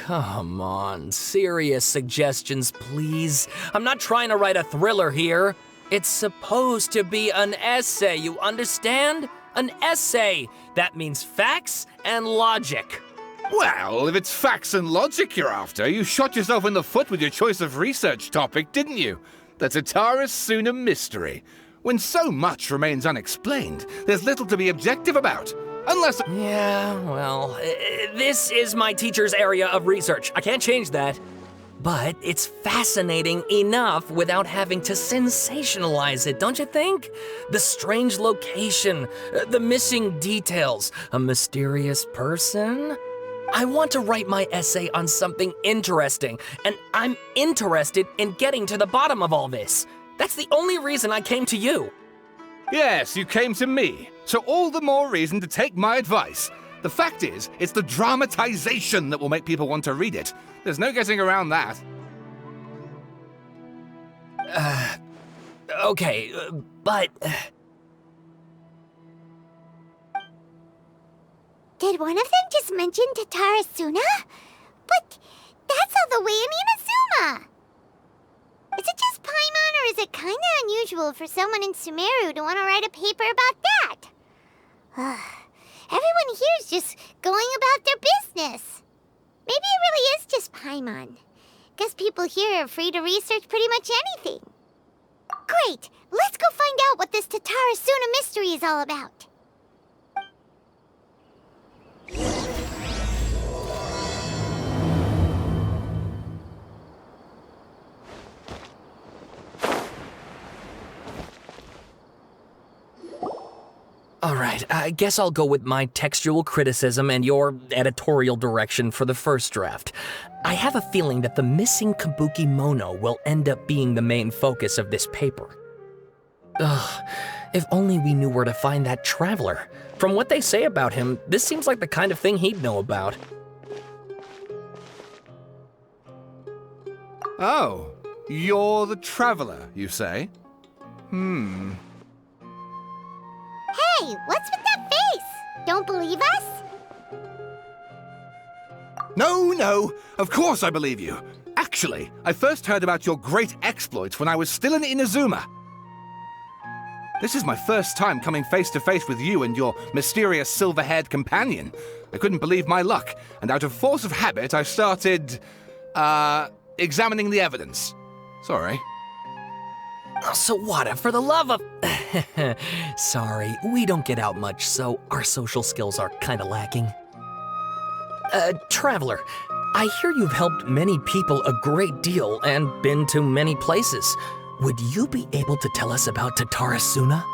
come on, serious suggestions, please. I'm not trying to write a thriller here. It's supposed to be an essay, you understand? An essay. That means facts and logic. Well, if it's facts and logic you're after, you shot yourself in the foot with your choice of research topic, didn't you? The Tatara-Suna mystery. When so much remains unexplained, there's little to be objective about. Unless... Yeah, well, this is my teacher's area of research. I can't change that. But it's fascinating enough without having to sensationalize it, don't you think? The strange location, the missing details, a mysterious person. I want to write my essay on something interesting, and I'm interested in getting to the bottom of all this. That's the only reason I came to you. Yes, you came to me, so all the more reason to take my advice. The fact is, it's the dramatization that will make people want to read it. There's no getting around that. Okay, but... Did one of them just mention Tatara-Suna? But that's all the way in Inazuma! Is it just Paimon, or is it kinda unusual for someone in Sumeru to want to write a paper about that? Everyone here's just going about their business. Maybe it really is just Paimon. Guess people here are free to research pretty much anything. Great! Let's go find out what this Tatara-Suna mystery is all about. All right, I guess I'll go with my textual criticism and your editorial direction for the first draft. I have a feeling that the missing Kabuki Mono will end up being the main focus of this paper. Ugh, if only we knew where to find that traveler. From what they say about him, this seems like the kind of thing he'd know about. Oh, you're the traveler, you say? Hey, what's with that face? Don't believe us? No, of course I believe you. Actually, I first heard about your great exploits when I was still in Inazuma. This is my first time coming face to face with you and your mysterious silver-haired companion. I couldn't believe my luck, and out of force of habit, I started, examining the evidence. Sorry. Oh, Sawada, for the love of... Sorry, we don't get out much, so our social skills are kinda lacking. Traveler, I hear you've helped many people a great deal and been to many places. Would you be able to tell us about Tatara-Suna?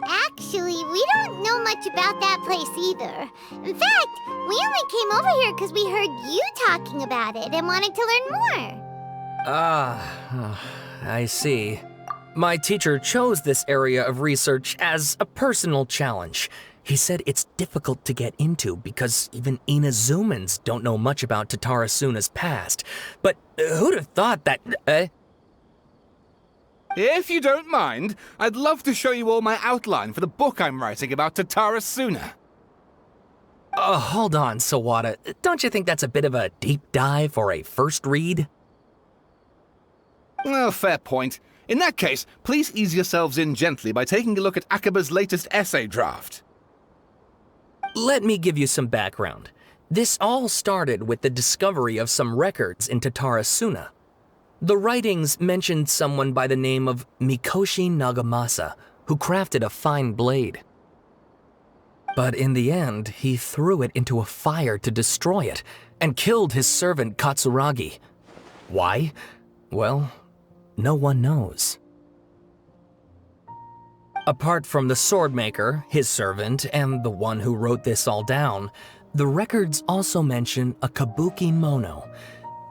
Actually, we don't know much about that place either. In fact, we only came over here because we heard you talking about it and wanted to learn more. I see. My teacher chose this area of research as a personal challenge. He said it's difficult to get into because even Inazumans don't know much about Tatara-Suna's past. But who'd have thought that... If you don't mind, I'd love to show you all my outline for the book I'm writing about Tatara-Suna. Hold on, Sawada. Don't you think that's a bit of a deep dive for a first read? Well, fair point. In that case, please ease yourselves in gently by taking a look at Akaba's latest essay draft. Let me give you some background. This all started with the discovery of some records in Tatara-Suna. The writings mentioned someone by the name of Mikoshi Nagamasa, who crafted a fine blade. But in the end, he threw it into a fire to destroy it, and killed his servant Katsuragi. Why? Well, no one knows. Apart from the swordmaker, his servant, and the one who wrote this all down, the records also mention a kabuki mono.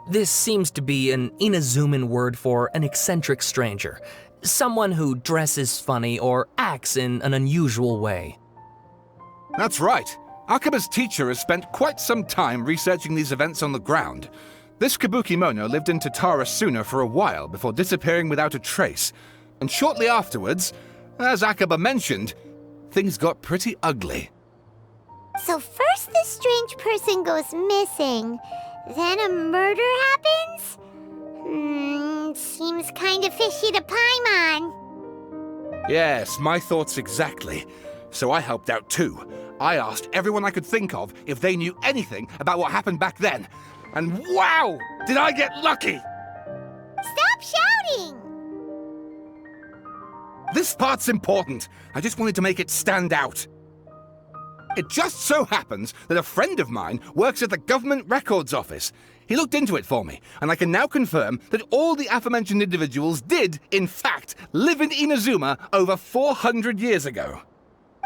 This seems to be an Inazuman word for an eccentric stranger, someone who dresses funny or acts in an unusual way. That's right. Akaba's teacher has spent quite some time researching these events on the ground. This kabuki mono lived in Tatara-Suna for a while before disappearing without a trace. And shortly afterwards, as Akaba mentioned, things got pretty ugly. So first this strange person goes missing, then a murder happens? Seems kind of fishy to Paimon. Yes, my thoughts exactly. So I helped out too. I asked everyone I could think of if they knew anything about what happened back then. And wow! Did I get lucky! Stop shouting! This part's important. I just wanted to make it stand out. It just so happens that a friend of mine works at the Government Records Office. He looked into it for me, and I can now confirm that all the aforementioned individuals did, in fact, live in Inazuma over 400 years ago.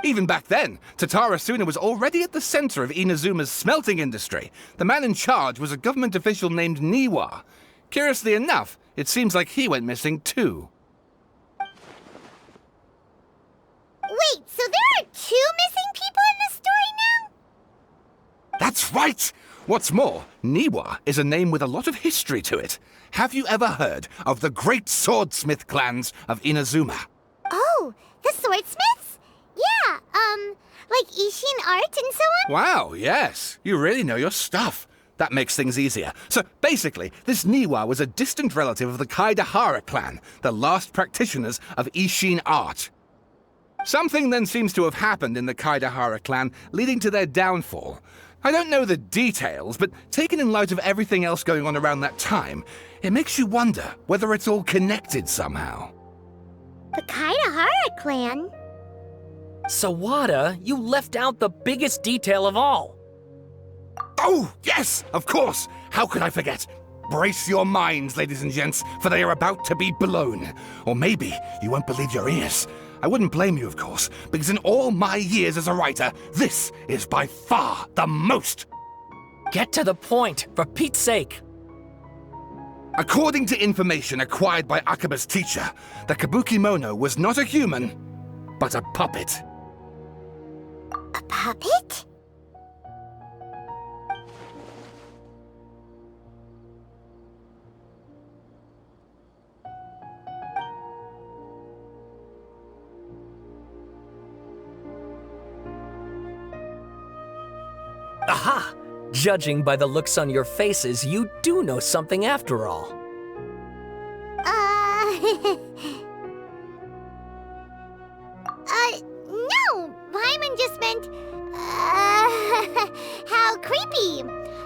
Even back then, Tatara Suna was already at the center of Inazuma's smelting industry. The man in charge was a government official named Niwa. Curiously enough, it seems like he went missing too. Wait, so there are 2 missing people in the story now? That's right! What's more, Niwa is a name with a lot of history to it. Have you ever heard of the great swordsmith clans of Inazuma? Oh, the swordsmiths? Yeah, like Ishin art and so on? Wow, yes. You really know your stuff. That makes things easier. So basically, this Niwa was a distant relative of the Kaidahara clan, the last practitioners of Ishin art. Something then seems to have happened in the Kaidahara clan, leading to their downfall. I don't know the details, but taken in light of everything else going on around that time, it makes you wonder whether it's all connected somehow. The Kaidahara clan? Sawada, you left out the biggest detail of all. Oh, yes, of course. How could I forget? Brace your minds, ladies and gents, for they are about to be blown. Or maybe you won't believe your ears. I wouldn't blame you, of course, because in all my years as a writer, this is by far the most. Get to the point, for Pete's sake. According to information acquired by Akaba's teacher, the Kabukimono was not a human, but a puppet. A puppet? Aha! Judging by the looks on your faces, you do know something after all. No! Paimon just meant, how creepy!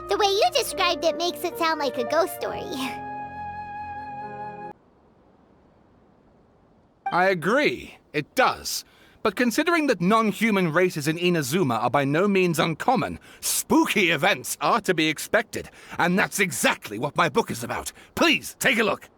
The way you described it makes it sound like a ghost story. I agree, it does. But considering that non-human races in Inazuma are by no means uncommon, spooky events are to be expected. And that's exactly what my book is about. Please, take a look.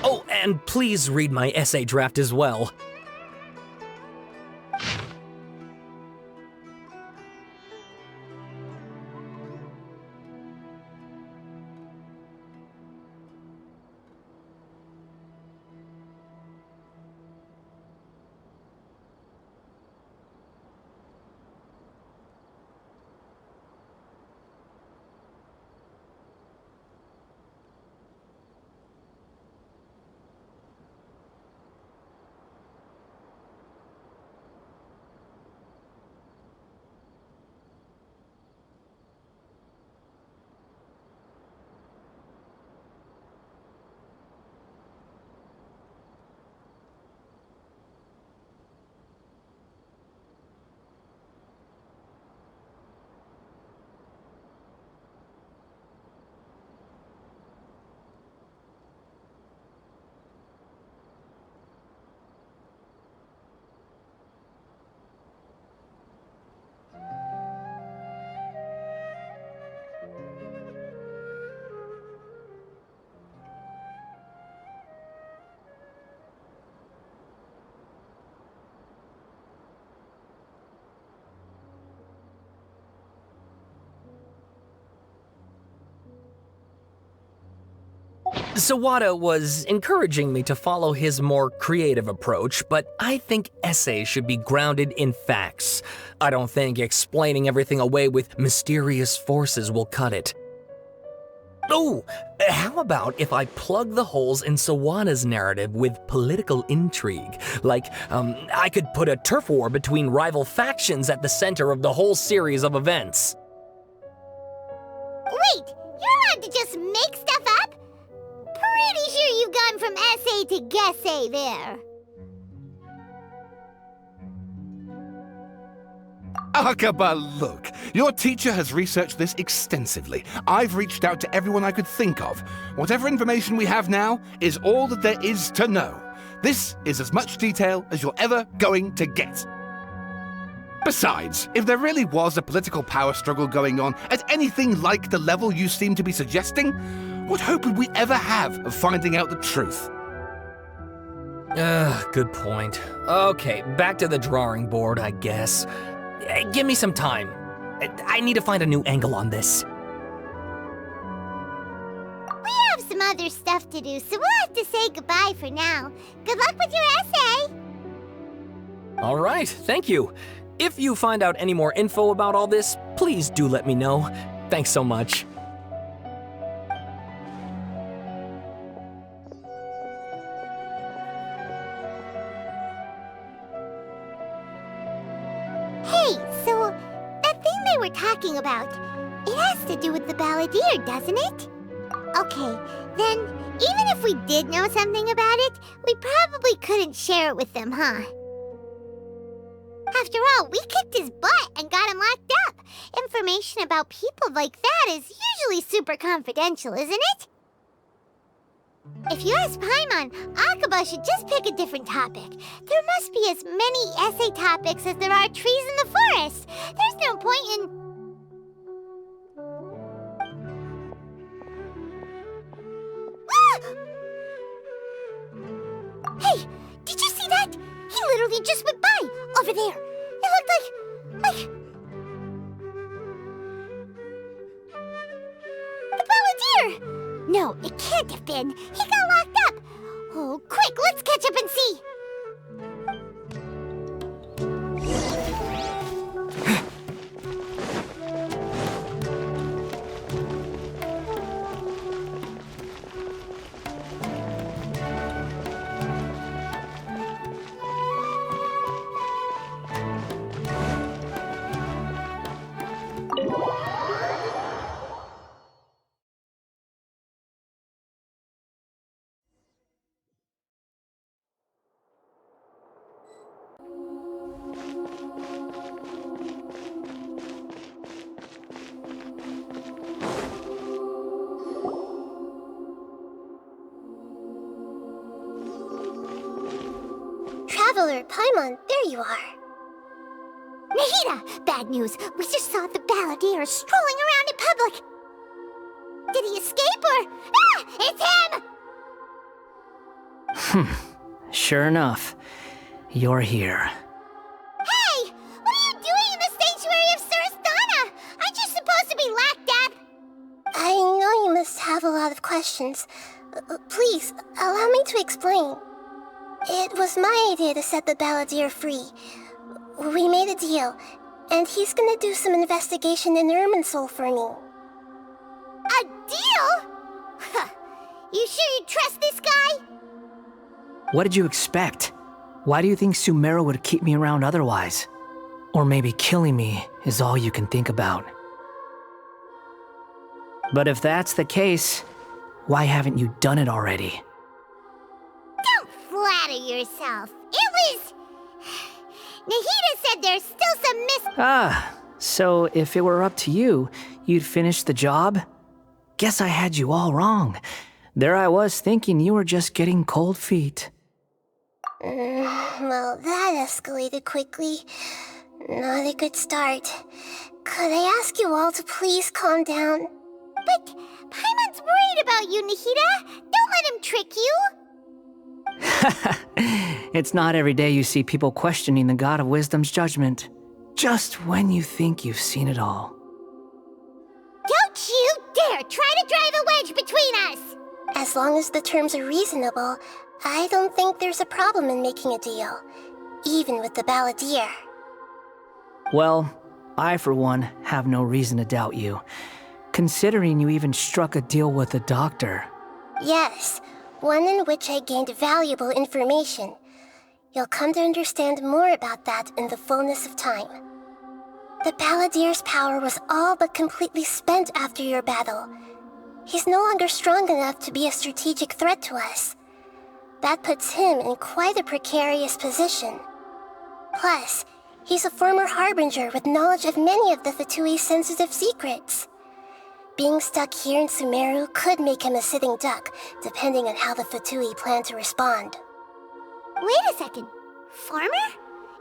Oh, and please read my essay draft as well. Sawada was encouraging me to follow his more creative approach, but I think essays should be grounded in facts. I don't think explaining everything away with mysterious forces will cut it. Oh, how about if I plug the holes in Sawada's narrative with political intrigue? Like, I could put a turf war between rival factions at the center of the whole series of events. Wait, you're allowed to just make stuff up? Pretty sure you've gone from essay to guessay there. Akaba, look. Your teacher has researched this extensively. I've reached out to everyone I could think of. Whatever information we have now is all that there is to know. This is as much detail as you're ever going to get. Besides, if there really was a political power struggle going on at anything like the level you seem to be suggesting, what hope would we ever have of finding out the truth? Good point. Okay, back to the drawing board, I guess. Give me some time. I need to find a new angle on this. We have some other stuff to do, so we'll have to say goodbye for now. Good luck with your essay! All right, thank you. If you find out any more info about all this, please do let me know. Thanks so much. Hey, so that thing they were talking about, it has to do with the balladeer, doesn't it? Okay, then even if we did know something about it, we probably couldn't share it with them, huh? After all, we kicked his butt and got him locked up. Information about people like that is usually super confidential, isn't it? If you ask Paimon, Akaba should just pick a different topic. There must be as many essay topics as there are trees in the forest. There's no point in... Hey, did you see that? He literally just went by, over there. It looked like... the balladeer! No, it can't have been. He got locked up. Oh, quick, let's catch up and see. Traveler, Paimon, there you are. Nahida! Bad news. We just saw the balladeer strolling around in public. Did he escape or... Ah! It's him! Sure enough, you're here. Hey! What are you doing in the sanctuary of Surasthana? Aren't you supposed to be locked up? I know you must have a lot of questions. Please, allow me to explain. It was my idea to set the balladeer free. We made a deal, and he's gonna do some investigation in Irminsul for me. A deal? Huh. You sure you trust this guy? What did you expect? Why do you think Sumeru would keep me around otherwise? Or maybe killing me is all you can think about. But if that's the case, why haven't you done it already? Don't flatter yourself. It was... Nahida said there's still some So if it were up to you, you'd finish the job? Guess I had you all wrong. There I was thinking you were just getting cold feet. Well, that escalated quickly. Not a good start. Could I ask you all to please calm down? But Paimon's worried about you, Nahida. Don't let him trick you. It's not every day you see people questioning the God of Wisdom's judgment. Just when you think you've seen it all. Don't you dare try to drive a wedge between us! As long as the terms are reasonable, I don't think there's a problem in making a deal, even with the Balladeer. Well, I for one have no reason to doubt you, considering you even struck a deal with the doctor. Yes, one in which I gained valuable information. You'll come to understand more about that in the fullness of time. The Balladeer's power was all but completely spent after your battle. He's no longer strong enough to be a strategic threat to us. That puts him in quite a precarious position. Plus, he's a former Harbinger with knowledge of many of the Fatui's sensitive secrets. Being stuck here in Sumeru could make him a sitting duck, depending on how the Fatui plan to respond. Wait a second. Former?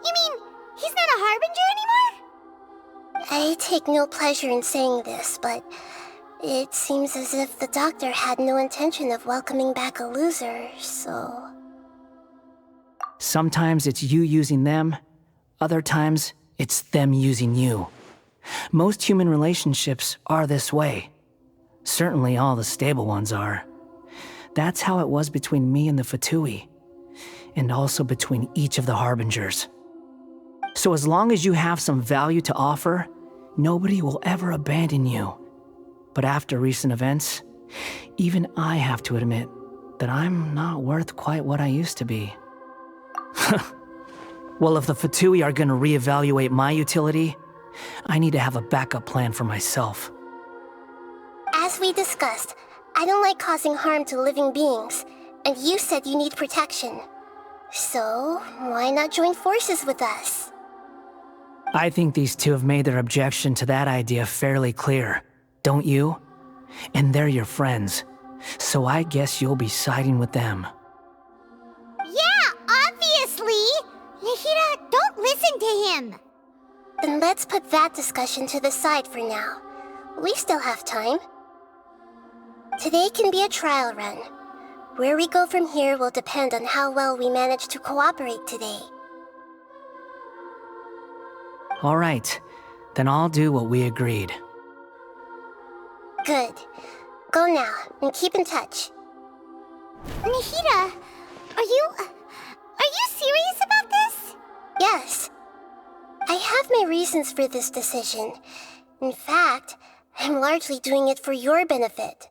You mean he's not a Harbinger anymore? I take no pleasure in saying this, but it seems as if the doctor had no intention of welcoming back a loser, so... Sometimes it's you using them, other times it's them using you. Most human relationships are this way. Certainly all the stable ones are. That's how it was between me and the Fatui, and also between each of the Harbingers. So as long as you have some value to offer, nobody will ever abandon you. But after recent events, even I have to admit that I'm not worth quite what I used to be. Well, if the Fatui are gonna reevaluate my utility, I need to have a backup plan for myself. As we discussed, I don't like causing harm to living beings, and you said you need protection. So, why not join forces with us? I think these two have made their objection to that idea fairly clear, don't you? And they're your friends, so I guess you'll be siding with them. Yeah, obviously! Nahida, don't listen to him! Then let's put that discussion to the side for now. We still have time. Today can be a trial run. Where we go from here will depend on how well we manage to cooperate today. All right, then I'll do what we agreed. Good. Go now, and keep in touch. Nahida, are you serious about this? Yes. I have my reasons for this decision. In fact, I'm largely doing it for your benefit.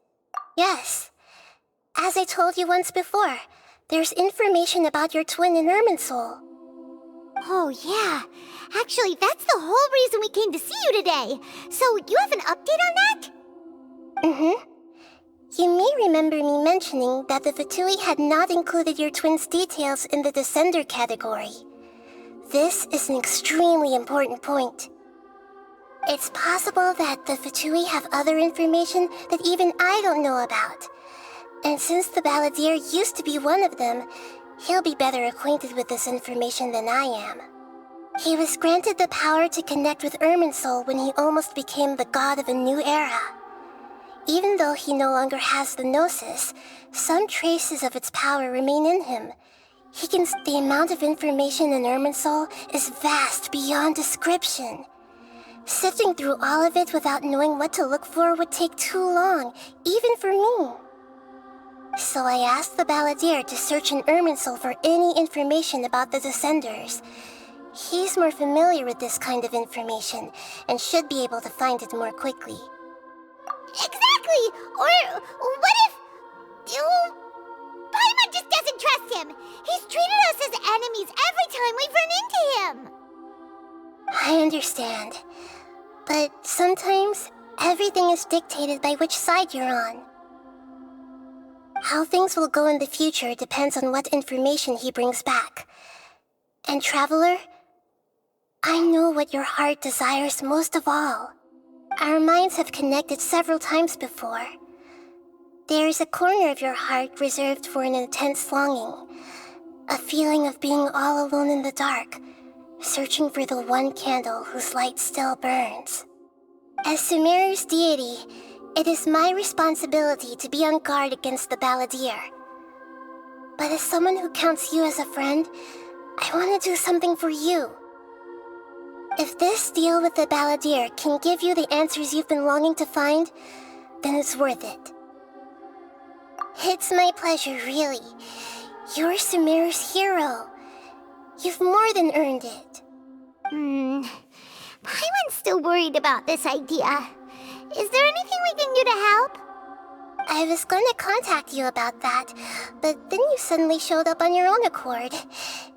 Yes. As I told you once before, there's information about your twin in Irminsul. Oh, yeah. Actually, that's the whole reason we came to see you today. So, you have an update on that? Mm-hmm. You may remember me mentioning that the Fatui had not included your twin's details in the Descender category. This is an extremely important point. It's possible that the Fatui have other information that even I don't know about. And since the Balladeer used to be one of them, he'll be better acquainted with this information than I am. He was granted the power to connect with Irminsul when he almost became the god of a new era. Even though he no longer has the Gnosis, some traces of its power remain in him. The amount of information in Irminsul is vast beyond description. Sifting through all of it without knowing what to look for would take too long, even for me. So I asked the Balladeer to search in Irminsul for any information about the Descenders. He's more familiar with this kind of information, and should be able to find it more quickly. Exactly! Or what if... Paimon just doesn't trust him! He's treated us as enemies every time we've run into him! I understand. But sometimes, everything is dictated by which side you're on. How things will go in the future depends on what information he brings back. And Traveler, I know what your heart desires most of all. Our minds have connected several times before. There is a corner of your heart reserved for an intense longing. A feeling of being all alone in the dark, searching for the one candle whose light still burns. As Sumeru's deity, it is my responsibility to be on guard against the Balladeer. But as someone who counts you as a friend, I want to do something for you. If this deal with the Balladeer can give you the answers you've been longing to find, then it's worth it. It's my pleasure, really. You're Sumeru's hero. You've more than earned it. Paimon's still worried about this idea. Is there anything we can do to help? I was going to contact you about that, but then you suddenly showed up on your own accord.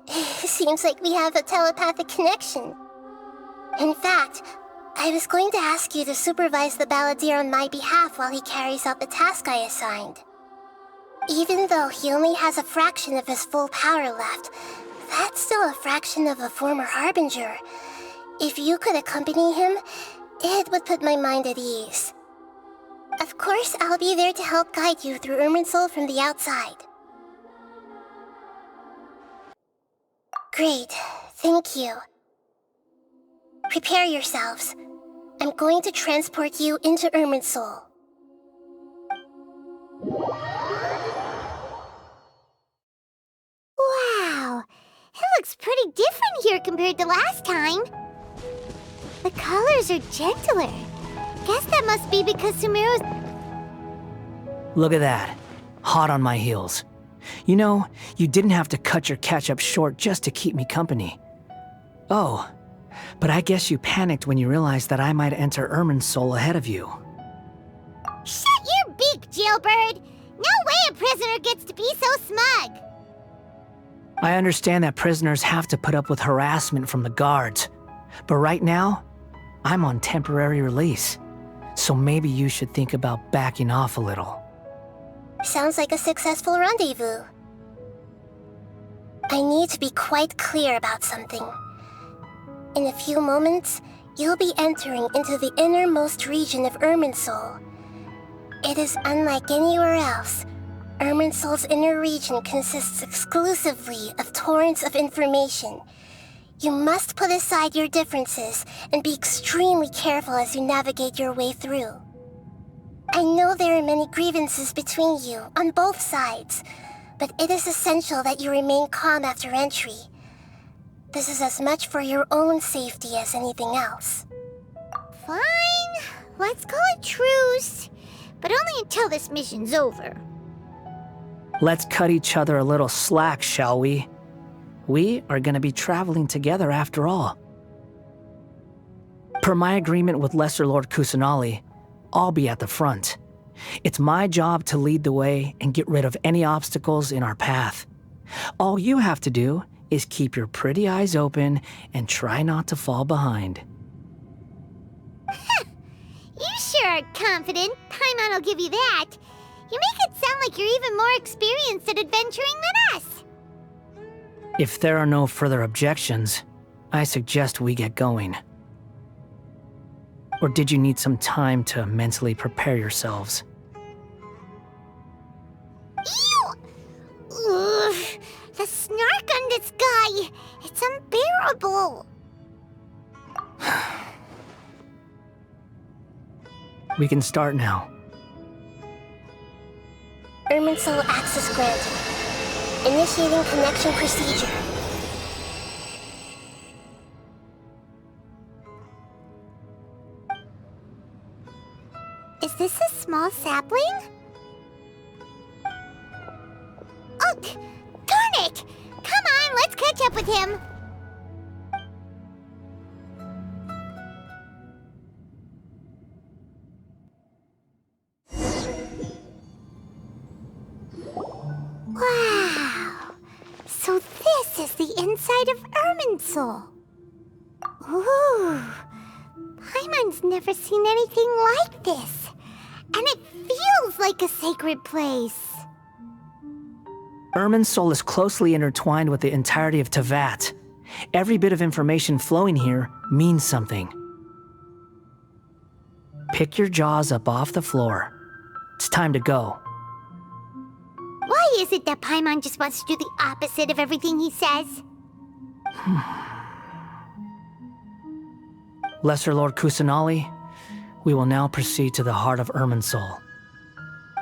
Seems like we have a telepathic connection. In fact, I was going to ask you to supervise the balladeer on my behalf while he carries out the task I assigned. Even though he only has a fraction of his full power left, that's still a fraction of a former Harbinger. If you could accompany him, it would put my mind at ease. Of course, I'll be there to help guide you through Irminsul from the outside. Great, thank you. Prepare yourselves. I'm going to transport you into Irminsul. Wow, it looks pretty different here compared to last time. The colors are gentler. Guess that must be because Sumeru's... Look at that. Hot on my heels. You know, you didn't have to cut your catch-up short just to keep me company. Oh, but I guess you panicked when you realized that I might enter Irminsul ahead of you. Shut your beak, jailbird! No way a prisoner gets to be so smug! I understand that prisoners have to put up with harassment from the guards, but right now, I'm on temporary release, so maybe you should think about backing off a little. Sounds like a successful rendezvous. I need to be quite clear about something. In a few moments, you'll be entering into the innermost region of Irminsul. It is unlike anywhere else. Irminsul's inner region consists exclusively of torrents of information. You must put aside your differences and be extremely careful as you navigate your way through. I know there are many grievances between you on both sides, but it is essential that you remain calm after entry. This is as much for your own safety as anything else. Fine, let's call it truce, but only until this mission's over. Let's cut each other a little slack, shall we? We are going to be traveling together after all. Per my agreement with Lesser Lord Kusanali, I'll be at the front. It's my job to lead the way and get rid of any obstacles in our path. All you have to do is keep your pretty eyes open and try not to fall behind. You sure are confident. Paimon will give you that. You make it sound like you're even more experienced at adventuring than us. If there are no further objections, I suggest we get going. Or did you need some time to mentally prepare yourselves? Ew! Ugh, the snark on this guy, it's unbearable. We can start now. Irminsul access granted. Initiating connection procedure. Is this a small sapling? Oh, darn it! Come on, let's catch up with him. Wow! So this is the inside of Irminsul. Ooh! Paimon's never seen anything like this. And it feels like a sacred place. Irminsul is closely intertwined with the entirety of Teyvat. Every bit of information flowing here means something. Pick your jaws up off the floor. It's time to go. Why is it that Paimon just wants to do the opposite of everything he says? Lesser Lord Kusanali, we will now proceed to the heart of Irminsul.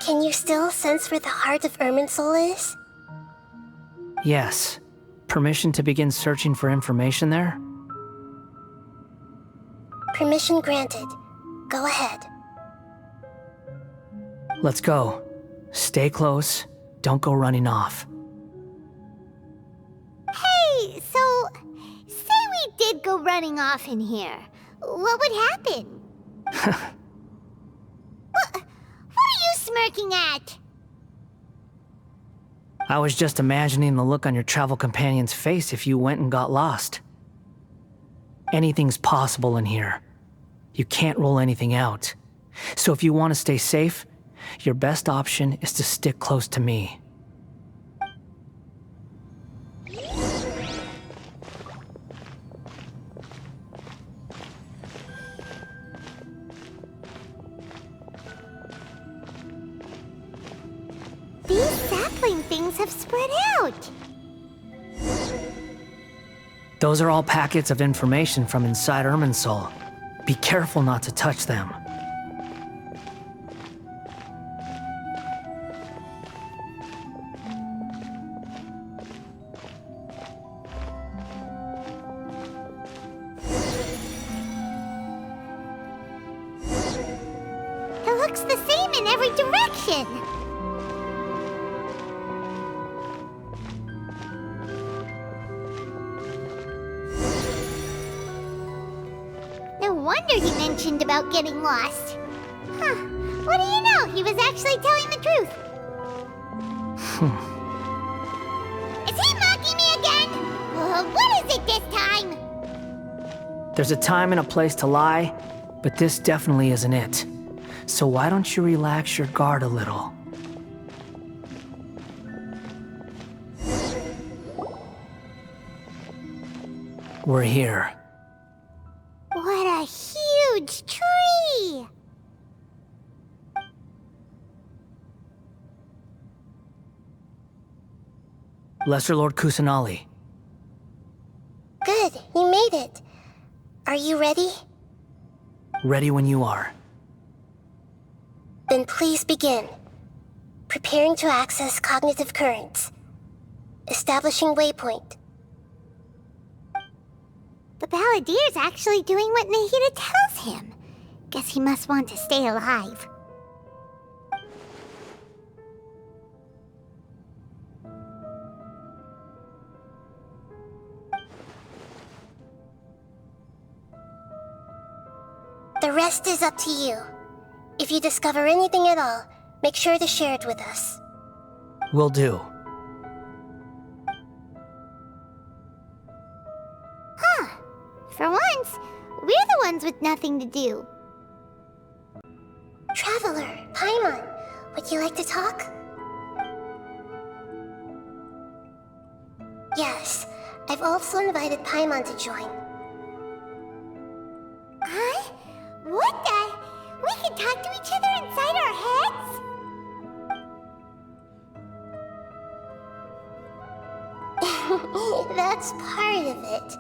Can you still sense where the heart of Irminsul is? Yes. Permission to begin searching for information there? Permission granted. Go ahead. Let's go. Stay close. Don't go running off. Hey, so, say we did go running off in here. What would happen? What are you smirking at? I was just imagining the look on your travel companion's face if you went and got lost. Anything's possible in here. You can't rule anything out. So if you want to stay safe, your best option is to stick close to me. These sapling things have spread out. Those are all packets of information from inside Irminsul. Be careful not to touch them. It looks the same in every direction. No wonder he mentioned about getting lost. Huh. What do you know? He was actually telling the truth. Is he mocking me again? What is it this time? There's a time and a place to lie, but this definitely isn't it. So why don't you relax your guard a little? We're here. What a huge tree! Lesser Lord Kusanali. Good, you made it. Are you ready? Ready when you are. Then please begin. Preparing to access cognitive currents. Establishing waypoint. The Balladeer's actually doing what Nahida tells him. Guess he must want to stay alive. The rest is up to you. If you discover anything at all, make sure to share it with us. Will do. Huh. For once, we're the ones with nothing to do. Traveler, Paimon, would you like to talk? Yes, I've also invited Paimon to join. Huh? What the? We can talk to each other inside our heads? That's part of it.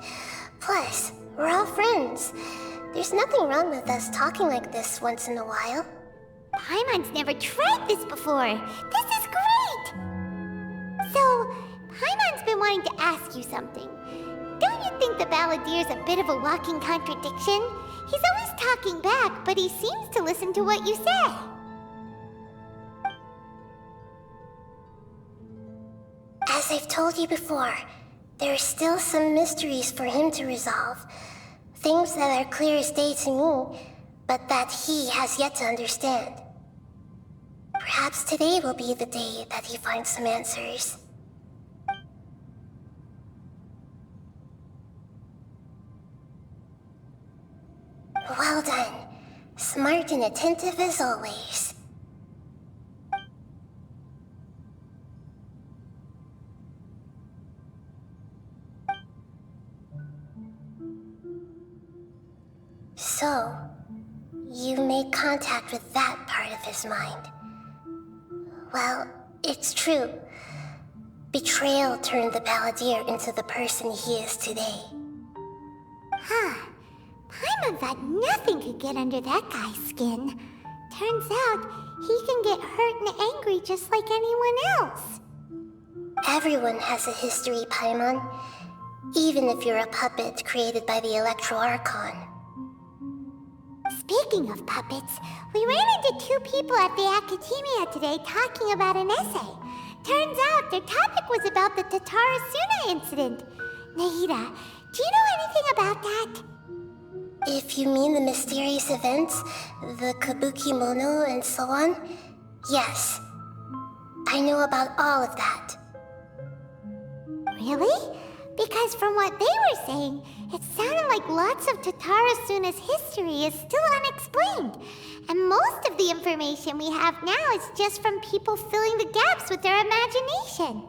Plus, we're all friends. There's nothing wrong with us talking like this once in a while. Paimon's never tried this before. This is great! So, Paimon's been wanting to ask you something. Don't you think the Balladeer's a bit of a walking contradiction? He's always talking back, but he seems to listen to what you say. As I've told you before, there are still some mysteries for him to resolve. Things that are clear as day to me, but that he has yet to understand. Perhaps today will be the day that he finds some answers. Well done. Smart and attentive as always. So, you made contact with that part of his mind. Well, it's true. Betrayal turned the Balladeer into the person he is today. Huh. Paimon thought nothing could get under that guy's skin. Turns out, he can get hurt and angry just like anyone else. Everyone has a history, Paimon. Even if you're a puppet created by the Electro Archon. Speaking of puppets, we ran into two people at the Academia today talking about an essay. Turns out their topic was about the Tatarasuna incident. Nahida, do you know anything about that? If you mean the mysterious events, the kabuki mono and so on, yes. I know about all of that. Really? Because from what they were saying, it sounded like lots of Tatarasuna's history is still unexplained. And most of the information we have now is just from people filling the gaps with their imagination.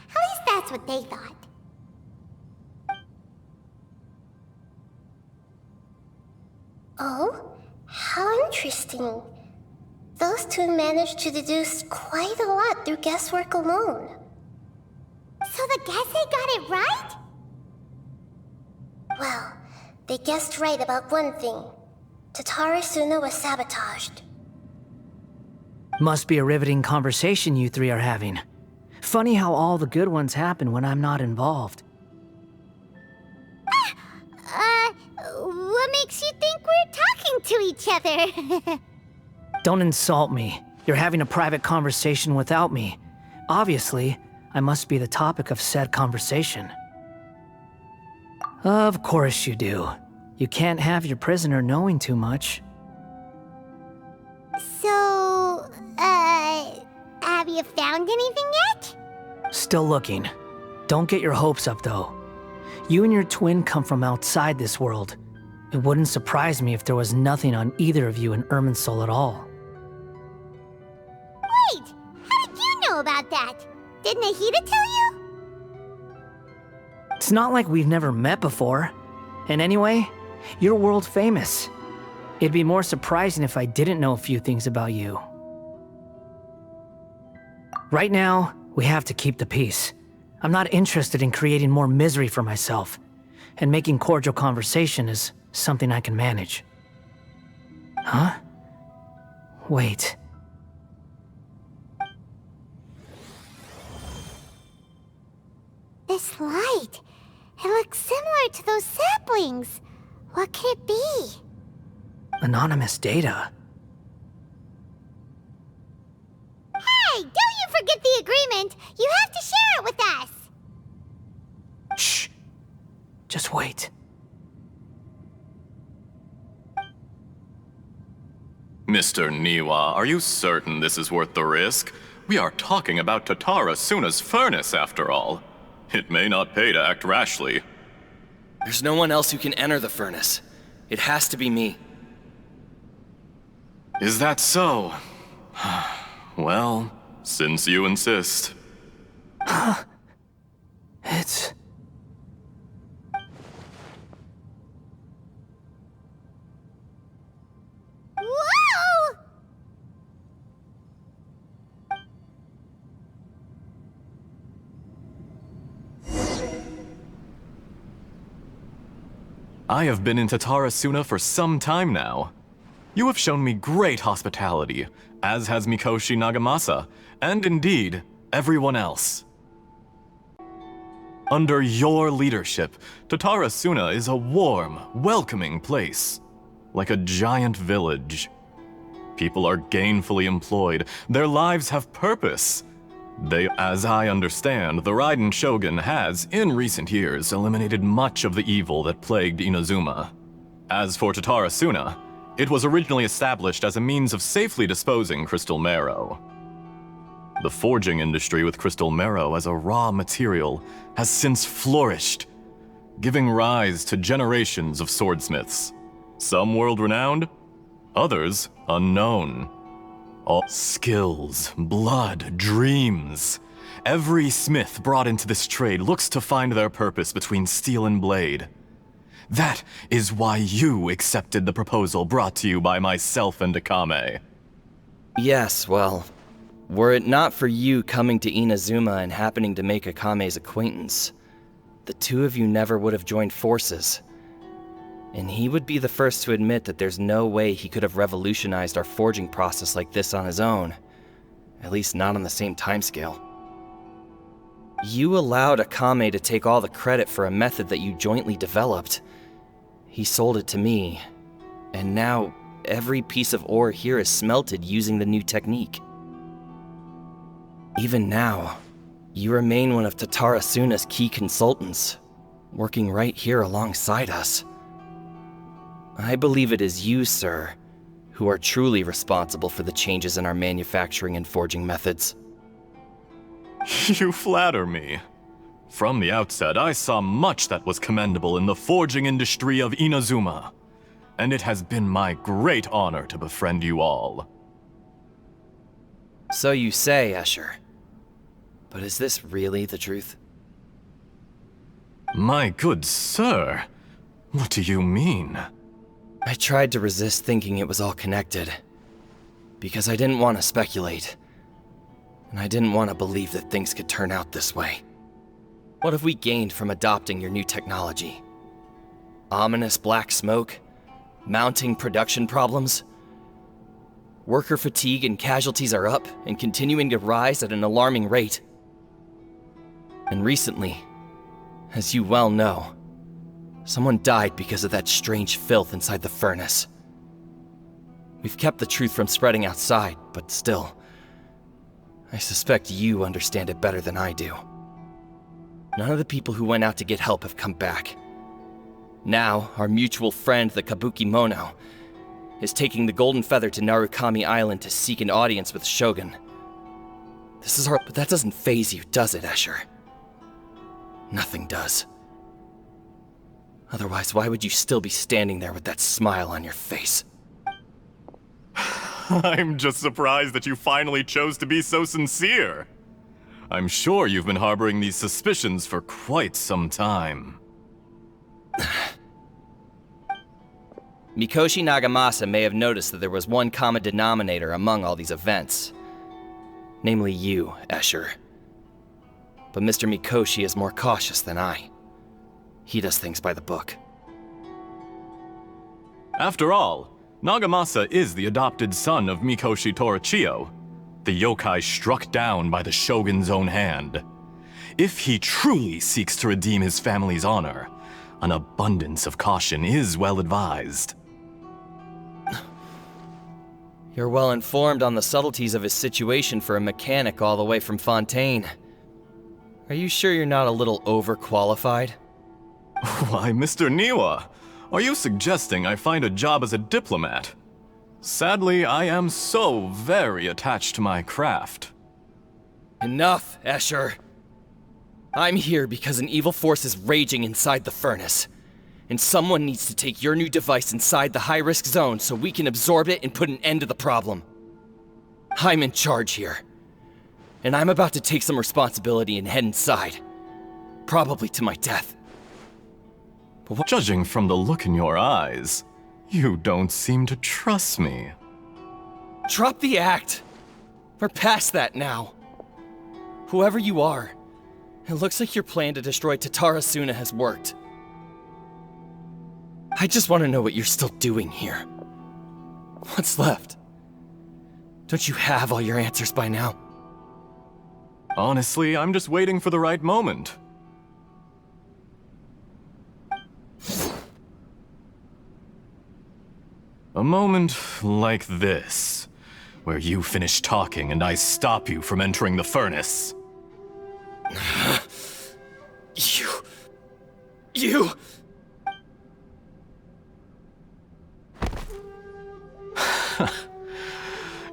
At least that's what they thought. Oh, how interesting. Those two managed to deduce quite a lot through guesswork alone. So the Gese got it right? Well, they guessed right about one thing. Tatarasuna was sabotaged. Must be a riveting conversation you three are having. Funny how all the good ones happen when I'm not involved. What makes you think we're talking to each other? Don't insult me. You're having a private conversation without me. Obviously, I must be the topic of said conversation. Of course you do. You can't have your prisoner knowing too much. So, have you found anything yet? Still looking. Don't get your hopes up, though. You and your twin come from outside this world. It wouldn't surprise me if there was nothing on either of you in Irminsul at all. Wait! How did you know about that? Did Nahida tell you? It's not like we've never met before. And anyway, you're world famous. It'd be more surprising if I didn't know a few things about you. Right now, we have to keep the peace. I'm not interested in creating more misery for myself, and making cordial conversation is something I can manage. Huh? Wait. This light. It looks similar to those saplings. What could it be? Anonymous data. Hey, don't you forget the agreement! You have to share it with us! Shh. Just wait. Mr. Niwa, are you certain this is worth the risk? We are talking about Tatarasuna's furnace, after all. It may not pay to act rashly. There's no one else who can enter the furnace. It has to be me. Is that so? Well, since you insist. It's... Whoa! I have been in Tatarasuna for some time now. You have shown me great hospitality, as has Mikoshi Nagamasa, and indeed, everyone else. Under your leadership, Tatarasuna is a warm, welcoming place, like a giant village. People are gainfully employed, their lives have purpose. As I understand, the Raiden Shogun has, in recent years, eliminated much of the evil that plagued Inazuma. As for Tatarasuna, it was originally established as a means of safely disposing crystal marrow. The forging industry with crystal marrow as a raw material has since flourished, giving rise to generations of swordsmiths. Some world-renowned, others unknown. All skills, blood, dreams. Every smith brought into this trade looks to find their purpose between steel and blade. That is why you accepted the proposal brought to you by myself and Akame. Yes, well, were it not for you coming to Inazuma and happening to make Akame's acquaintance, the two of you never would have joined forces. And he would be the first to admit that there's no way he could have revolutionized our forging process like this on his own. At least not on the same timescale. You allowed Akame to take all the credit for a method that you jointly developed. He sold it to me, and now every piece of ore here is smelted using the new technique. Even now, you remain one of Tatara Suna's key consultants, working right here alongside us. I believe it is you, sir, who are truly responsible for the changes in our manufacturing and forging methods. You flatter me. From the outset, I saw much that was commendable in the forging industry of Inazuma, and it has been my great honor to befriend you all. So you say, Escher. But is this really the truth? My good sir, what do you mean? I tried to resist thinking it was all connected, because I didn't want to speculate, and I didn't want to believe that things could turn out this way. What have we gained from adopting your new technology? Ominous black smoke? Mounting production problems? Worker fatigue and casualties are up and continuing to rise at an alarming rate. And recently, as you well know, someone died because of that strange filth inside the furnace. We've kept the truth from spreading outside, but still, I suspect you understand it better than I do. None of the people who went out to get help have come back. Now, our mutual friend, the Kabuki Mono, is taking the Golden Feather to Narukami Island to seek an audience with Shogun. But that doesn't faze you, does it, Escher? Nothing does. Otherwise, why would you still be standing there with that smile on your face? I'm just surprised that you finally chose to be so sincere. I'm sure you've been harboring these suspicions for quite some time. Mikoshi Nagamasa may have noticed that there was one common denominator among all these events. Namely you, Escher. But Mr. Mikoshi is more cautious than I. He does things by the book. After all, Nagamasa is the adopted son of Mikoshi Torichio, the yokai struck down by the Shogun's own hand. If he truly seeks to redeem his family's honor, an abundance of caution is well advised. You're well informed on the subtleties of his situation for a mechanic all the way from Fontaine. Are you sure you're not a little overqualified? Why, Mr. Niwa, are you suggesting I find a job as a diplomat? Sadly, I am so very attached to my craft. Enough, Escher. I'm here because an evil force is raging inside the furnace. And someone needs to take your new device inside the high-risk zone so we can absorb it and put an end to the problem. I'm in charge here. And I'm about to take some responsibility and head inside. Probably to my death. But judging from the look in your eyes, you don't seem to trust me. Drop the act. We're past that now. Whoever you are, it looks like your plan to destroy Tatara Suna has worked. I just want to know what you're still doing here. What's left? Don't you have all your answers by now? Honestly, I'm just waiting for the right moment. A moment like this, where you finish talking and I stop you from entering the furnace. You...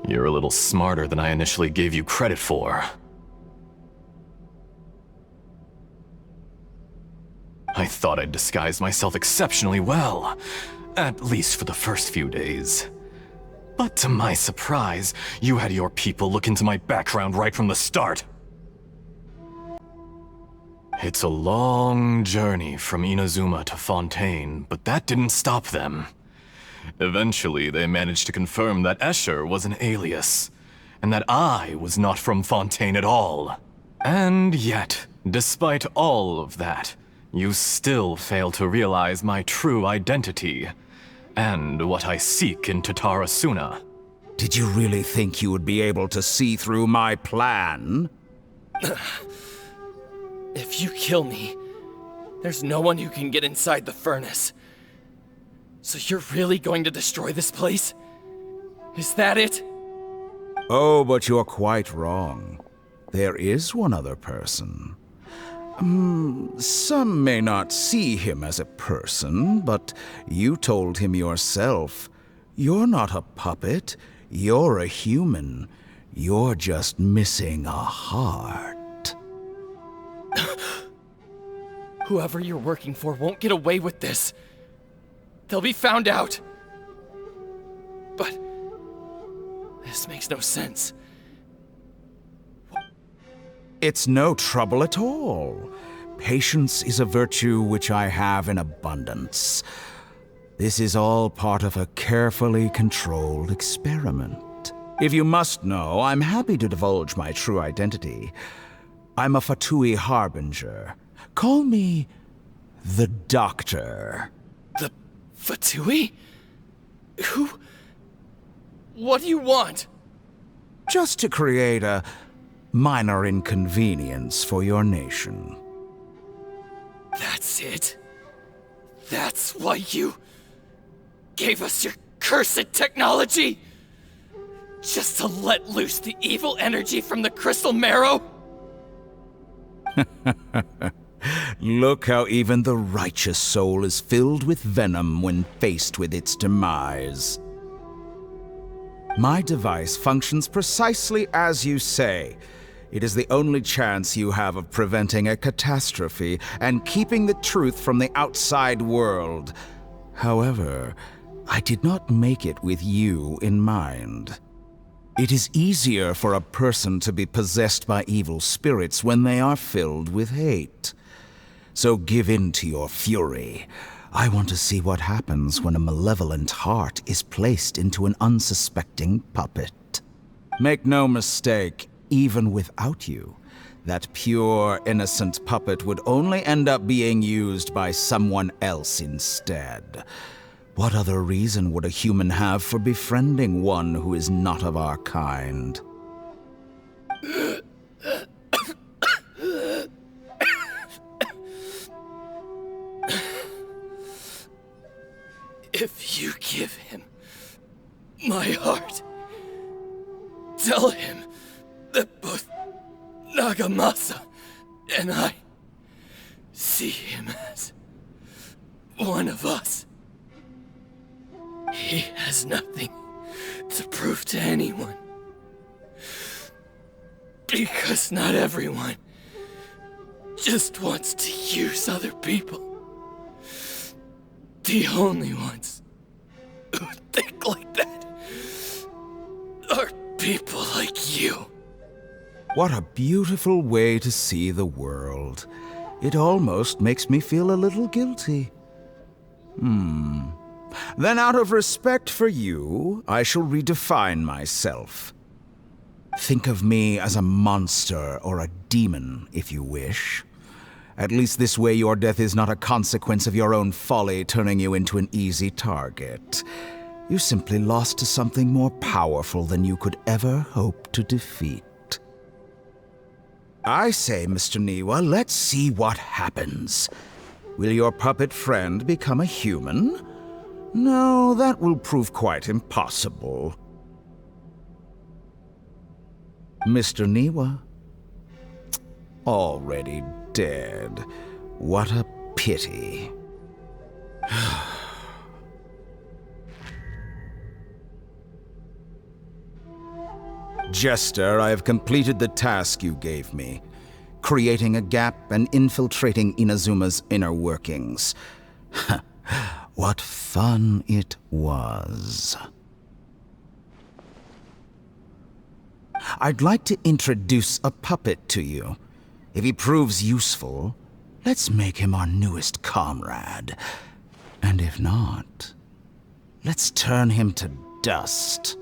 You're a little smarter than I initially gave you credit for. I thought I'd disguised myself exceptionally well, at least for the first few days. But to my surprise, you had your people look into my background right from the start. It's a long journey from Inazuma to Fontaine, but that didn't stop them. Eventually, they managed to confirm that Escher was an alias, and that I was not from Fontaine at all. And yet, despite all of that, you still fail to realize my true identity, and what I seek in Tatara Suna. Did you really think you would be able to see through my plan? If you kill me, there's no one who can get inside the furnace. So you're really going to destroy this place? Is that it? Oh, but you're quite wrong. There is one other person. Some may not see him as a person, but you told him yourself. You're not a puppet. You're a human. You're just missing a heart. Whoever you're working for won't get away with this. They'll be found out. But this makes no sense. It's no trouble at all. Patience is a virtue which I have in abundance. This is all part of a carefully controlled experiment. If you must know, I'm happy to divulge my true identity. I'm a Fatui harbinger. Call me the Doctor. The Fatui? Who? What do you want? Just to create a minor inconvenience for your nation. That's it? That's why you gave us your cursed technology? Just to let loose the evil energy from the crystal marrow? Look how even the righteous soul is filled with venom when faced with its demise. My device functions precisely as you say. It is the only chance you have of preventing a catastrophe and keeping the truth from the outside world. However, I did not make it with you in mind. It is easier for a person to be possessed by evil spirits when they are filled with hate. So give in to your fury. I want to see what happens when a malevolent heart is placed into an unsuspecting puppet. Make no mistake, even without you, that pure, innocent puppet would only end up being used by someone else instead. What other reason would a human have for befriending one who is not of our kind? If you give him my heart, tell him that both Nagamasa and I see him as one of us. He has nothing to prove to anyone. Because not everyone just wants to use other people. The only ones who think like that are people like you. What a beautiful way to see the world. It almost makes me feel a little guilty. Then out of respect for you, I shall redefine myself. Think of me as a monster or a demon, if you wish. At least this way your death is not a consequence of your own folly turning you into an easy target. You simply lost to something more powerful than you could ever hope to defeat. I say, Mr. Niwa, let's see what happens. Will your puppet friend become a human? No, that will prove quite impossible. Mr. Niwa? Already dead. What a pity. Jester, I have completed the task you gave me, creating a gap and infiltrating Inazuma's inner workings. What fun it was. I'd like to introduce a puppet to you. If he proves useful, let's make him our newest comrade. And if not, let's turn him to dust.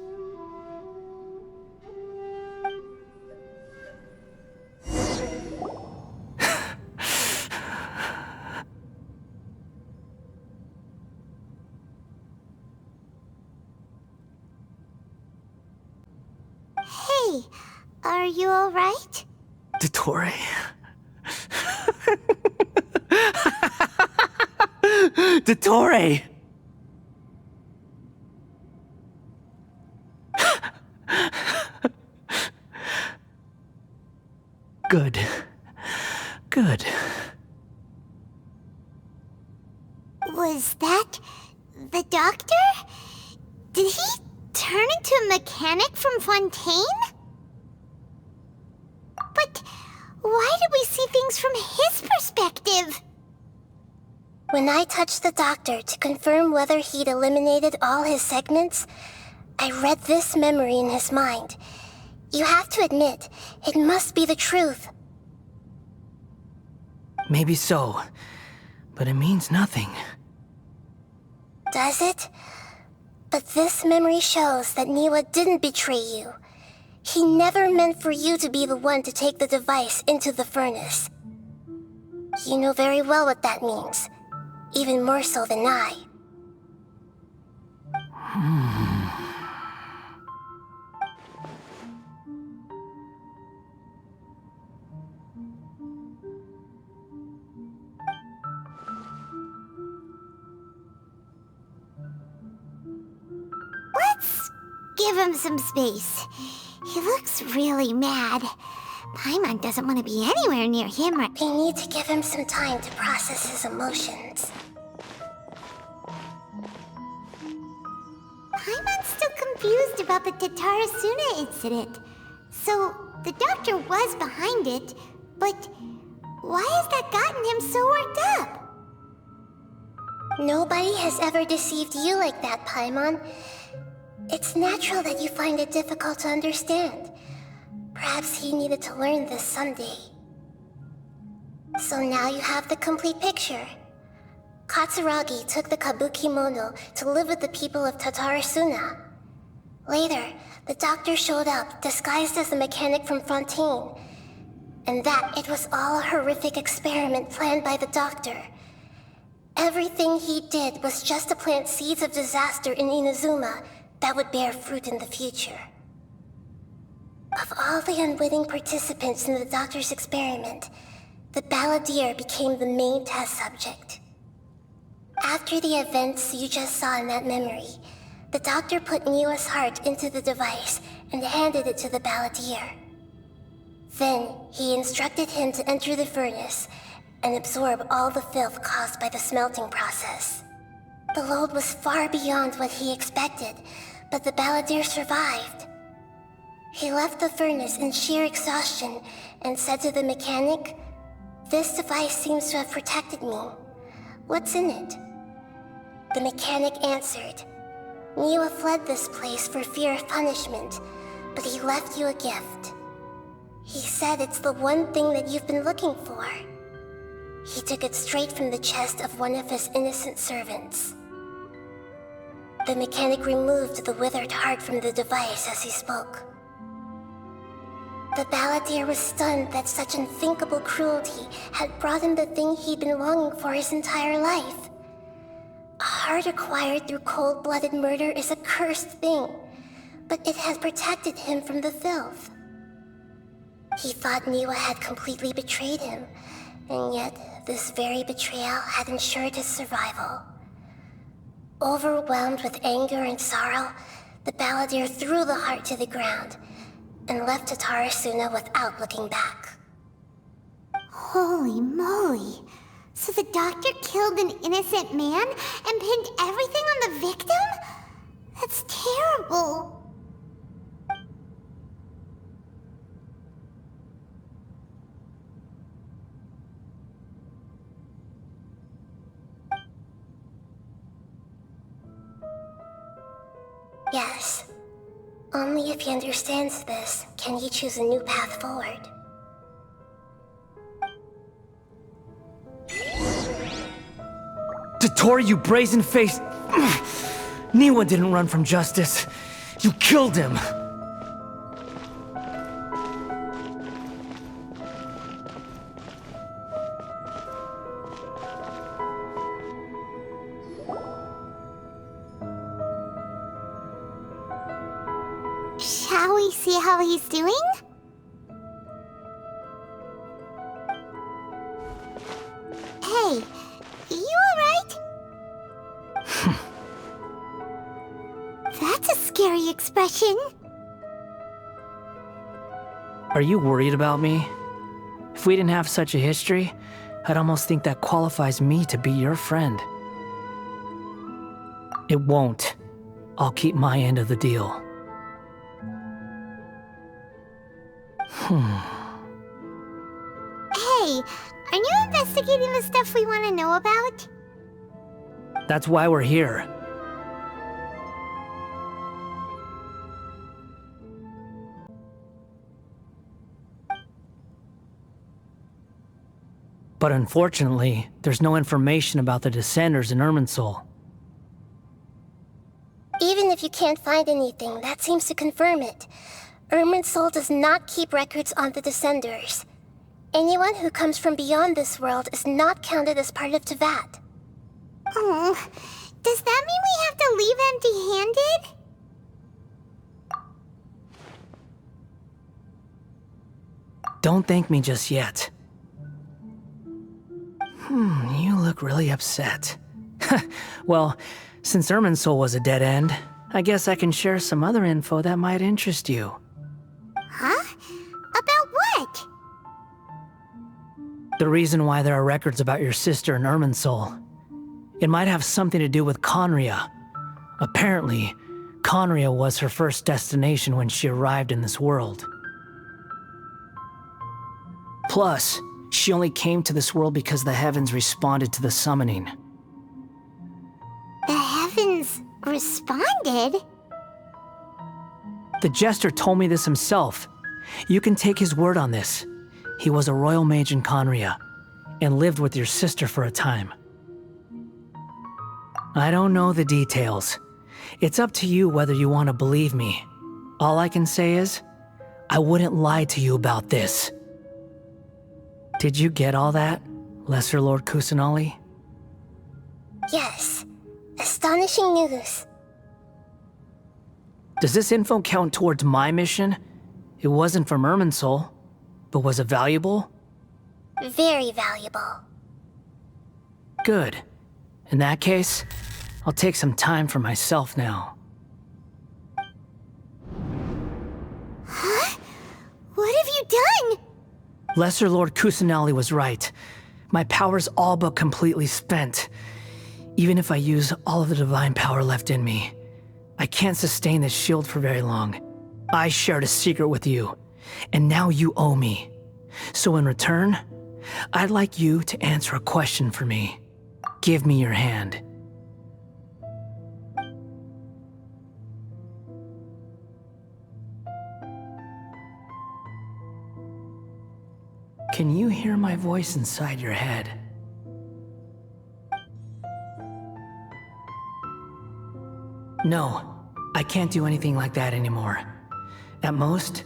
Hey, are you alright? Dottore? Dottore! Good. Good. Was that the doctor? Did he turn into a mechanic from Fontaine? But why did we see things from his perspective? When I touched the doctor to confirm whether he'd eliminated all his segments, I read this memory in his mind. You have to admit, it must be the truth. Maybe so, but it means nothing. Does it? But this memory shows that Niwa didn't betray you. He never meant for you to be the one to take the device into the furnace. You know very well what that means. Even more so than I. Let's give him some space. He looks really mad. Paimon doesn't want to be anywhere near him right. We need to give him some time to process his emotions. Paimon's still confused about the Tatarasuna incident. So, the doctor was behind it, but why has that gotten him so worked up? Nobody has ever deceived you like that, Paimon. It's natural that you find it difficult to understand. Perhaps he needed to learn this someday. So now you have the complete picture. Katsuragi took the Kabukimono to live with the people of Tatarasuna. Later, the doctor showed up, disguised as a mechanic from Fontaine. And that it was all a horrific experiment planned by the doctor. Everything he did was just to plant seeds of disaster in Inazuma that would bear fruit in the future. Of all the unwitting participants in the doctor's experiment, the balladeer became the main test subject. After the events you just saw in that memory, the doctor put Niwa's heart into the device and handed it to the balladeer. Then, he instructed him to enter the furnace and absorb all the filth caused by the smelting process. The load was far beyond what he expected, but the balladeer survived. He left the furnace in sheer exhaustion and said to the mechanic, "This device seems to have protected me. What's in it?" The mechanic answered, "Niwa fled this place for fear of punishment, but he left you a gift. He said it's the one thing that you've been looking for." He took it straight from the chest of one of his innocent servants. The mechanic removed the withered heart from the device as he spoke. The balladeer was stunned that such unthinkable cruelty had brought him the thing he'd been longing for his entire life. A heart acquired through cold-blooded murder is a cursed thing, but it had protected him from the filth. He thought Niwa had completely betrayed him, and yet this very betrayal had ensured his survival. Overwhelmed with anger and sorrow, the balladeer threw the heart to the ground and left Tatarasuna without looking back. Holy moly. So the doctor killed an innocent man and pinned everything on the victim? That's terrible. Yes. Only if he understands this can he choose a new path forward. Dottore, you brazen-faced... Niwa didn't run from justice. You killed him. Shall we see how he's doing? Hey, you alright? That's a scary expression. Are you worried about me? If we didn't have such a history, I'd almost think that qualifies me to be your friend. It won't. I'll keep my end of the deal. Hey, are you investigating the stuff we want to know about? That's why we're here. But unfortunately, there's no information about the Descenders in Irminsul. Even if you can't find anything, that seems to confirm it. Irminsul does not keep records on the Descenders. Anyone who comes from beyond this world is not counted as part of Teyvat. Oh, does that mean we have to leave empty-handed? Don't thank me just yet. You look really upset. Well, since Irminsul was a dead end, I guess I can share some other info that might interest you. Huh? About what? The reason why there are records about your sister in Irminsul. It might have something to do with Conria. Apparently, Conria was her first destination when she arrived in this world. Plus, she only came to this world because the heavens responded to the summoning. The heavens responded? The Jester told me this himself. You can take his word on this. He was a royal mage in Conria, and lived with your sister for a time. I don't know the details. It's up to you whether you want to believe me. All I can say is, I wouldn't lie to you about this. Did you get all that, Lesser Lord Kusanali? Yes. Astonishing news. Does this info count towards my mission? It wasn't from Irminsul, but was it valuable? Very valuable. Good. In that case, I'll take some time for myself now. Huh? What have you done? Lesser Lord Kusanali was right. My power's all but completely spent. Even if I use all of the divine power left in me, I can't sustain this shield for very long. I shared a secret with you, and now you owe me. So in return, I'd like you to answer a question for me. Give me your hand. Can you hear my voice inside your head? No, I can't do anything like that anymore. At most,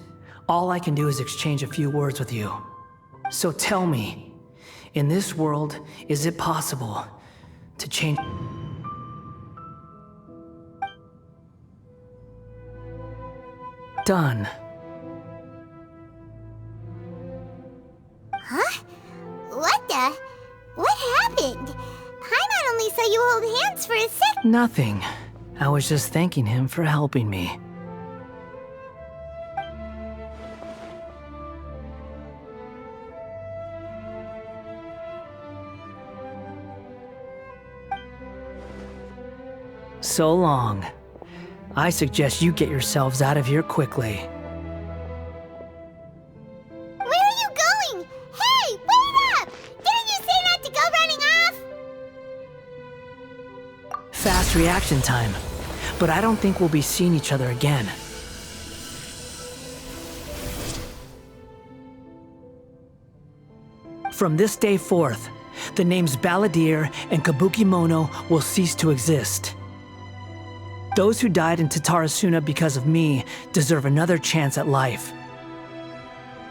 all I can do is exchange a few words with you. So tell me, in this world, is it possible to change? Done. Huh? What the? What happened? Paimon only saw you hold hands for a sec. Nothing. I was just thanking him for helping me. So long. I suggest you get yourselves out of here quickly. Where are you going? Hey, wait up! Didn't you say not to go running off? Fast reaction time. But I don't think we'll be seeing each other again. From this day forth, the names Balladeer and Kabukimono will cease to exist. Those who died in Tatarasuna because of me deserve another chance at life.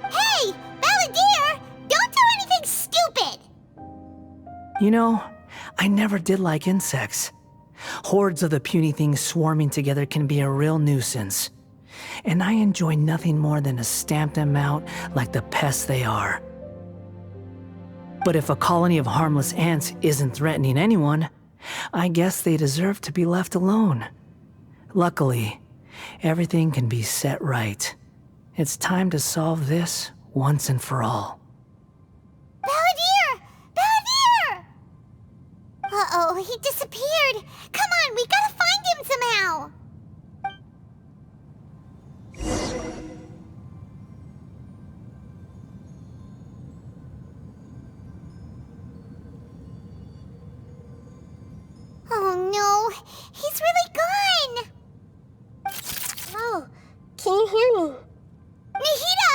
Hey, Balladeer! Don't do anything stupid! You know, I never did like insects. Hordes of the puny things swarming together can be a real nuisance. And I enjoy nothing more than to stamp them out like the pests they are. But if a colony of harmless ants isn't threatening anyone, I guess they deserve to be left alone. Luckily, everything can be set right. It's time to solve this once and for all. Uh-oh, he disappeared. Come on, we gotta find him somehow. Oh no, he's really gone. Oh, can you hear me? Nahida!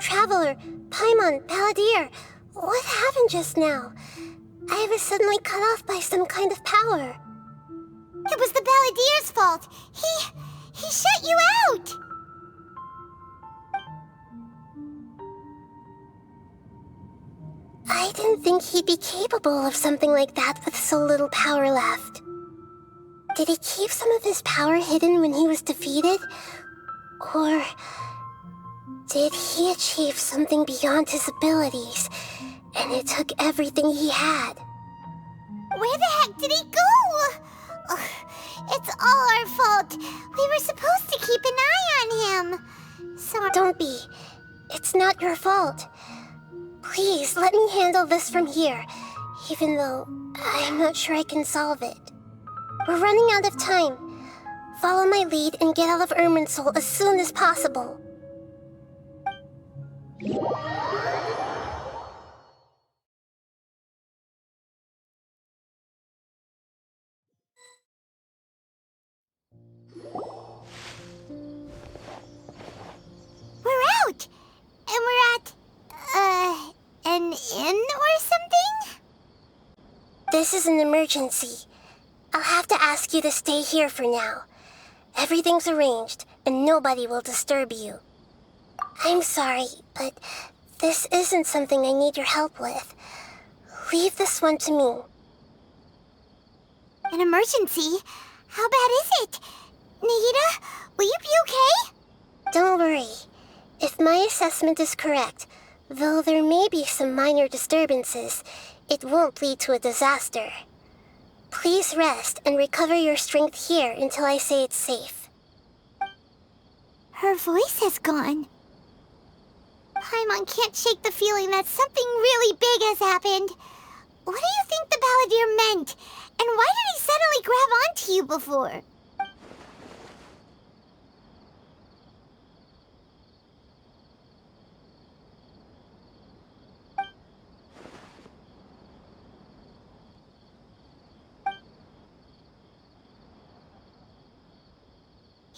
Traveler, Paimon, Palladir, what happened just now? I was suddenly cut off by some kind of power. It was the Balladeer's fault. He shut you out. I didn't think he'd be capable of something like that with so little power left. Did he keep some of his power hidden when he was defeated? Or did he achieve something beyond his abilities, and it took everything he had? Where the heck did he go? Ugh, it's all our fault. We were supposed to keep an eye on him. Sorry. Don't be. It's not your fault. Please, let me handle this from here, even though I'm not sure I can solve it. We're running out of time. Follow my lead and get out of Irminsul as soon as possible. We're out! And we're at, an inn or something? This is an emergency. I'll have to ask you to stay here for now. Everything's arranged, and nobody will disturb you. I'm sorry, but this isn't something I need your help with. Leave this one to me. An emergency? How bad is it? Nahida, will you be okay? Don't worry. If my assessment is correct, though there may be some minor disturbances, it won't lead to a disaster. Please rest and recover your strength here until I say it's safe. Her voice has gone. Paimon can't shake the feeling that something really big has happened. What do you think the Balladeer meant? And why did he suddenly grab onto you before?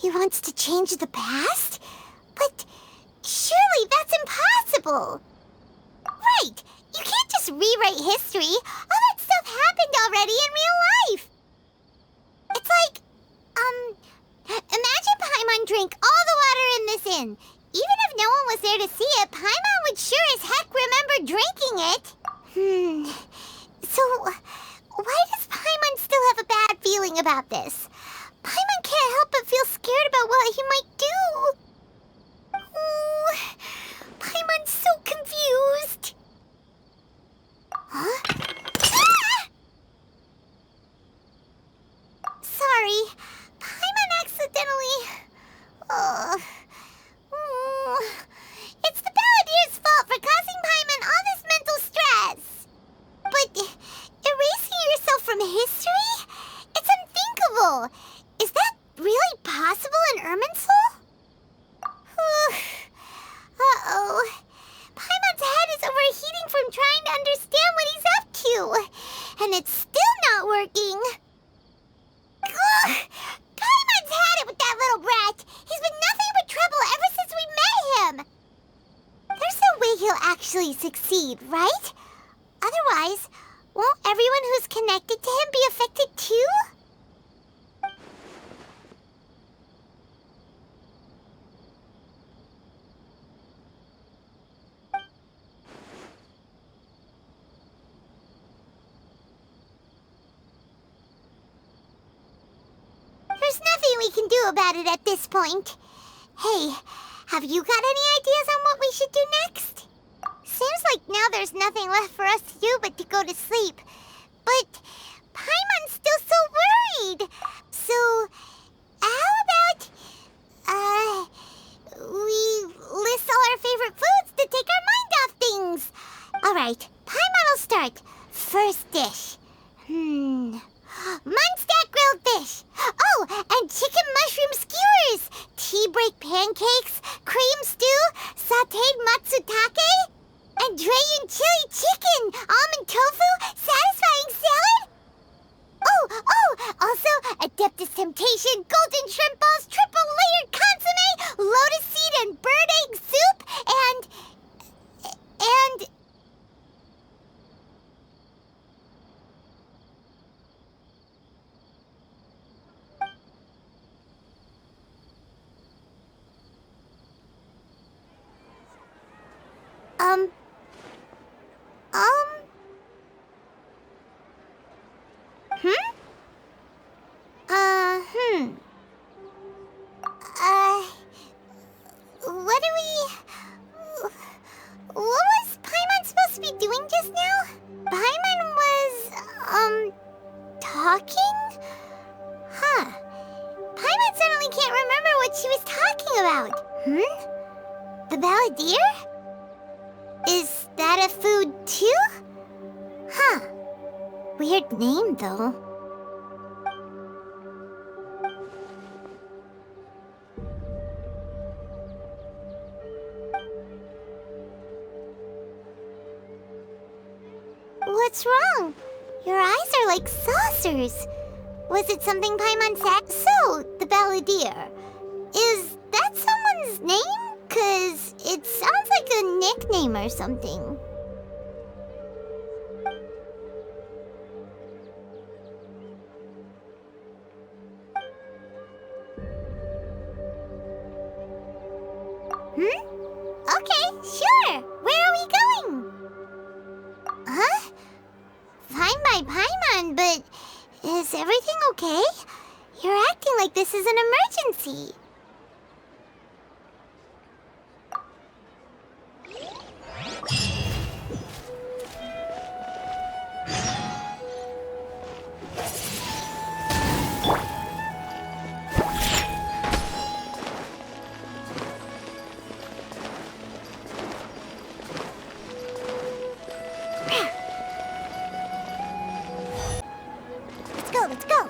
He wants to change the past? But surely that's impossible! Right! You can't just rewrite history! All that stuff happened already in real life! It's like, imagine Paimon drank all the water in this inn. Even if no one was there to see it, Paimon would sure as heck remember drinking it. So, why does Paimon still have a bad feeling about this? Paimon can't help but feel scared about what he might do. Oh, Paimon's so confused. Huh? Ah! Sorry, Paimon accidentally... It's the Balladeer's fault for causing Paimon all this mental stress. But erasing yourself from history? It's unthinkable. Is that really possible in Irminsul? Uh-oh. Paimon's head is overheating from trying to understand what he's up to. And it's still not working. Ugh! Paimon's had it with that little brat. He's been nothing but trouble ever since we met him. There's no way he'll actually succeed, right? Otherwise, won't everyone who's connected to him be affected too? There's nothing we can do about it at this point. Hey, have you got any ideas on what we should do next? Seems like now there's nothing left for us to do but to go to sleep. But Paimon's still so worried. So, how about, we list all our favorite foods to take our mind off things. Alright, Paimon will start. first dish? Munstack grilled fish. Oh, and chicken mushroom skewers. Tea break pancakes, cream stew, sauteed matsutake, and Dragon chili chicken, almond tofu, satisfying salad. Also Adeptus Temptation, golden shrimp balls, triple layered consomme, lotus seed and bird egg soup, and... What was Paimon supposed to be doing just now? Paimon was, talking? Huh. Paimon suddenly can't remember what she was talking about. The Balladeer? Is that a food too? Huh. Weird name, though. What's wrong? Your eyes are like saucers. Was it something Paimon said? So, the Balladeer. Is that someone's name? 'Cause it sounds like a nickname or something. Okay, sure. Where are we going? Huh? Fine by Paimon, but is everything okay? You're acting like this is an emergency. Let's go.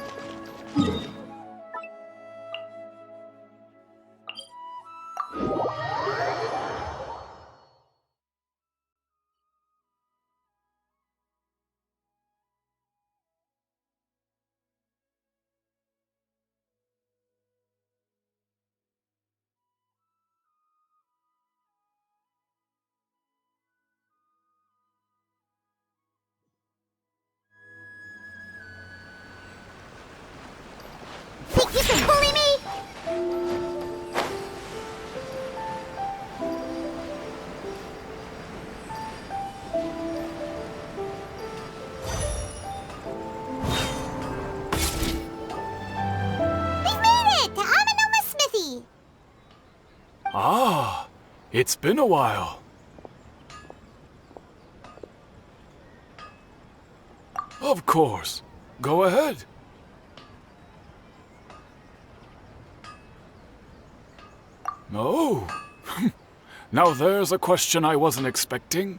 Think you can bully me? We made it to Amanoma Smithy. Ah, it's been a while. Of course. Go ahead. Oh, now there's a question I wasn't expecting.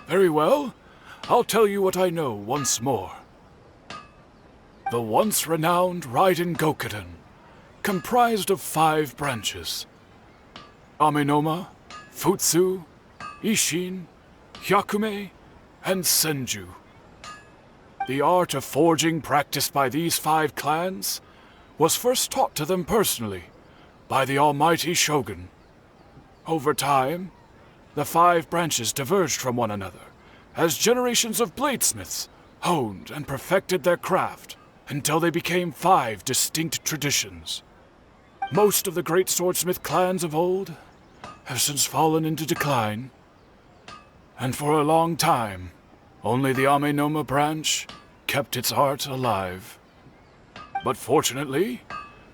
Very well, I'll tell you what I know once more. The once renowned Raiden Gokuden, comprised of 5 branches. Amenoma, Futsu, Ishin, Hyakume, and Senju. The art of forging practiced by these 5 clans was first taught to them personally by the almighty Shogun. Over time, the 5 branches diverged from one another as generations of bladesmiths honed and perfected their craft until they became 5 distinct traditions. Most of the great swordsmith clans of old have since fallen into decline, and for a long time, only the Amenoma branch kept its art alive. But fortunately,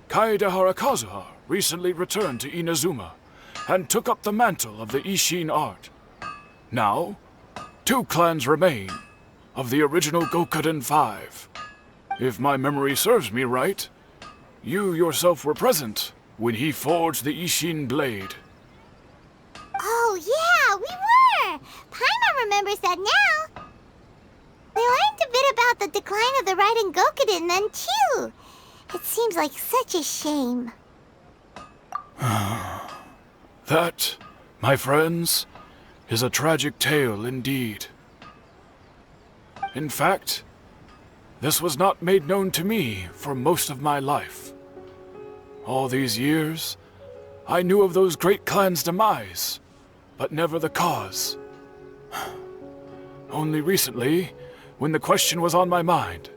Kaedehara Kazuha recently returned to Inazuma and took up the mantle of the Ishin art. Now, 2 clans remain of the original Gokuden 5. If my memory serves me right, you yourself were present when he forged the Ishin blade. Oh yeah, we were! Paimon remembers that now. about the decline of the Raiden Gokuden then, too. It seems like such a shame. That, my friends, is a tragic tale indeed. In fact, this was not made known to me for most of my life. All these years, I knew of those great clans' demise, but never the cause. Only recently, when the question was on my mind,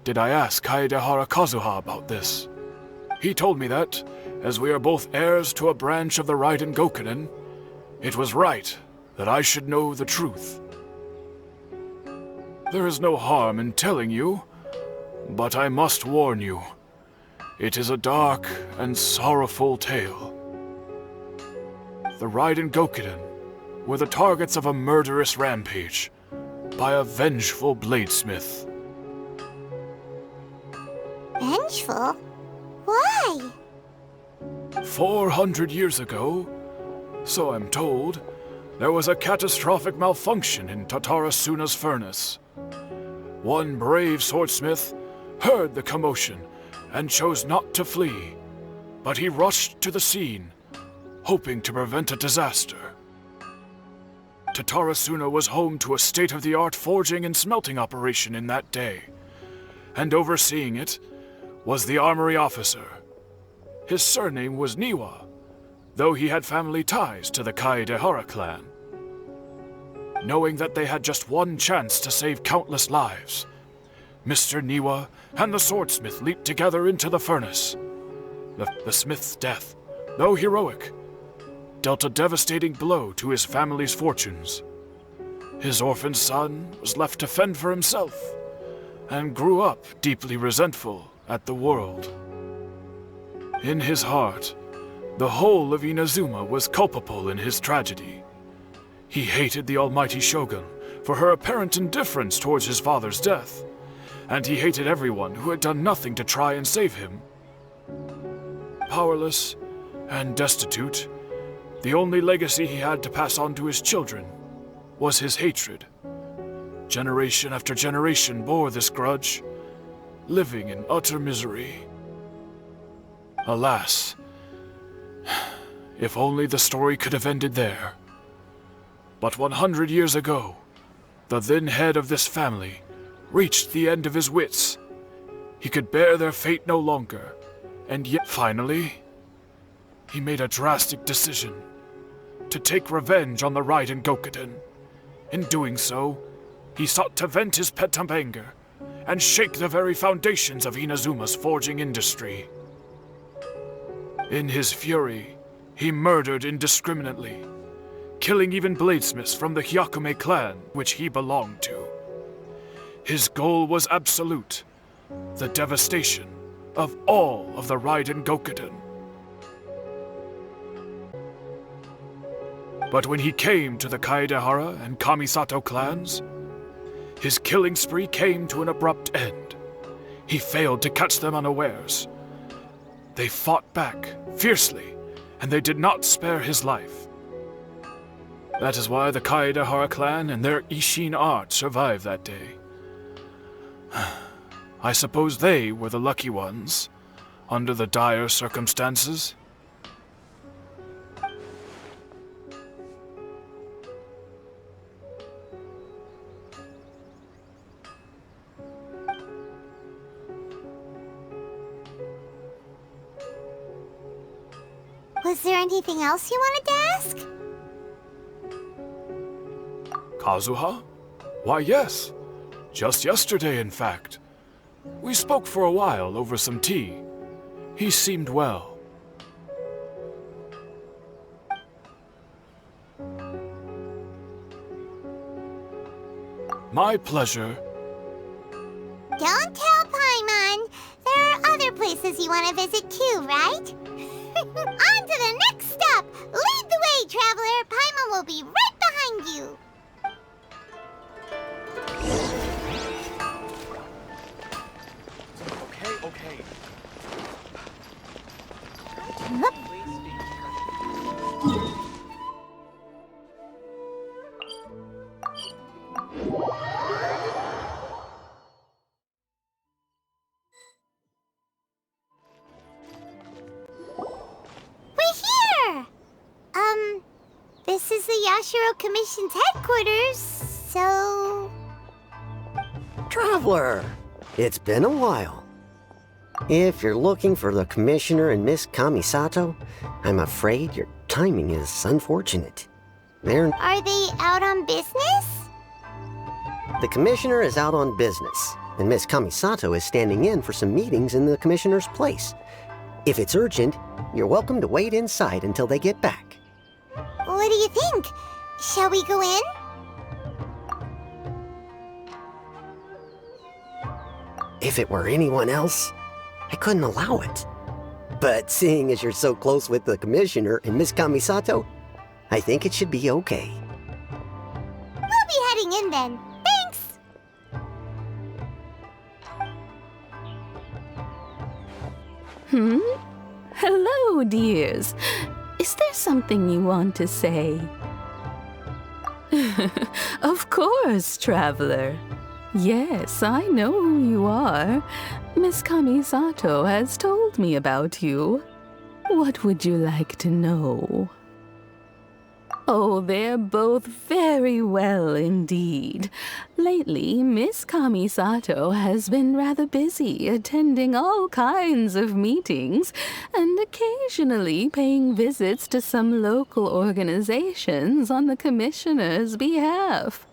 did I ask Kaedehara Kazuha about this. He told me that, as we are both heirs to a branch of the Raiden Gokuden, it was right that I should know the truth. There is no harm in telling you, but I must warn you. It is a dark and sorrowful tale. The Raiden Gokuden were the targets of a murderous rampage by a vengeful bladesmith. Vengeful? Why? 400 years ago, so I'm told, there was a catastrophic malfunction in Tatarasuna's furnace. One brave swordsmith heard the commotion and chose not to flee, but he rushed to the scene, hoping to prevent a disaster. Tatarasuna was home to a state-of-the-art forging and smelting operation in that day, and overseeing it was the armory officer. His surname was Niwa, though he had family ties to the Kaedehara clan. Knowing that they had just one chance to save countless lives, Mr. Niwa and the swordsmith leaped together into the furnace. The smith's death, though heroic, dealt a devastating blow to his family's fortunes. His orphan son was left to fend for himself, and grew up deeply resentful at the world. In his heart, the whole of Inazuma was culpable in his tragedy. He hated the almighty shogun for her apparent indifference towards his father's death, and he hated everyone who had done nothing to try and save him. Powerless and destitute, the only legacy he had to pass on to his children was his hatred. Generation after generation bore this grudge, living in utter misery. Alas, if only the story could have ended there. But 100 years ago, the then head of this family reached the end of his wits. He could bear their fate no longer, and yet finally, he made a drastic decision to take revenge on the Raiden Gokuden. In doing so, he sought to vent his pent anger and shake the very foundations of Inazuma's forging industry. In his fury, he murdered indiscriminately, killing even bladesmiths from the Hyakume clan which he belonged to. His goal was absolute, the devastation of all of the Raiden Gokuden. But when he came to the Kaedehara and Kamisato clans, his killing spree came to an abrupt end. He failed to catch them unawares. They fought back fiercely, and they did not spare his life. That is why the Kaedehara clan and their Ishin art survived that day. I suppose they were the lucky ones, under the dire circumstances. Was there anything else you wanted to ask? Kazuha? Why, yes. Just yesterday, in fact. We spoke for a while over some tea. He seemed well. My pleasure. Don't tell Paimon. There are other places you want to visit too, right? On to the next stop! Lead the way, traveler! Paimon will be right behind you! Yashiro Commission's headquarters, so... Traveler, it's been a while. If you're looking for the Commissioner and Miss Kamisato, I'm afraid your timing is unfortunate. Are they out on business? The Commissioner is out on business, and Miss Kamisato is standing in for some meetings in the Commissioner's place. If it's urgent, you're welcome to wait inside until they get back. What do you think? Shall we go in? If it were anyone else, I couldn't allow it. But seeing as you're so close with the Commissioner and Miss Kamisato, I think it should be okay. We'll be heading in then. Thanks! Hello, dears. Is there something you want to say? Of course, traveler. Yes, I know who you are. Miss Kamisato has told me about you. What would you like to know? Oh, they're both very well indeed. Lately, Miss Kamisato has been rather busy attending all kinds of meetings and occasionally paying visits to some local organizations on the Commissioner's behalf.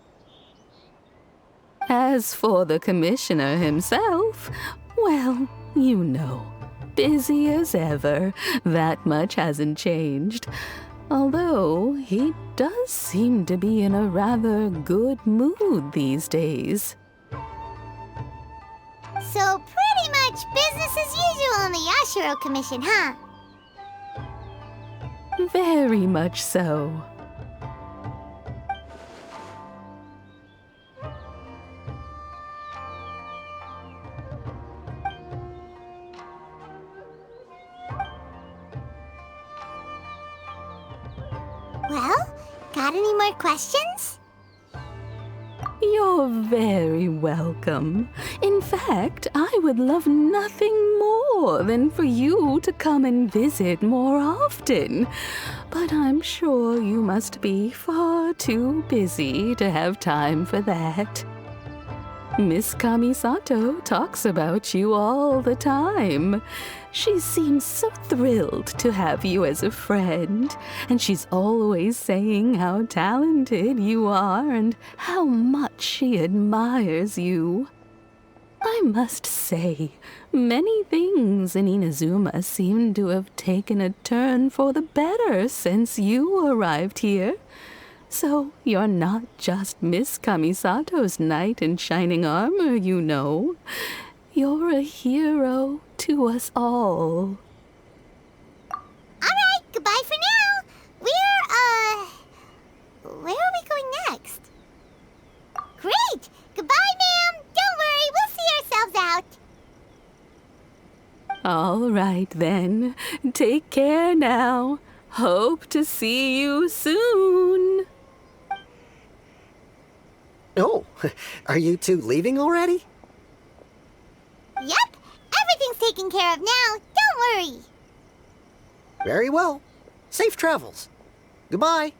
As for the Commissioner himself, well, you know, busy as ever. That much hasn't changed. Although, he does seem to be in a rather good mood these days. So pretty much business as usual in the Yashiro Commission, huh? Very much so. Well, got any more questions? You're very welcome. In fact, I would love nothing more than for you to come and visit more often. But I'm sure you must be far too busy to have time for that. Miss Kamisato talks about you all the time. She seems so thrilled to have you as a friend, and she's always saying how talented you are and how much she admires you. I must say, many things in Inazuma seem to have taken a turn for the better since you arrived here. So you're not just Miss Kamisato's knight in shining armor, you know. You're a hero to us all. Alright, goodbye for now. Where are we going next? Great! Goodbye, ma'am! Don't worry, we'll see ourselves out. All right, then. Take care now. Hope to see you soon. Oh, are you two leaving already? Yep, everything's taken care of now. Don't worry. Very well. Safe travels. Goodbye.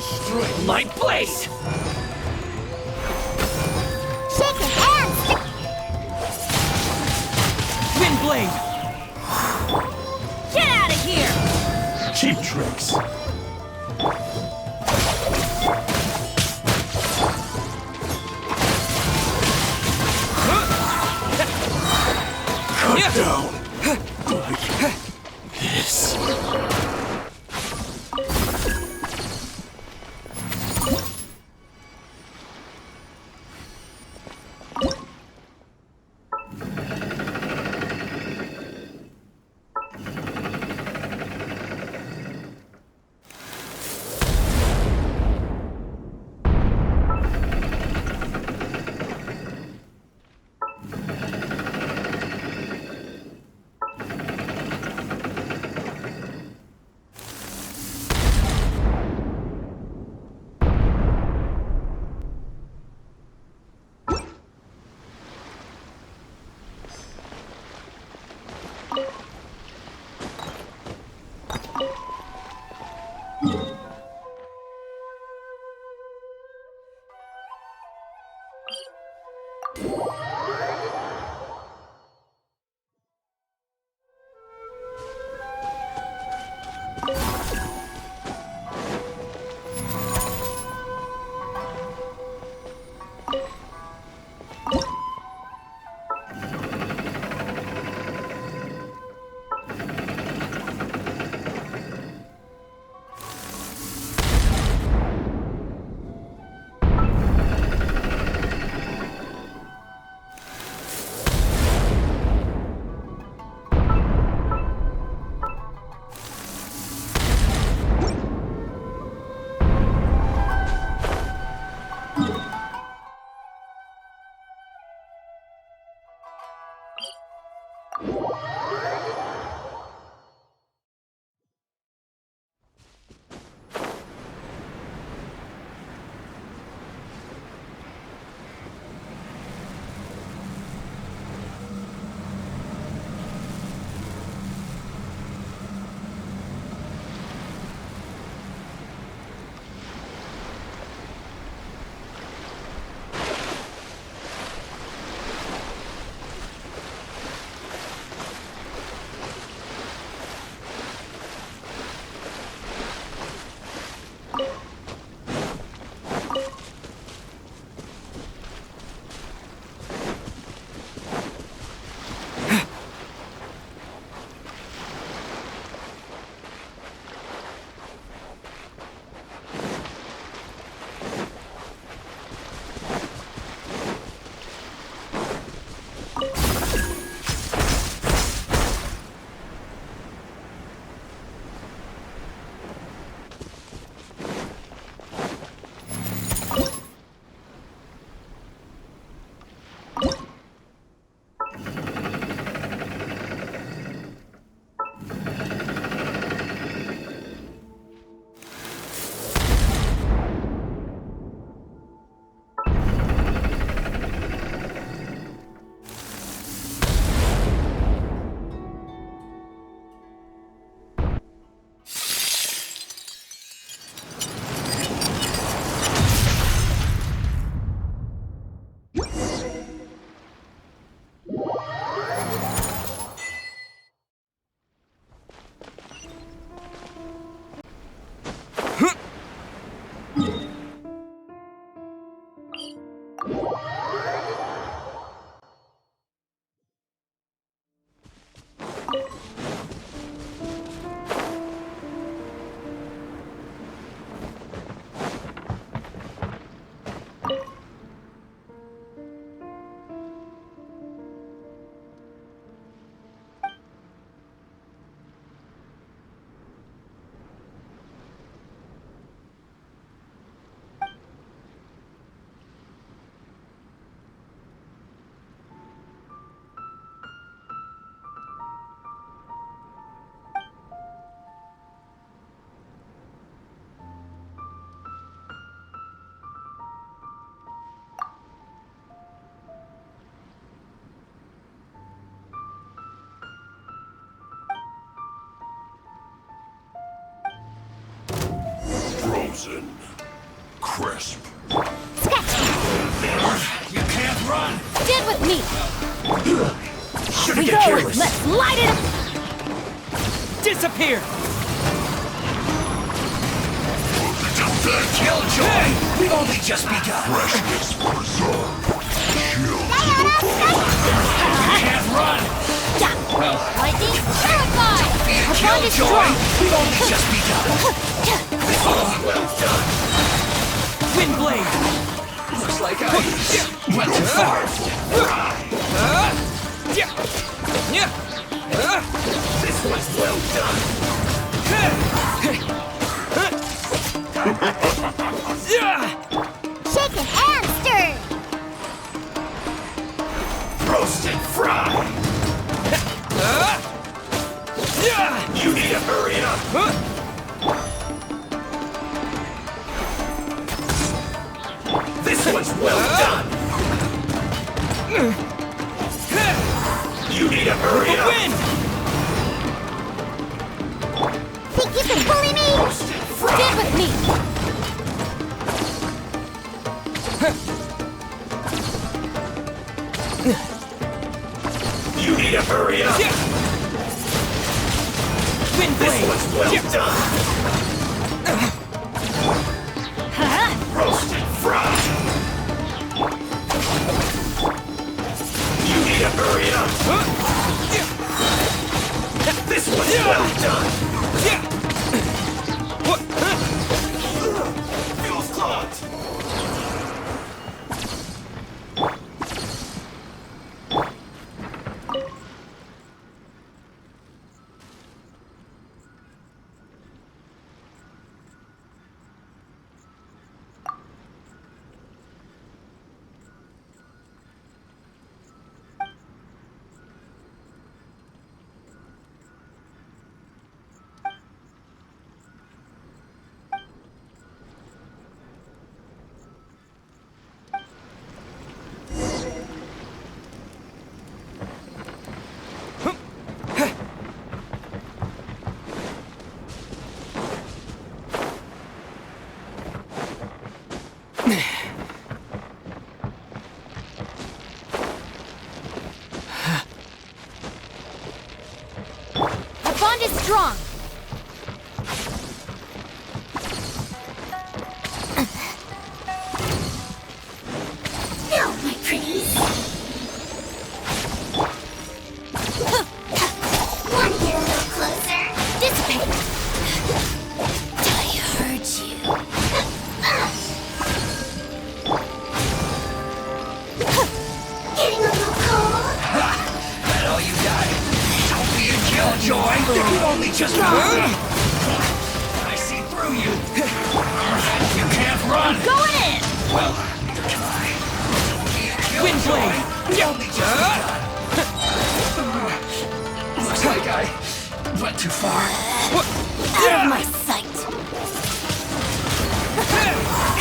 Destroy my blade! Shake your hands! Wind blade! Get out of here! Cheap tricks. Cut down. Like this. Frozen. with me! Shouldn't We get go! careless. Let's light it up! Disappear! Killjoy! We've only just begun. Freshness preserved. Can't run! Well, Lightning, terrified! Our bond is Killjoy! strong! We've only just begun. Well done. Windblade! Looks like I went too far. This was well done. Shaken and stirred! Roasted fry! You need to hurry up! This was well done! You need to hurry up! Think you can bully me? Roasted fry! Stand with me! You need to hurry up! This was well done! Roasted fry! You need to hurry up! This was well done! Feels clogged! Our bond is strong! No, my pretties. Want to get a little closer? Dissipate! I heard you. Getting a little cold? That all you got? Don't be a killjoy! You've only just begun! I see through you! You can't run! Going in! Well, neither can I. Windblade! You only just begun! Looks like I went too far. Out of my sight!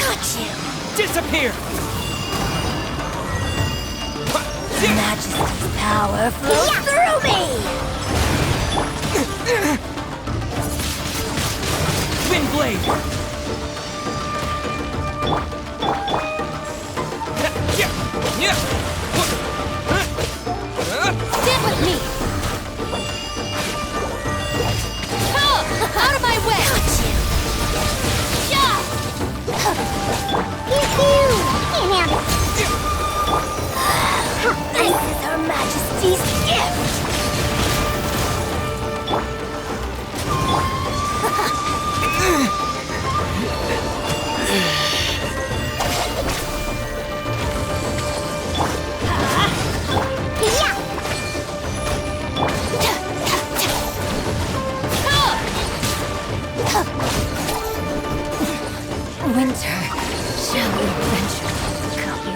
Got you. Disappear! Majesty's power flows through me! Windblade! Stand with me! Out of my way! Yeah! Pew-pew! Can't have it. This is Her Majesty's gift! Winter, shall we venture come?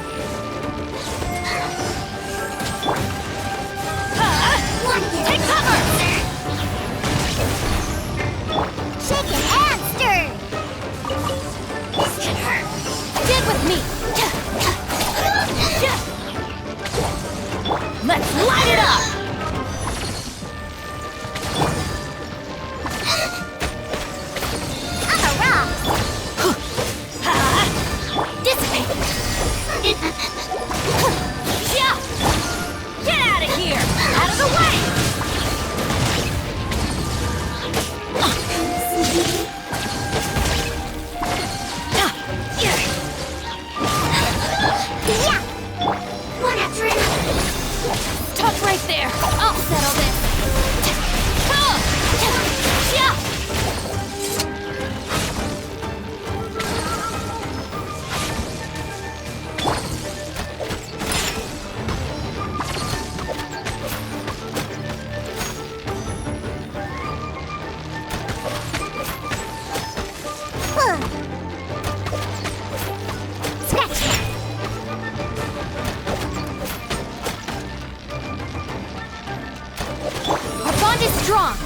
Take cover! Shaken and stirred. This can hurt. Stand with me! Let's light it up! I'm a rock. Dissipate! Yeah! strong!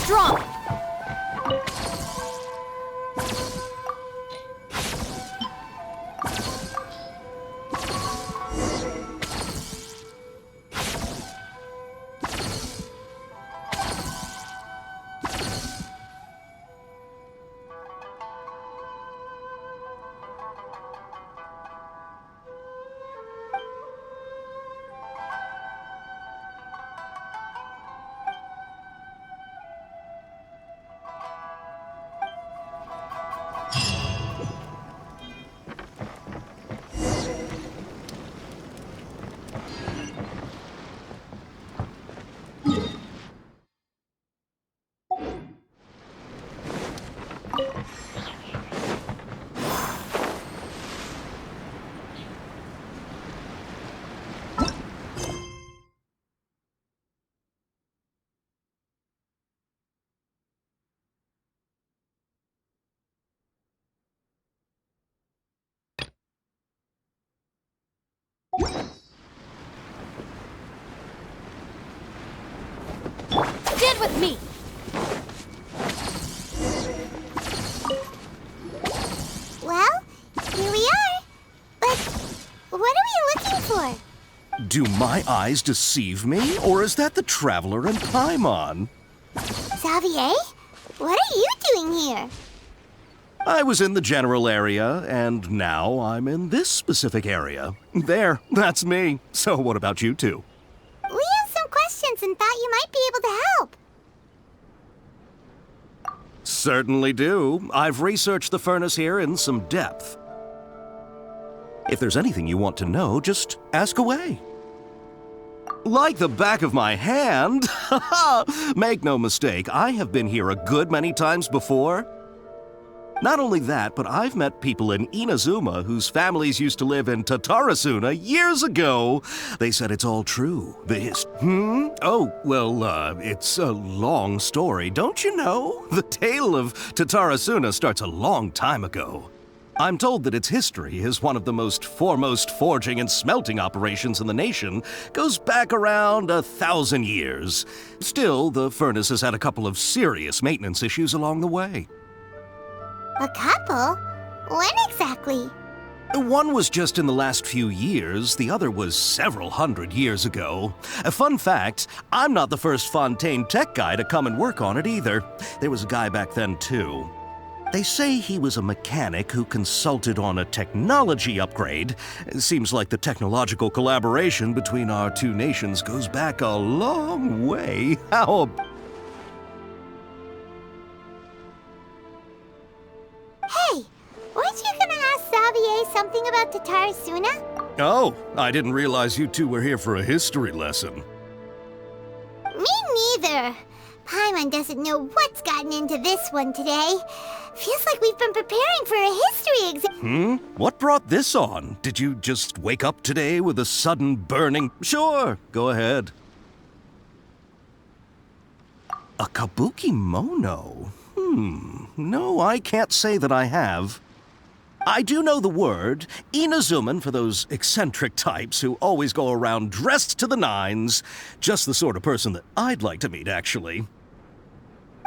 Strong! Stand with me! Well, here we are. But what are we looking for? Do my eyes deceive me, or is that the Traveler and Paimon? Xavier? What are you doing here? I was in the general area, and now I'm in this specific area. There, that's me. So what about you two? We have some questions and thought you might be able to help. Certainly do. I've researched the furnace here in some depth. If there's anything you want to know, just ask away. Like the back of my hand. Make no mistake, I have been here a good many times before. Not only that, but I've met people in Inazuma whose families used to live in Tatarasuna years ago. They said it's all true. Oh, well, it's a long story, don't you know? The tale of Tatarasuna starts a long time ago. I'm told that its history as one of the most foremost forging and smelting operations in the nation goes back around 1,000 years. Still, the furnace has had a couple of serious maintenance issues along the way. A couple? When exactly? One was just in the last few years, the other was several hundred years ago. A fun fact, I'm not the first Fontaine tech guy to come and work on it either. There was a guy back then too. They say he was a mechanic who consulted on a technology upgrade. It seems like the technological collaboration between our two nations goes back a long way. Hey, weren't you gonna ask Xavier something about Tatarasuna? Oh, I didn't realize you two were here for a history lesson. Me neither. Paimon doesn't know what's gotten into this one today. Feels like we've been preparing for a history exam. What brought this on? Did you just wake up today with a sudden burning? Sure, go ahead. A kabuki mono? No, I can't say that I have. I do know the word, Inazuman for those eccentric types who always go around dressed to the nines. Just the sort of person that I'd like to meet, actually.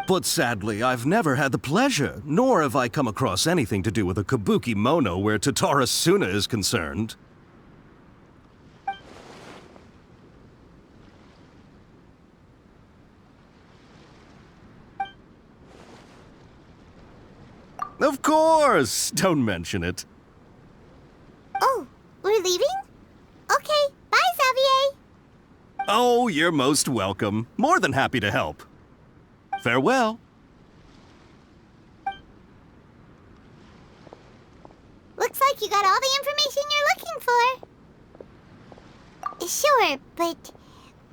But sadly, I've never had the pleasure, nor have I come across anything to do with a kabuki mono where Tatarasuna is concerned. Of course! Don't mention it. Oh, we're leaving? Okay, bye, Xavier. Oh, you're most welcome. More than happy to help. Farewell. Looks like you got all the information you're looking for. Sure, but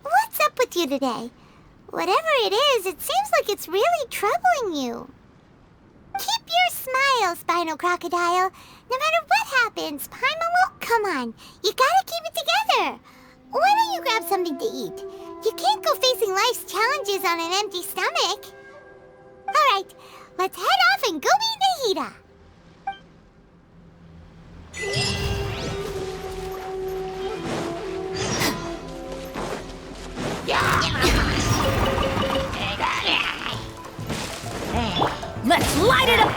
what's up with you today? Whatever it is, it seems like it's really troubling you. Keep your smile, Spinal Crocodile. No matter what happens, Paimon will... Come on, you gotta keep it together. Why don't you grab something to eat? You can't go facing life's challenges on an empty stomach. All right, let's head off and go meet Nahida. Let's light it up!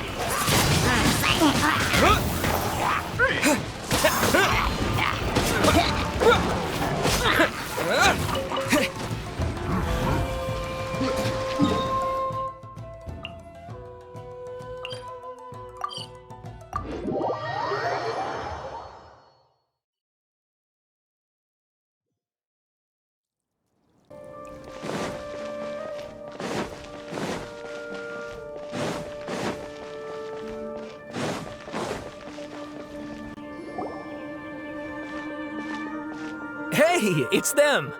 Hey, it's them!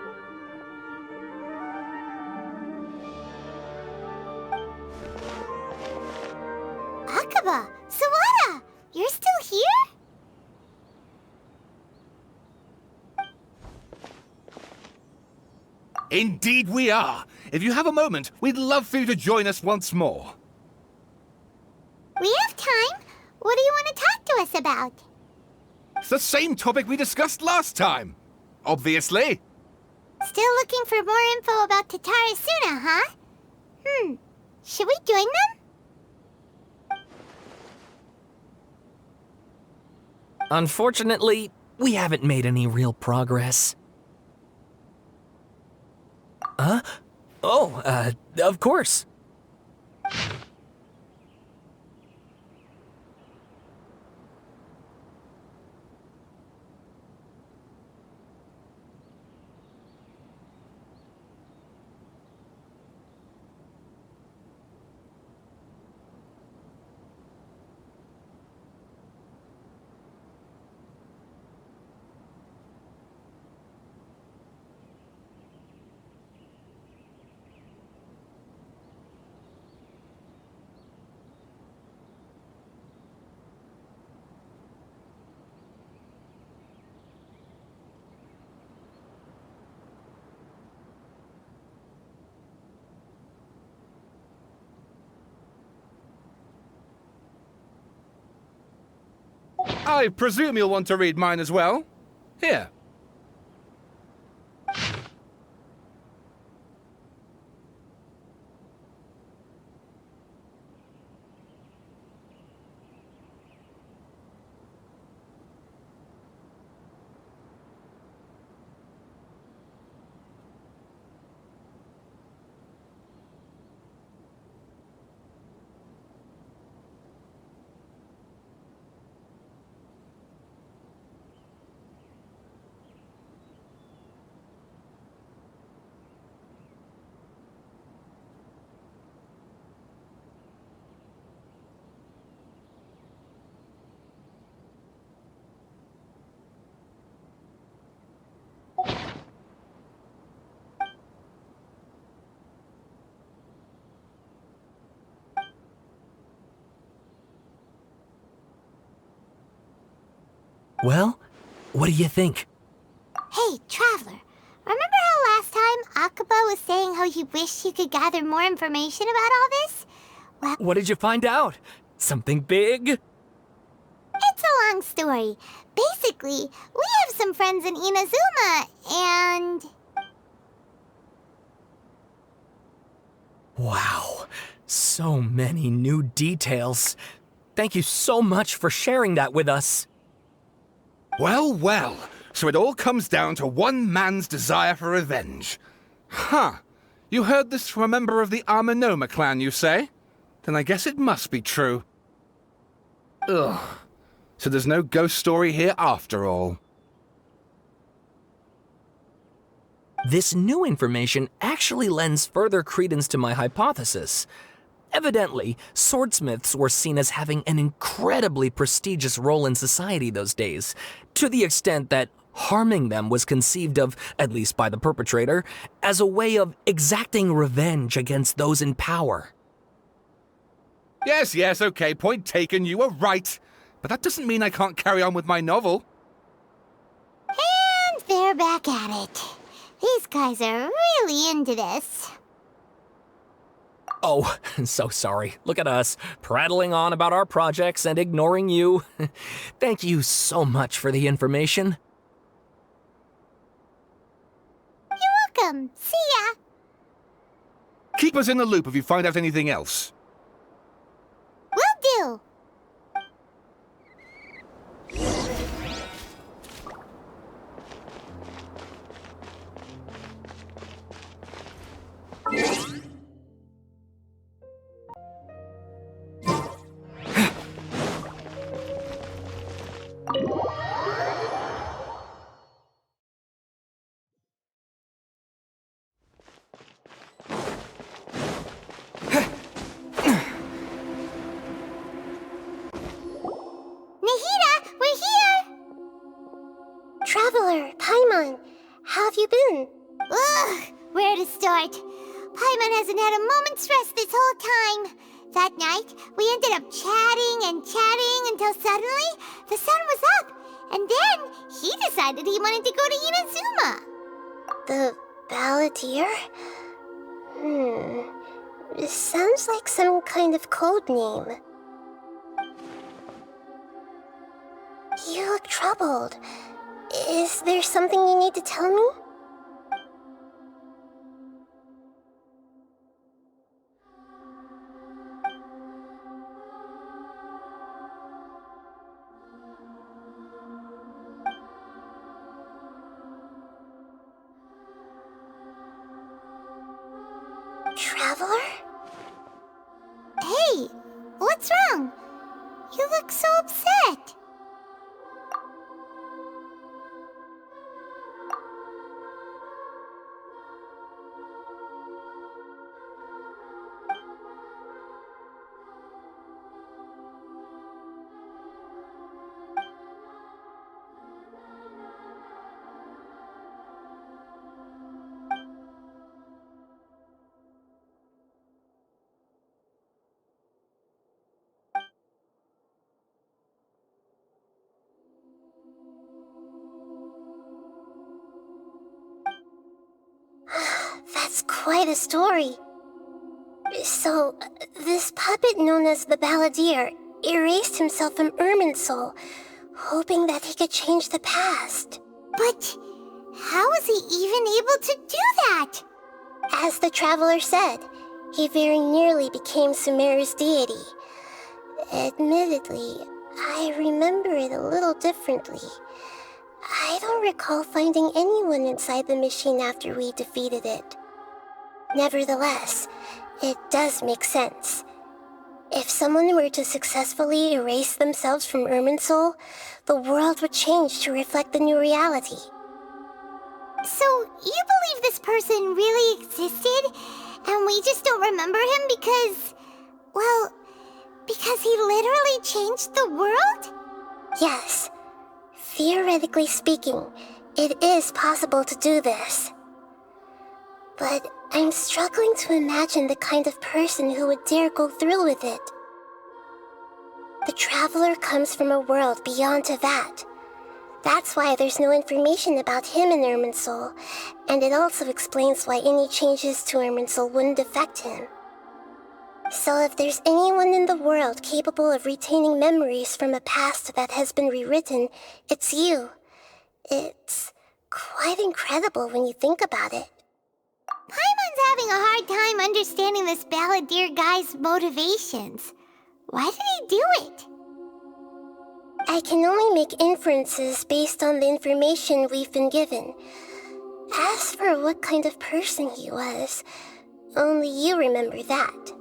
Akaba, Sawada, you're still here? Indeed we are. If you have a moment, we'd love for you to join us once more. We have time. What do you want to talk to us about? It's the same topic we discussed last time. Obviously. Still looking for more info about Tatarasuna, huh? Should we join them? Unfortunately, we haven't made any real progress. Huh? Oh, of course. I presume you'll want to read mine as well. Here. Well, what do you think? Hey, Traveler. Remember how last time Akaba was saying how he wished he could gather more information about all this? Well, What did you find out? Something big? it's a long story. Basically, we have some friends in Inazuma, and... Wow, so many new details. Thank you so much for sharing that with us. Well, well. So it all comes down to one man's desire for revenge. Huh. You heard this from a member of the Amanoma clan, you say? Then I guess it must be true. Ugh. So there's no ghost story here after all. This new information actually lends further credence to my hypothesis. Evidently, swordsmiths were seen as having an incredibly prestigious role in society those days, to the extent that harming them was conceived of, at least by the perpetrator, as a way of exacting revenge against those in power. Yes, okay, point taken, you were right. But that doesn't mean I can't carry on with my novel. And they're back at it. These guys are really into this. Oh, so sorry. Look at us, prattling on about our projects and ignoring you. Thank you so much for the information. You're welcome. See ya. Keep us in the loop if you find out anything else. Will do. Traveler, Paimon, how have you been? Ugh, where to start? Paimon hasn't had a moment's rest this whole time. That night, we ended up chatting until suddenly the sun was up. And then he decided he wanted to go to Inazuma. The Balladeer? This sounds like some kind of code name. You look troubled. Is there something you need to tell me? Traveler? Hey, what's wrong? You look so upset. That's quite a story. So, this puppet known as the Balladeer erased himself from Irminsul, hoping that he could change the past. But how was he even able to do that? As the Traveler said, he very nearly became Sumeru's deity. Admittedly, I remember it a little differently. I don't recall finding anyone inside the machine after we defeated it. Nevertheless, it does make sense. If someone were to successfully erase themselves from Irminsul, the world would change to reflect the new reality. So, you believe this person really existed, and we just don't remember him because... well, because he literally changed the world? Yes. Theoretically speaking, it is possible to do this. But I'm struggling to imagine the kind of person who would dare go through with it. The Traveler comes from a world beyond to that. That's why there's no information about him in Irminsul, and it also explains why any changes to Irminsul wouldn't affect him. So if there's anyone in the world capable of retaining memories from a past that has been rewritten, it's you. It's quite incredible when you think about it. Paimon's having a hard time understanding this balladeer guy's motivations. Why did he do it? I can only make inferences based on the information we've been given. As for what kind of person he was, only you remember that.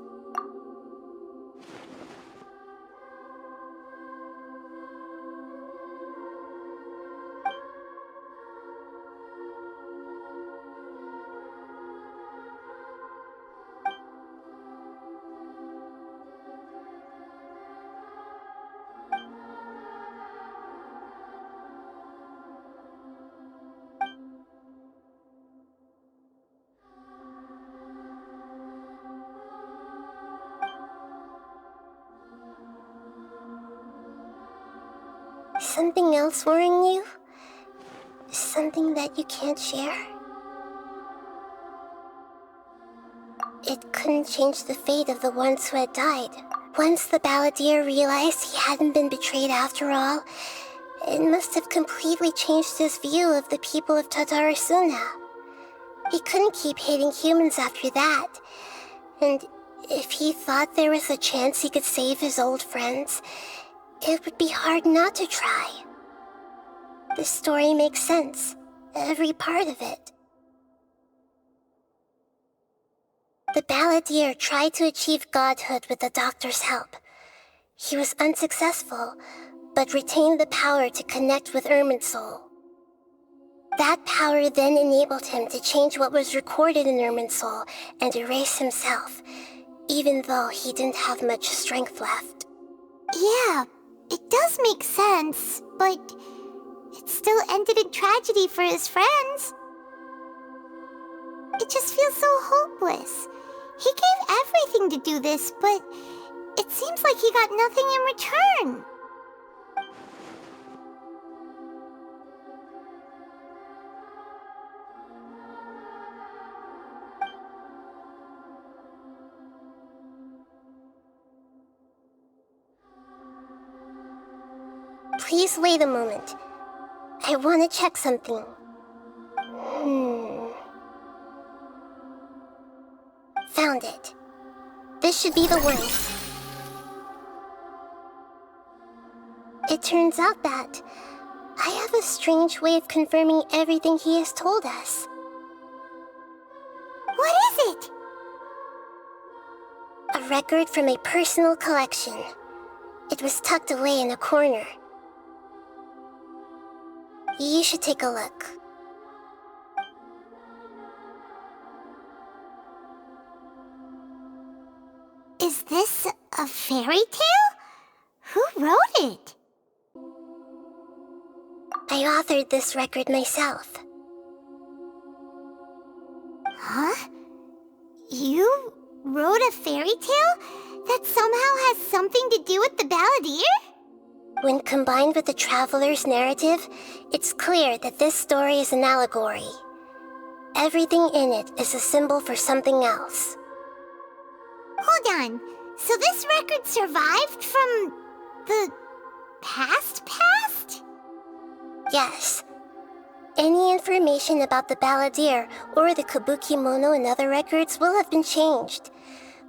Something else worrying you? Something that you can't share? It couldn't change the fate of the ones who had died. Once the balladeer realized he hadn't been betrayed after all, it must have completely changed his view of the people of Tatarasuna. He couldn't keep hating humans after that. And if he thought there was a chance he could save his old friends, it would be hard not to try. The story makes sense, every part of it. The balladeer tried to achieve godhood with the doctor's help. He was unsuccessful, but retained the power to connect with Irminsul. That power then enabled him to change what was recorded in Irminsul and erase himself, even though he didn't have much strength left. Yeah, it does make sense, but it still ended in tragedy for his friends. It just feels so hopeless. He gave everything to do this, but it seems like he got nothing in return. Please wait a moment. I want to check something. Found it. This should be the one. It turns out that I have a strange way of confirming everything he has told us. What is it? A record from a personal collection. It was tucked away in a corner. You should take a look. Is this a fairy tale? Who wrote it? I authored this record myself. Huh? You wrote a fairy tale that somehow has something to do with the balladeer? When combined with the Traveler's narrative, it's clear that this story is an allegory. Everything in it is a symbol for something else. Hold on. So this record survived from the Past? Yes. Any information about the balladeer or the kabuki-mono in other records will have been changed.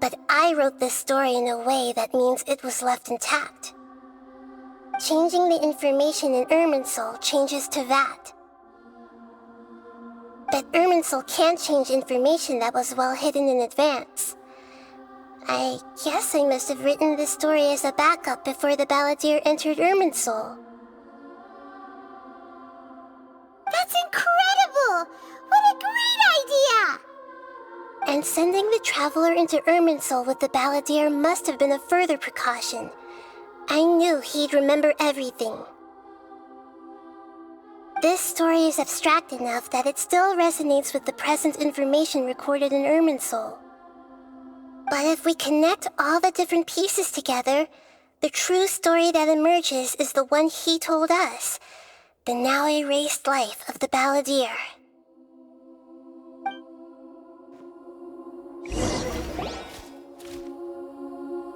But I wrote this story in a way that means it was left intact. Changing the information in Irminsul changes to that. But Irminsul can't change information that was well hidden in advance. I guess I must have written this story as a backup before the balladeer entered Irminsul. That's incredible! What a great idea! And sending the traveler into Irminsul with the balladeer must have been a further precaution. I knew he'd remember everything. This story is abstract enough that it still resonates with the present information recorded in Irminsul. But if we connect all the different pieces together, the true story that emerges is the one he told us, the now erased life of the balladeer.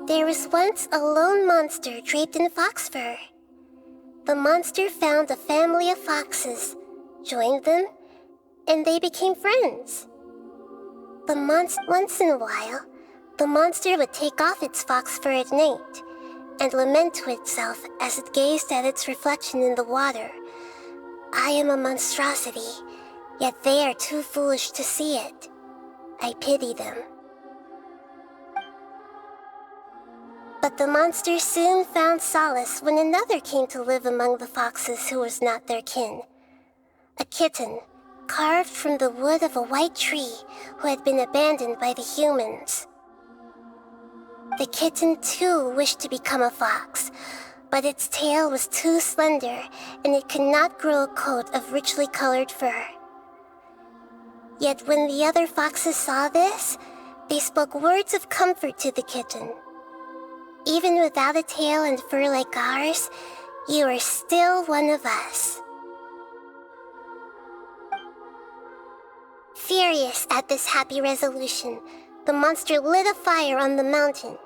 There was once a lone monster draped in fox fur. The monster found a family of foxes, joined them, and they became friends. Once in a while, the monster would take off its fox fur at night and lament to itself as it gazed at its reflection in the water. I am a monstrosity, yet they are too foolish to see it. I pity them. But the monster soon found solace when another came to live among the foxes who was not their kin. A kitten, carved from the wood of a white tree who had been abandoned by the humans. The kitten too wished to become a fox, but its tail was too slender and it could not grow a coat of richly colored fur. Yet when the other foxes saw this, they spoke words of comfort to the kitten. Even without a tail and fur like ours, you are still one of us. Furious at this happy resolution, the monster lit a fire on the mountain.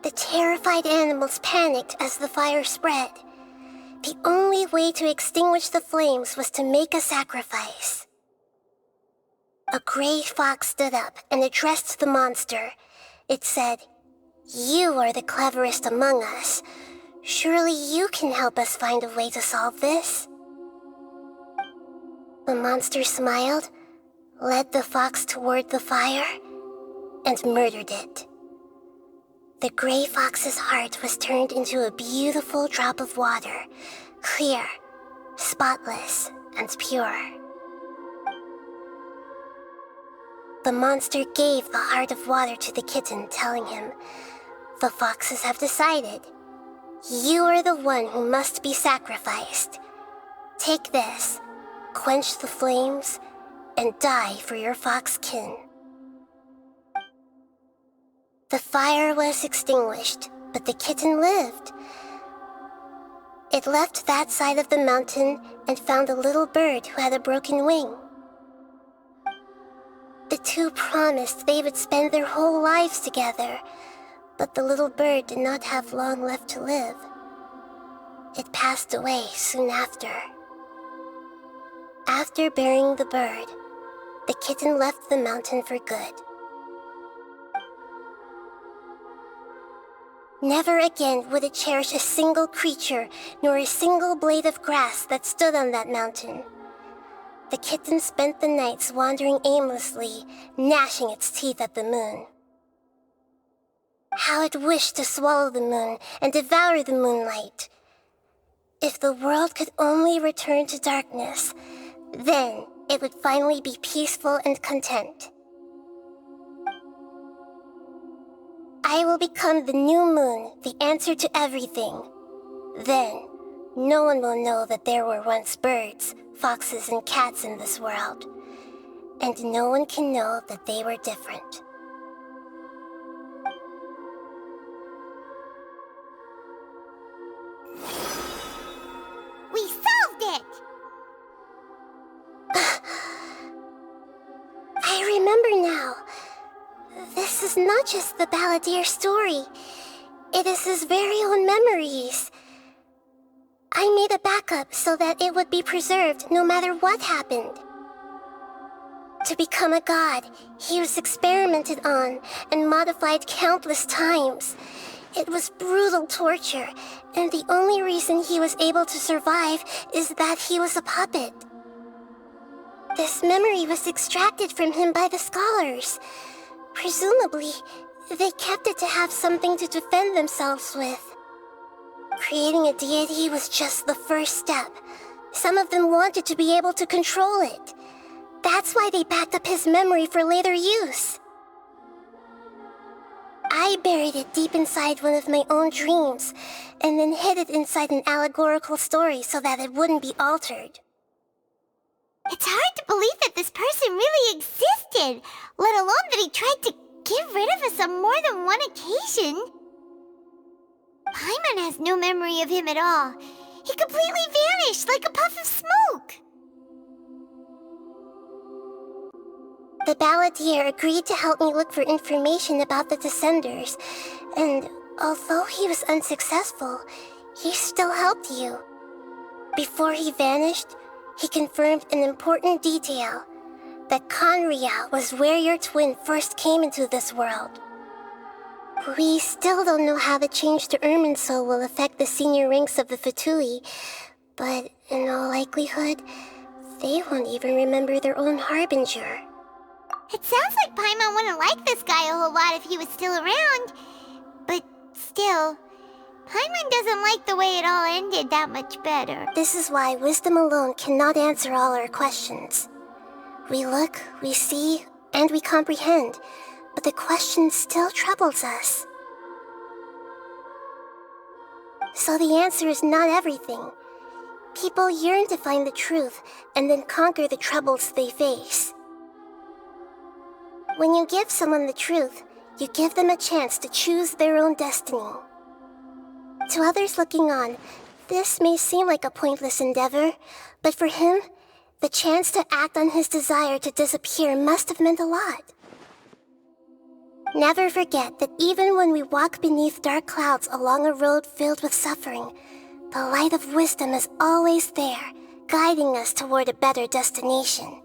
The terrified animals panicked as the fire spread. The only way to extinguish the flames was to make a sacrifice. A gray fox stood up and addressed the monster. It said, "You are the cleverest among us. Surely you can help us find a way to solve this." The monster smiled, led the fox toward the fire, and murdered it. The gray fox's heart was turned into a beautiful drop of water, clear, spotless, and pure. The monster gave the heart of water to the kitten, telling him, "The foxes have decided. You are the one who must be sacrificed. Take this, quench the flames, and die for your fox kin." The fire was extinguished, but the kitten lived. It left that side of the mountain and found a little bird who had a broken wing. The two promised they would spend their whole lives together, but the little bird did not have long left to live. It passed away soon after. After burying the bird, the kitten left the mountain for good. Never again would it cherish a single creature nor a single blade of grass that stood on that mountain. The kitten spent the nights wandering aimlessly, gnashing its teeth at the moon. How it wished to swallow the moon and devour the moonlight. If the world could only return to darkness, then it would finally be peaceful and content. I will become the new moon, the answer to everything. Then, no one will know that there were once birds, foxes, and cats in this world. And no one can know that they were different. We solved it! I remember now. This is not just the balladeer's story. It is his very own memories. I made a backup so that it would be preserved no matter what happened. To become a god, he was experimented on and modified countless times. It was brutal torture, and the only reason he was able to survive is that he was a puppet. This memory was extracted from him by the scholars. Presumably, they kept it to have something to defend themselves with. Creating a deity was just the first step. Some of them wanted to be able to control it. That's why they backed up his memory for later use. I buried it deep inside one of my own dreams, and then hid it inside an allegorical story so that it wouldn't be altered. It's hard to believe that this person really existed, let alone that he tried to get rid of us on more than one occasion. Paimon has no memory of him at all. He completely vanished like a puff of smoke. The balladeer agreed to help me look for information about the Descenders, and although he was unsuccessful, he still helped you. Before he vanished, he confirmed an important detail, that Conria was where your twin first came into this world. We still don't know how the change to Irminsul will affect the senior ranks of the Fatui, but in all likelihood, they won't even remember their own Harbinger. It sounds like Paimon wouldn't like this guy a whole lot if he was still around. But still, Paimon doesn't like the way it all ended that much better. This is why wisdom alone cannot answer all our questions. We look, we see, and we comprehend, but the question still troubles us. So the answer is not everything. People yearn to find the truth and then conquer the troubles they face. When you give someone the truth, you give them a chance to choose their own destiny. To others looking on, this may seem like a pointless endeavor, but for him, the chance to act on his desire to disappear must have meant a lot. Never forget that even when we walk beneath dark clouds along a road filled with suffering, the light of wisdom is always there, guiding us toward a better destination.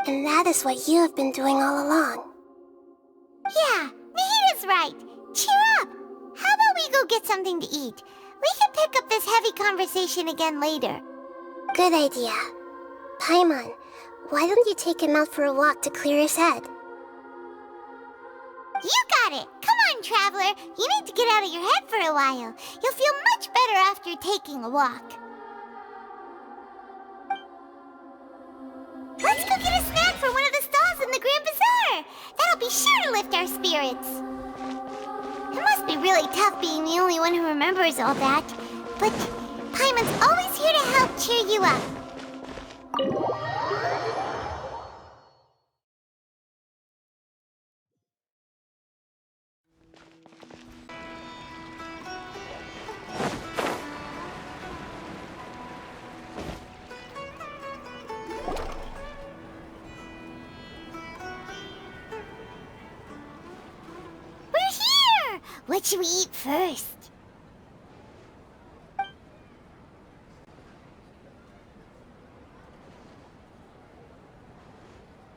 And that is what you have been doing all along. Yeah, Nahita's right. Cheer up. How about we go get something to eat? We can pick up this heavy conversation again later. Good idea. Paimon, why don't you take him out for a walk to clear his head? You got it! Come on, Traveler! You need to get out of your head for a while. You'll feel much better after taking a walk. Let's go get a snack from one of the stalls in the Grand Bazaar! That'll be sure to lift our spirits. It must be really tough being the only one who remembers all that. But Paimon's always here to help cheer you up. What should we eat first?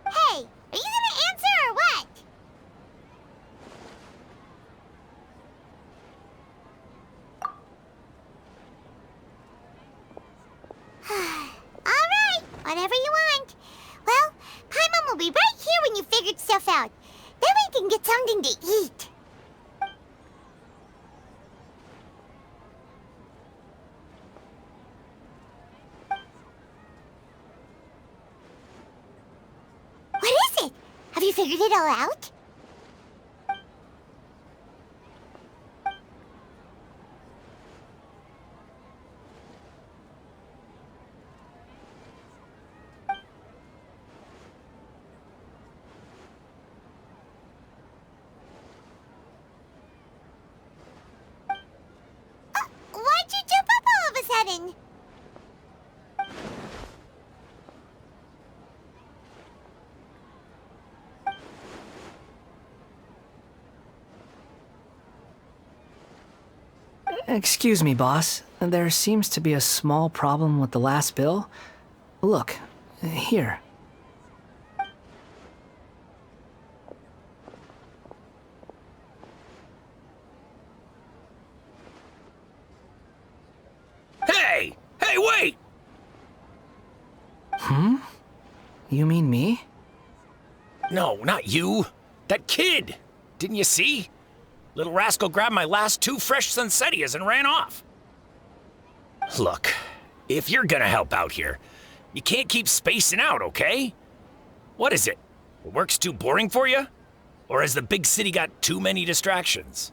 Hey, are you gonna answer or what? Alright, whatever you want. Well, Paimon will be right here when you figured stuff out. Then we can get something to eat. Have you figured it all out? Why'd you jump up all of a sudden? Excuse me, boss. there seems to be a small problem with the last bill. Look, here. Hey! Hey, wait! You mean me? No, not you. That kid! Didn't you see? Little rascal grabbed my last 2 fresh Sunsettias and ran off. Look, if you're gonna help out here, you can't keep spacing out, okay? What is it? Work's too boring for you? Or has the big city got too many distractions?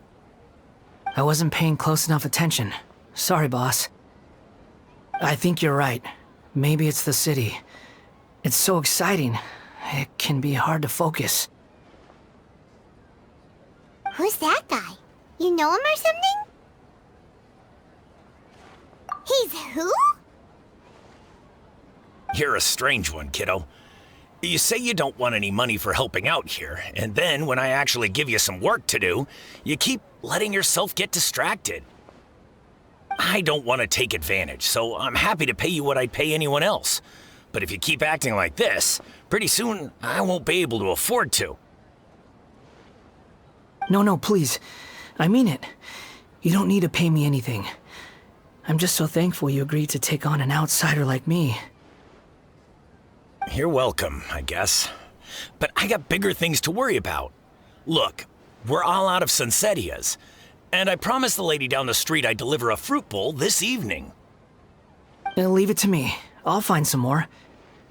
I wasn't paying close enough attention. Sorry, boss. I think you're right. Maybe it's the city. It's so exciting. It can be hard to focus. Who's that guy? You know him or something? He's who? You're a strange one, kiddo. You say you don't want any money for helping out here, and then when I actually give you some work to do, you keep letting yourself get distracted. I don't want to take advantage, so I'm happy to pay you what I'd pay anyone else. But if you keep acting like this, pretty soon I won't be able to afford to. No, please. I mean it. You don't need to pay me anything. I'm just so thankful you agreed to take on an outsider like me. You're welcome, I guess. But I got bigger things to worry about. Look, we're all out of Sunsettias, and I promised the lady down the street I'd deliver a fruit bowl this evening. Leave it to me. I'll find some more.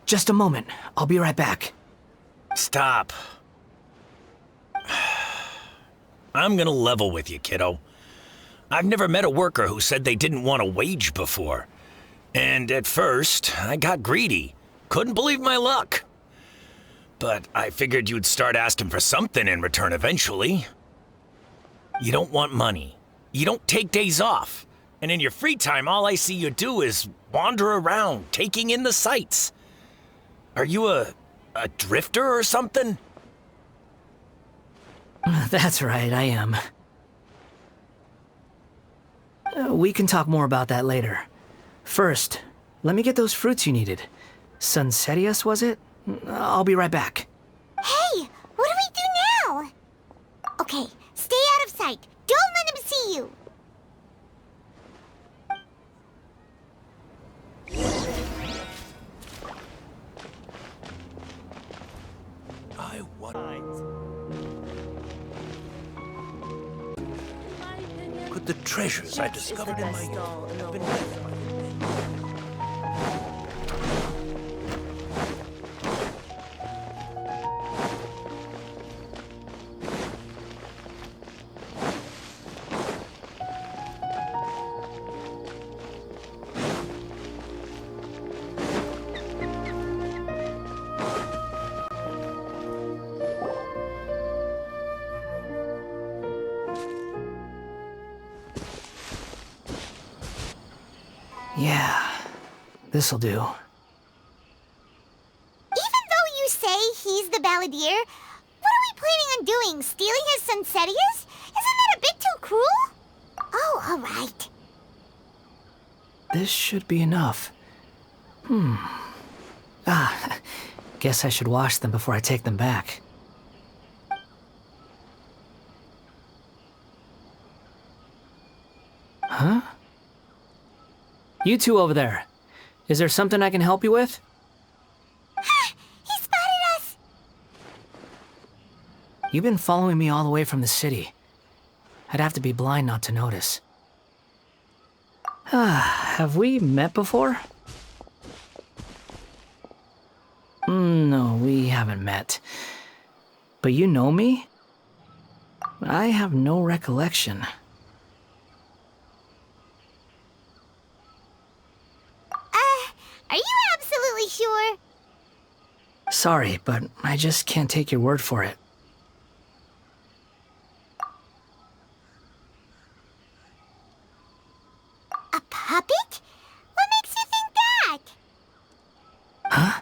Just a moment. I'll be right back. Stop. I'm gonna level with you, kiddo. I've never met a worker who said they didn't want a wage before. And at first, I got greedy. Couldn't believe my luck. But I figured you'd start asking for something in return eventually. You don't want money. You don't take days off. And in your free time, all I see you do is wander around, taking in the sights. Are you a drifter or something? That's right, I am. We can talk more about that later. First, let me get those fruits you needed. Sunsettias, was it? I'll be right back. Hey, what do we do now? Okay, stay out of sight. Don't let him see you. I want... Could the treasures I discovered in my youth have been left by the dead? Yeah, this'll do. Even though you say he's the balladeer, what are we planning on doing? Stealing his Sunsettias? Isn't that a bit too cruel? Oh, all right. This should be enough. Guess I should wash them before I take them back. Huh? You two over there. Is there something I can help you with? He spotted us! You've been following me all the way from the city. I'd have to be blind not to notice. Have we met before? No, we haven't met. But you know me? I have no recollection. Are you absolutely sure? Sorry, but I just can't take your word for it. A puppet? What makes you think that? Huh?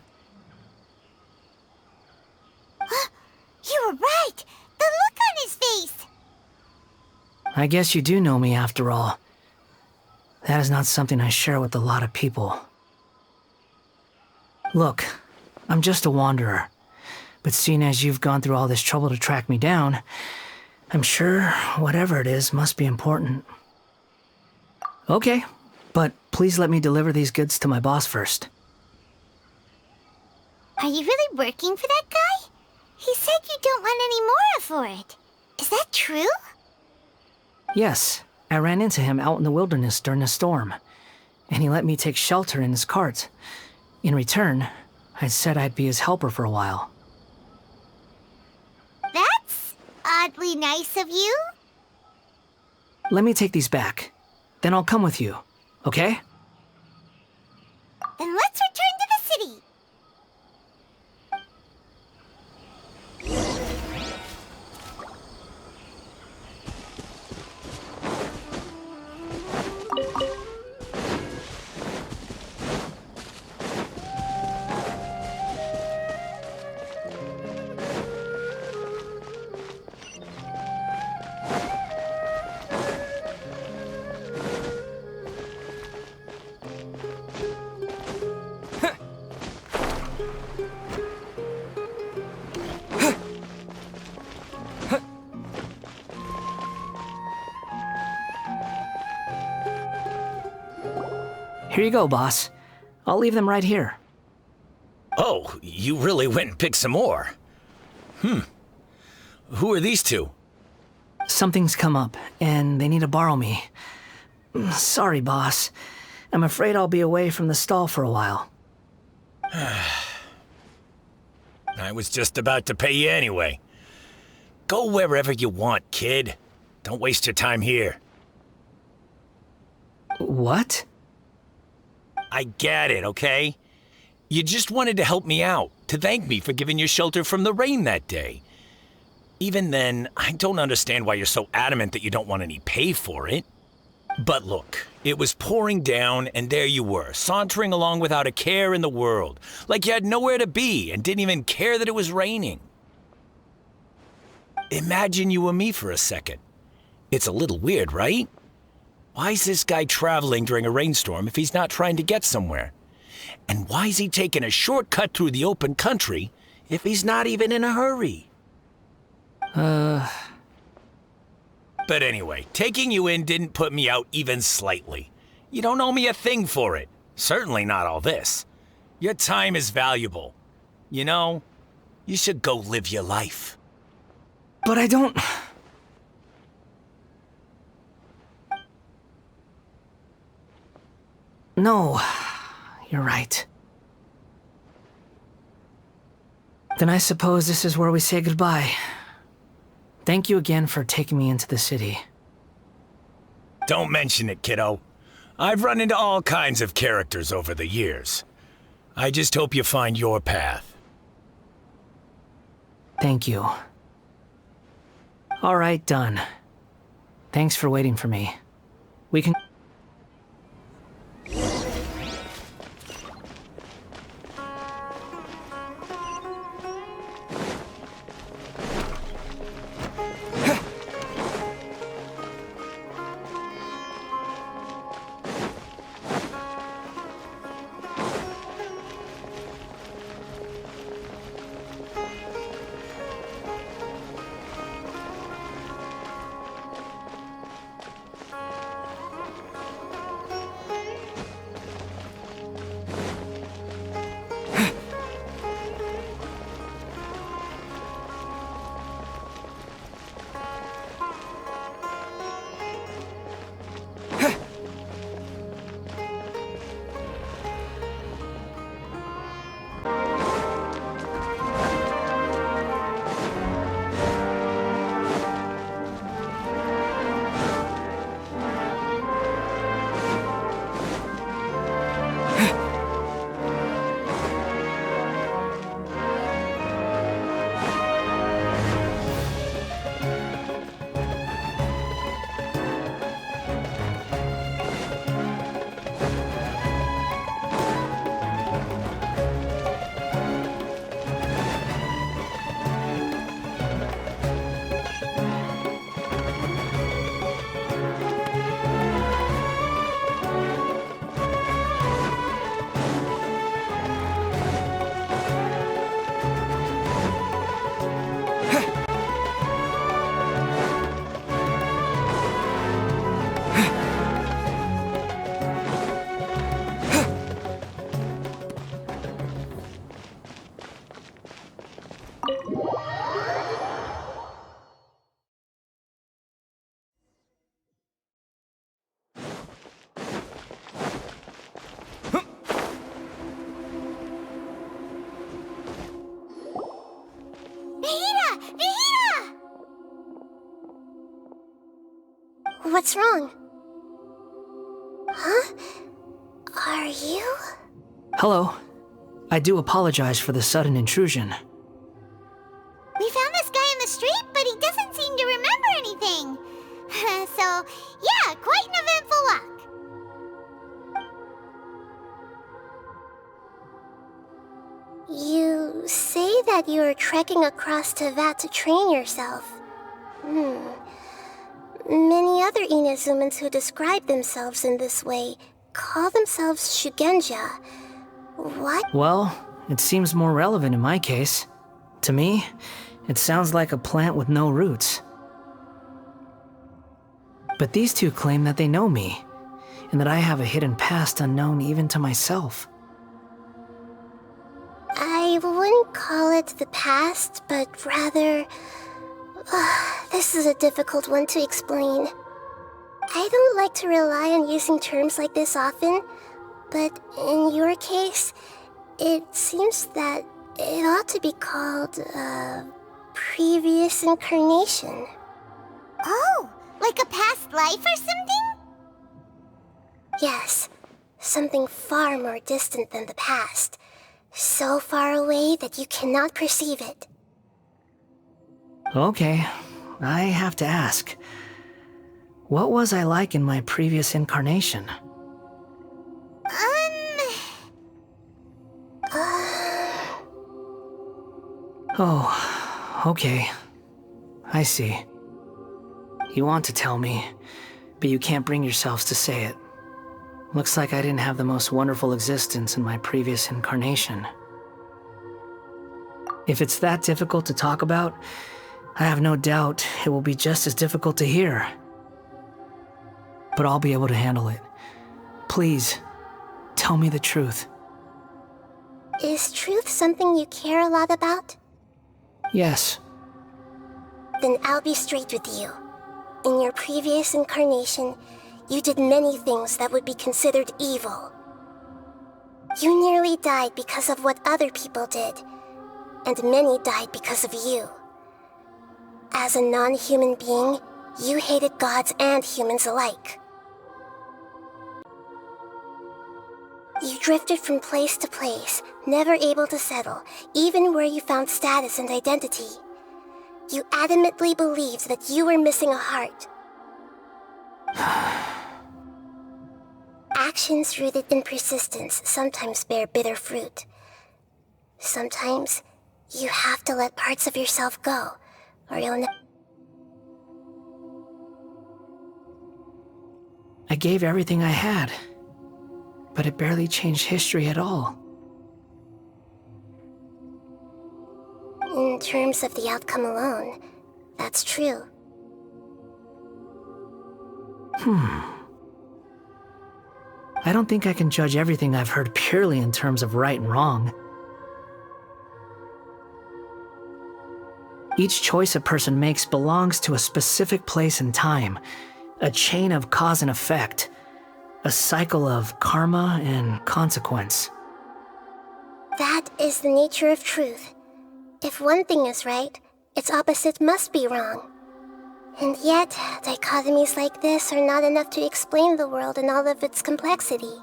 You were right! The look on his face! I guess you do know me after all. That is not something I share with a lot of people. Look, I'm just a wanderer. But seeing as you've gone through all this trouble to track me down, I'm sure whatever it is must be important. Okay, but please let me deliver these goods to my boss first. Are you really working for that guy? He said you don't want any more for it. Is that true? Yes, I ran into him out in the wilderness during a storm, and he let me take shelter in his cart. In return, I said I'd be his helper for a while. That's oddly nice of you. Let me take these back. Then I'll come with you, okay? Then let's return to the city. Here you go, boss. I'll leave them right here. Oh, you really went and picked some more. Who are these two? Something's come up, and they need to borrow me. Sorry, boss. I'm afraid I'll be away from the stall for a while. I was just about to pay you anyway. Go wherever you want, kid. Don't waste your time here. What? I get it, okay? You just wanted to help me out, to thank me for giving you shelter from the rain that day. Even then, I don't understand why you're so adamant that you don't want any pay for it. But look, it was pouring down, and there you were, sauntering along without a care in the world, like you had nowhere to be and didn't even care that it was raining. Imagine you were me for a second. It's a little weird, right? Why is this guy traveling during a rainstorm if he's not trying to get somewhere? And why is he taking a shortcut through the open country if he's not even in a hurry? But anyway, taking you in didn't put me out even slightly. You don't owe me a thing for it. Certainly not all this. Your time is valuable. You know, you should go live your life. But I don't... No, you're right. Then I suppose this is where we say goodbye. Thank you again for taking me into the city. Don't mention it, kiddo. I've run into all kinds of characters over the years. I just hope you find your path. Thank you. All right, done. Thanks for waiting for me. We can... What's wrong? Huh? Are you? Hello. I do apologize for the sudden intrusion. We found this guy in the street, but he doesn't seem to remember anything. So, yeah, quite an eventful walk. You say that you are trekking across Teyvat to train yourself. Many other Inazumans who describe themselves in this way call themselves Shugenja. What? Well, it seems more relevant in my case. To me, it sounds like a plant with no roots. But these two claim that they know me, and that I have a hidden past unknown even to myself. I wouldn't call it the past, but rather... this is a difficult one to explain. I don't like to rely on using terms like this often, but in your case, it seems that it ought to be called previous incarnation. Oh, like a past life or something? Yes, something far more distant than the past. So far away that you cannot perceive it. Okay, I have to ask. What was I like in my previous incarnation? Oh, okay. I see. You want to tell me, but you can't bring yourselves to say it. Looks like I didn't have the most wonderful existence in my previous incarnation. If it's that difficult to talk about, I have no doubt it will be just as difficult to hear. But I'll be able to handle it. Please, tell me the truth. Is truth something you care a lot about? Yes. Then I'll be straight with you. In your previous incarnation, you did many things that would be considered evil. You nearly died because of what other people did, and many died because of you. As a non-human being, you hated gods and humans alike. You drifted from place to place, never able to settle, even where you found status and identity. You adamantly believed that you were missing a heart. Actions rooted in persistence sometimes bear bitter fruit. Sometimes, you have to let parts of yourself go, or you'll never... I gave everything I had, but it barely changed history at all. In terms of the outcome alone, that's true. I don't think I can judge everything I've heard purely in terms of right and wrong. Each choice a person makes belongs to a specific place and time, a chain of cause and effect, a cycle of karma and consequence. That is the nature of truth. If one thing is right, its opposite must be wrong. And yet, dichotomies like this are not enough to explain the world in all of its complexity.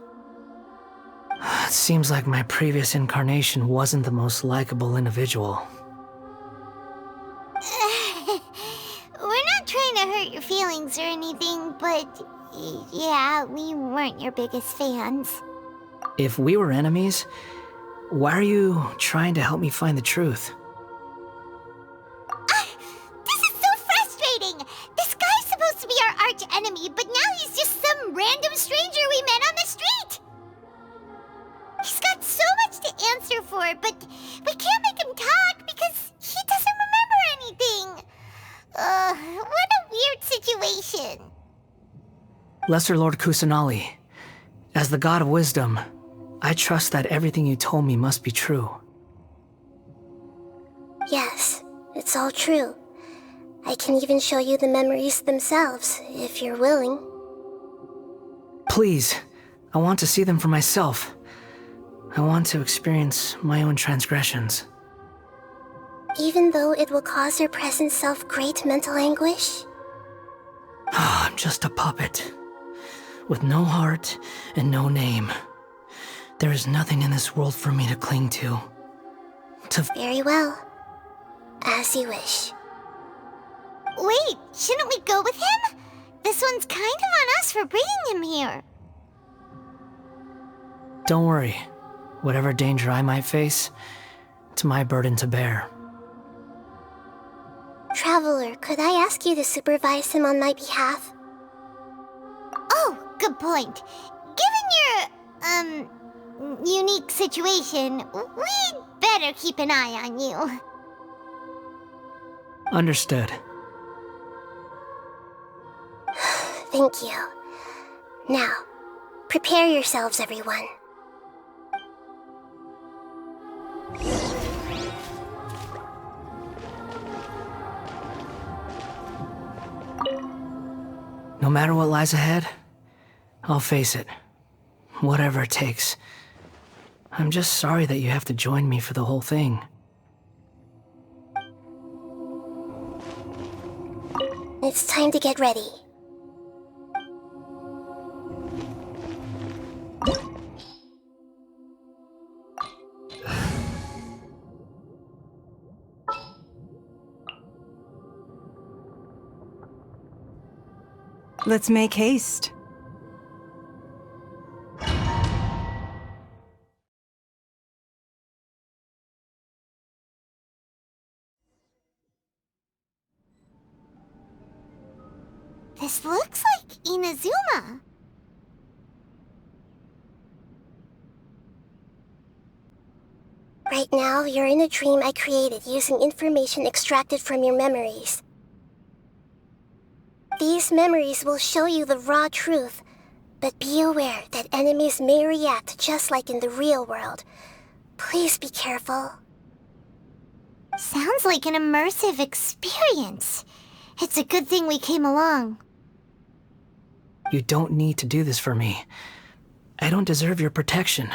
It seems like my previous incarnation wasn't the most likable individual. We're not trying to hurt your feelings or anything, but yeah, we weren't your biggest fans. If we were enemies, why are you trying to help me find the truth? This is so frustrating! This guy's supposed to be our arch enemy, but now he's just some random stranger we met on the street! He's got so much to answer for, but we can't make him talk because he doesn't remember anything. What a weird situation. Lesser Lord Kusanali, as the God of Wisdom, I trust that everything you told me must be true. Yes, it's all true. I can even show you the memories themselves, if you're willing. Please, I want to see them for myself. I want to experience my own transgressions. Even though it will cause your present self great mental anguish? I'm just a puppet, with no heart and no name. There is nothing in this world for me to cling to. Very well. As you wish. Wait, shouldn't we go with him? This one's kind of on us for bringing him here. Don't worry. Whatever danger I might face, it's my burden to bear. Traveler, could I ask you to supervise him on my behalf? Oh, good point. Given your, unique situation, we'd better keep an eye on you. Understood. Thank you. Now, prepare yourselves, everyone. No matter what lies ahead, I'll face it. Whatever it takes. I'm just sorry that you have to join me for the whole thing. It's time to get ready. Let's make haste. This looks like Inazuma. Right now, you're in a dream I created using information extracted from your memories. These memories will show you the raw truth, but be aware that enemies may react just like in the real world. Please be careful. Sounds like an immersive experience. It's a good thing we came along. You don't need to do this for me. I don't deserve your protection.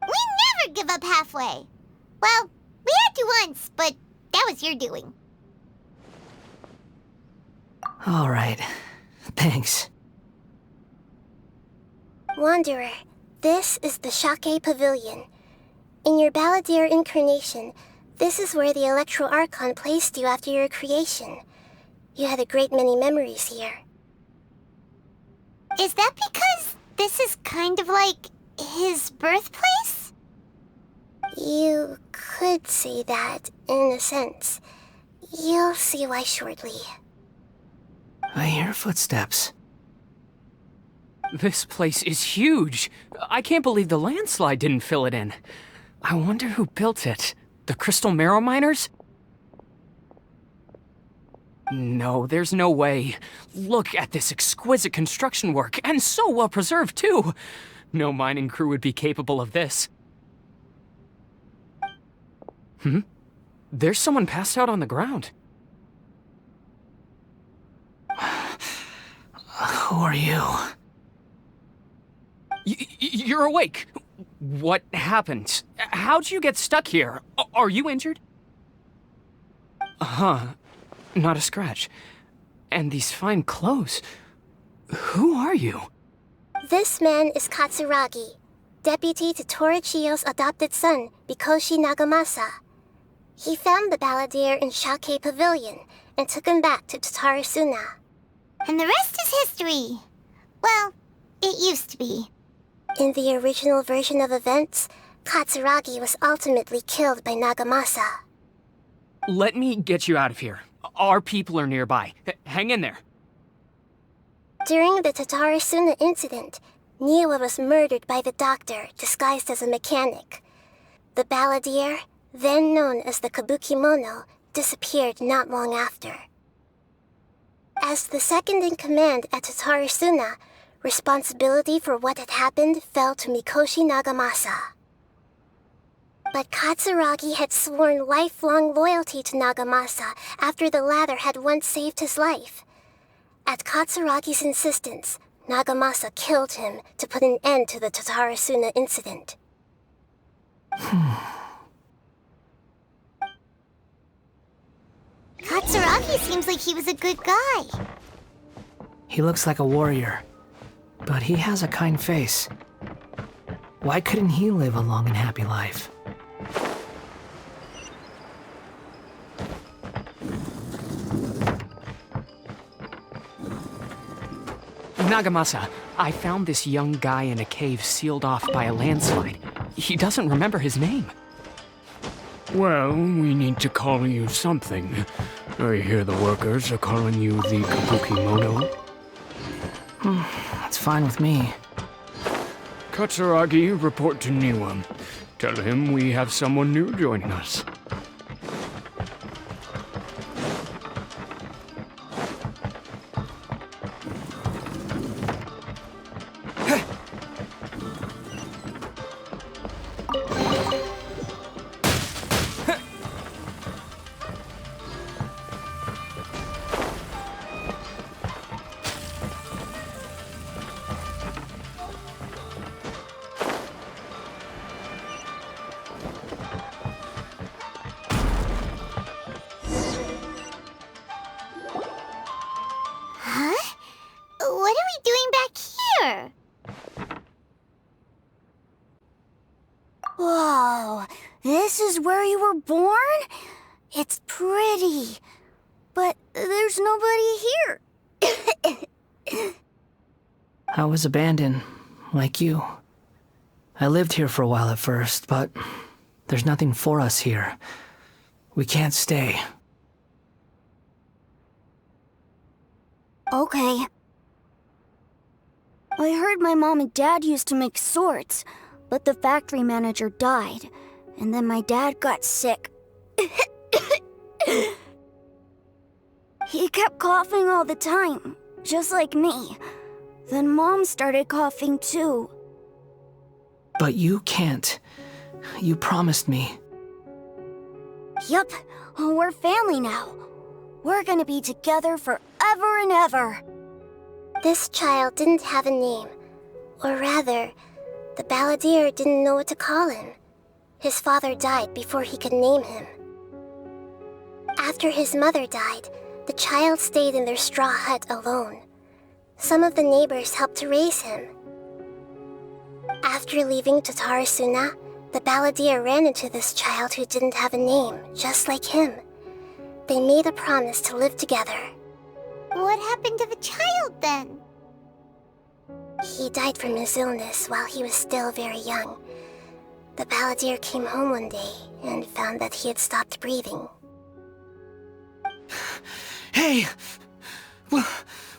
We never give up halfway. Well, we had to once, but that was your doing. All right. Thanks. Wanderer, this is the Shake Pavilion. In your Balladeer incarnation, this is where the Electro Archon placed you after your creation. You had a great many memories here. Is that because this is kind of like his birthplace? You could say that, in a sense. You'll see why shortly. I hear footsteps. This place is huge. I can't believe the landslide didn't fill it in. I wonder who built it. The Crystal Marrow Miners? No, there's no way. Look at this exquisite construction work, and so well preserved, too. No mining crew would be capable of this. There's someone passed out on the ground. Who are you? You're awake. What happened? How'd you get stuck here? Are you injured? Not a scratch. And these fine clothes. Who are you? This man is Katsuragi, deputy to Torichiyo's adopted son, Mikoshi Nagamasa. He found the Balladeer in Shake Pavilion and took him back to Tatarasuna. And the rest is history. Well, it used to be. In the original version of events, Katsuragi was ultimately killed by Nagamasa. Let me get you out of here. Our people are nearby. Hang in there. During the Tatarasuna incident, Niwa was murdered by the doctor disguised as a mechanic. The Balladeer, then known as the Kabukimono, disappeared not long after. As the second-in-command at Tatarasuna, responsibility for what had happened fell to Mikoshi Nagamasa. But Katsuragi had sworn lifelong loyalty to Nagamasa after the latter had once saved his life. At Katsuragi's insistence, Nagamasa killed him to put an end to the Tatarasuna incident. Katsuragi nephew seems like he was a good guy. He looks like a warrior, but he has a kind face. Why couldn't he live a long and happy life? Nagamasa, I found this young guy in a cave sealed off by a landslide. He doesn't remember his name. Well, we need to call you something. I hear the workers are calling you the Kabukimono. That's fine with me. Katsuragi, report to Niwa. Tell him we have someone new joining us. Huh? What are we doing back here? Whoa, this is where you were born? It's pretty, but there's nobody here. I was abandoned, like you. I lived here for a while at first, but there's nothing for us here. We can't stay. Okay. I heard my mom and dad used to make swords, but the factory manager died, and then my dad got sick. He kept coughing all the time, just like me. Then Mom started coughing too. But you can't. You promised me. Yup, we're family now. We're gonna be together forever and ever. This child didn't have a name. Or rather, the balladeer didn't know what to call him. His father died before he could name him. After his mother died, the child stayed in their straw hut alone. Some of the neighbors helped to raise him. After leaving Tatarasuna, the balladeer ran into this child who didn't have a name, just like him. They made a promise to live together. What happened to the child then? He died from his illness while he was still very young. The balladeer came home one day and found that he had stopped breathing. Hey!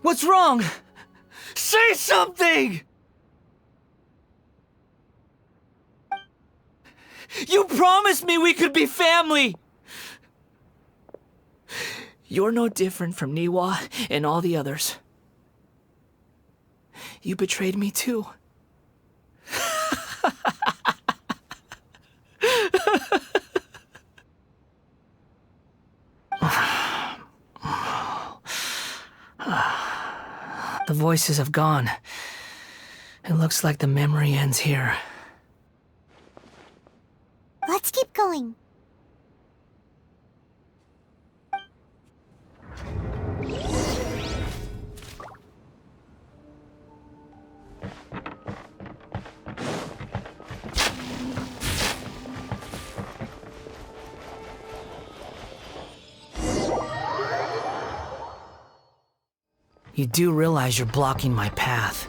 What's wrong? Say something! You promised me we could be family! You're no different from Niwa and all the others. You betrayed me too. The voices have gone. It looks like the memory ends here. Let's keep going. You do realize you're blocking my path.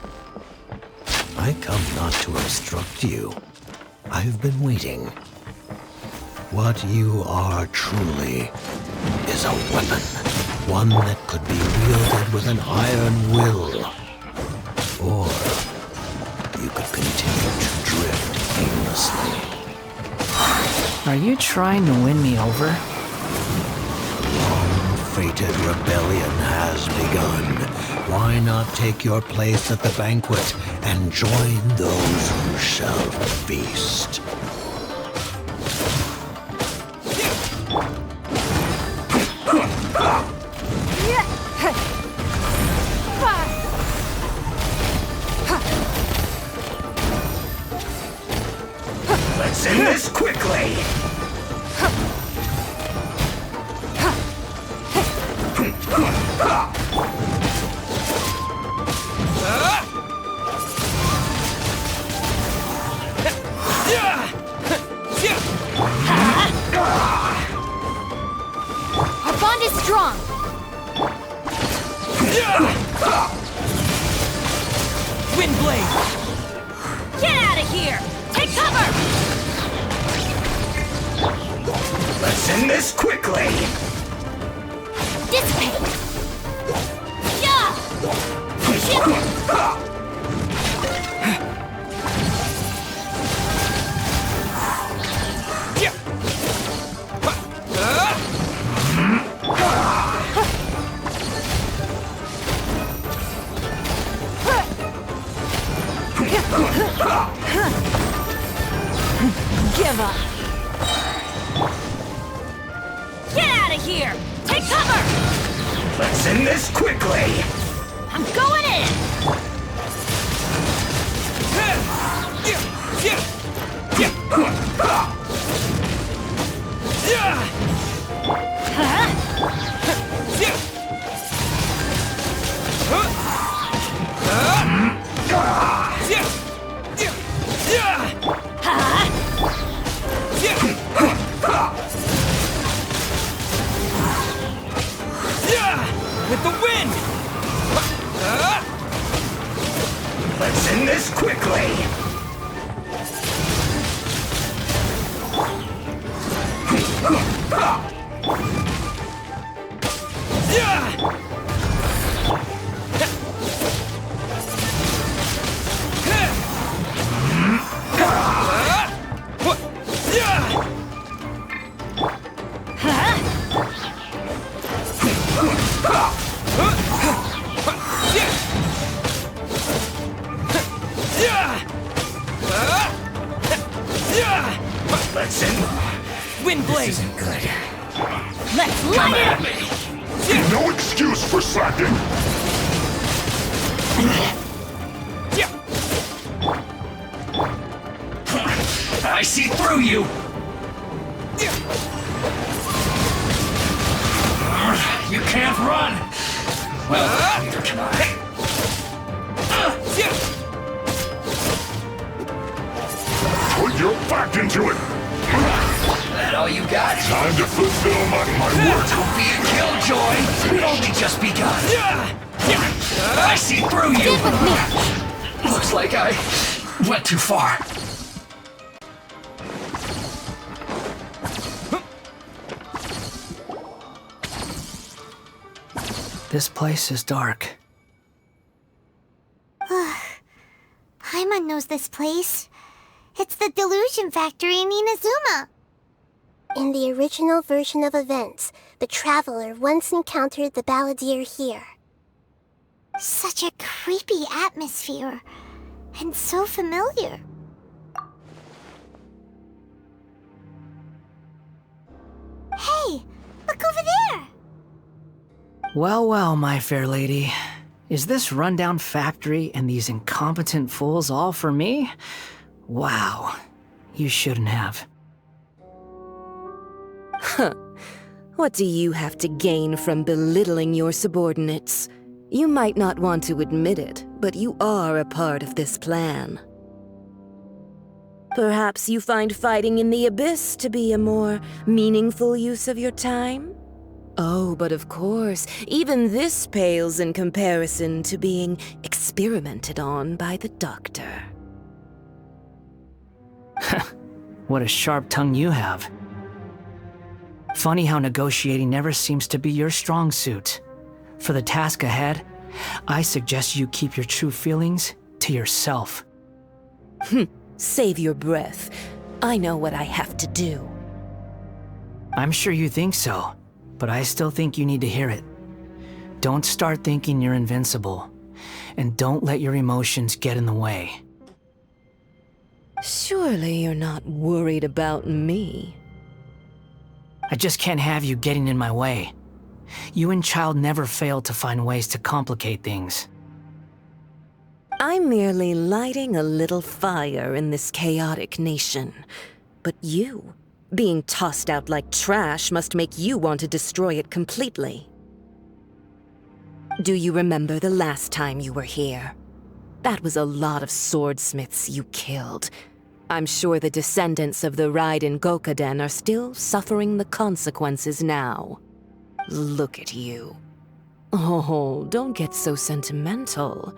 I come not to obstruct you. I've been waiting. What you are truly is a weapon. One that could be wielded with an iron will. Or you could continue to drift aimlessly. Are you trying to win me over? Long-fated rebellion has begun. Why not take your place at the banquet and join those who shall feast? Let's end this quickly! Wind blade! Get out of here! Take cover! Let's end this quickly! Dissipate! Yeah! Give up! Get out of here! Take cover! Let's end this quickly! I'm going in! With the wind! Let's end this quickly! Let's end. Wind blade! This isn't good. Let's light it up! No excuse for slacking! I see through you! You can't run! Well, neither can I. Put your back into it! That all you got? Time to fulfill my word! Don't be a killjoy! We've only just begun! I see through you! Stand with me! Looks like I went too far. This place is dark. Paimon knows this place. It's the Delusion Factory in Inazuma. In the original version of events, the Traveler once encountered the Balladeer here. Such a creepy atmosphere. And so familiar. Hey, look over there! Well, well, my fair lady. Is this rundown factory and these incompetent fools all for me? Wow. You shouldn't have. Huh. What do you have to gain from belittling your subordinates? You might not want to admit it, but you are a part of this plan. Perhaps you find fighting in the Abyss to be a more meaningful use of your time? Oh, but of course, even this pales in comparison to being experimented on by the Doctor. What a sharp tongue you have. Funny how negotiating never seems to be your strong suit. For the task ahead, I suggest you keep your true feelings to yourself. Save your breath. I know what I have to do. I'm sure you think so, but I still think you need to hear it. Don't start thinking you're invincible, and don't let your emotions get in the way. Surely you're not worried about me. I just can't have you getting in my way. You and Child never fail to find ways to complicate things. I'm merely lighting a little fire in this chaotic nation. But you, being tossed out like trash, must make you want to destroy it completely. Do you remember the last time you were here? That was a lot of swordsmiths you killed. I'm sure the descendants of the Raiden Gokaden are still suffering the consequences now. Look at you. Oh, don't get so sentimental.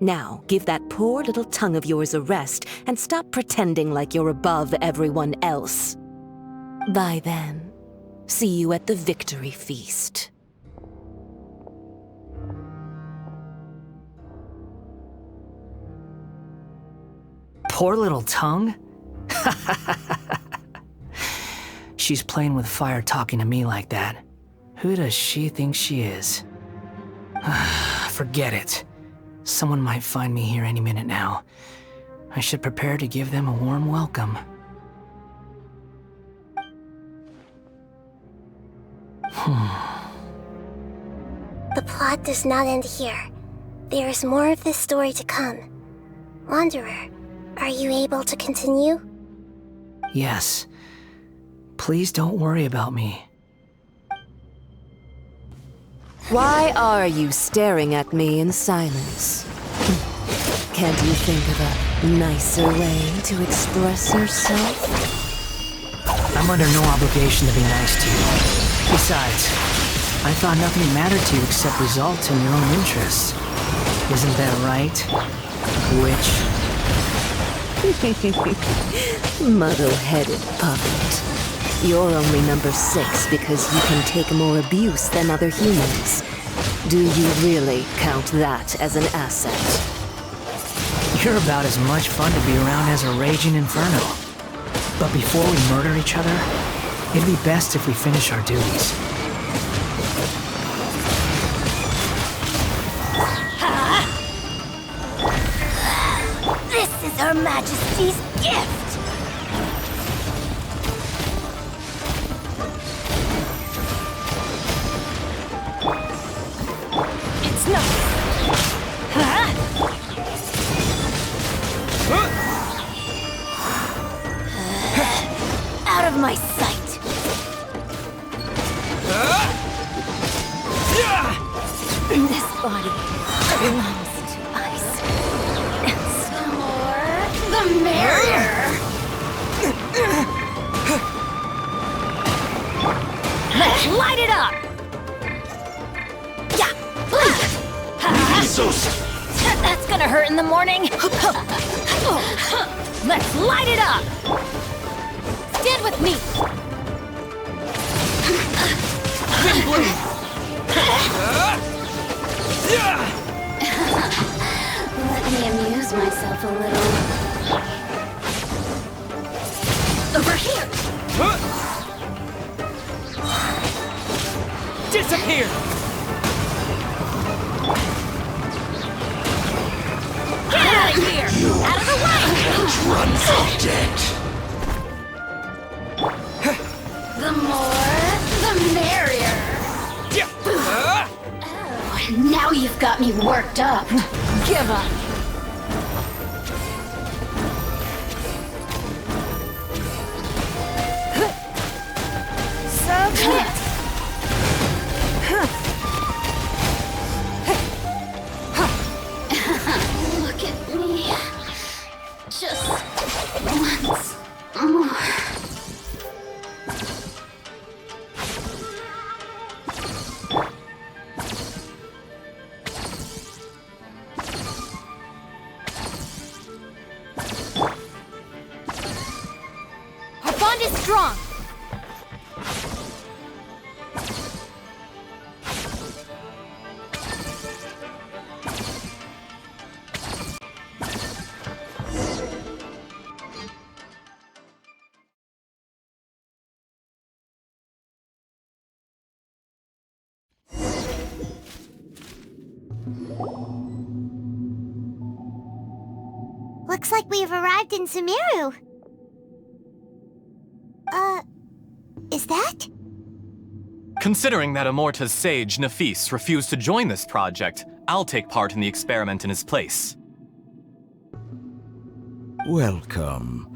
Now, give that poor little tongue of yours a rest and stop pretending like you're above everyone else. Bye then. See you at the victory feast. Poor little tongue? She's playing with fire talking to me like that. Who does she think she is? Forget it. Someone might find me here any minute now. I should prepare to give them a warm welcome. The plot does not end here. There is more of this story to come. Wanderer, are you able to continue? Yes. Please don't worry about me. Why are you staring at me in silence? Can't you think of a nicer way to express yourself? I'm under no obligation to be nice to you. Besides, I thought nothing mattered to you except results and your own interests. Isn't that right, witch? Muddle-headed puppet. You're only number 6 because you can take more abuse than other humans. Do you really count that as an asset? You're about as much fun to be around as a raging inferno. But before we murder each other, it'd be best if we finish our duties. This is Her Majesty's gift! It's nothing! Out of my sight! This body belongs to ice. And some more, the merrier! Let's light it up! Yeah! That's gonna hurt in the morning! Let's light it up! Stand with me! Wind blade! Let me amuse myself a little. Over here! Disappear! Get out of here! Out of the way! Run from dead. The more, the merrier. Oh, now you've got me worked up. Give up. Submit. Look at me. Just once more. Our bond is strong. Looks like we've arrived in Sumeru. Is that? Considering that Amorta's sage, Nafis, refused to join this project, I'll take part in the experiment in his place. Welcome.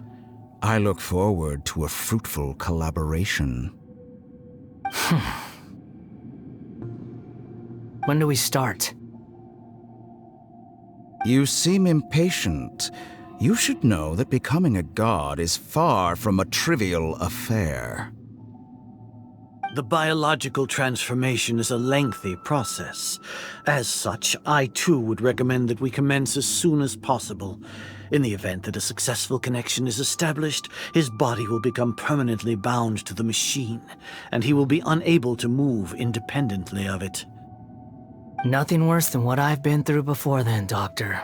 I look forward to a fruitful collaboration. When do we start? You seem impatient. You should know that becoming a god is far from a trivial affair. The biological transformation is a lengthy process. As such, I too would recommend that we commence as soon as possible. In the event that a successful connection is established, his body will become permanently bound to the machine, and he will be unable to move independently of it. Nothing worse than what I've been through before then, Doctor.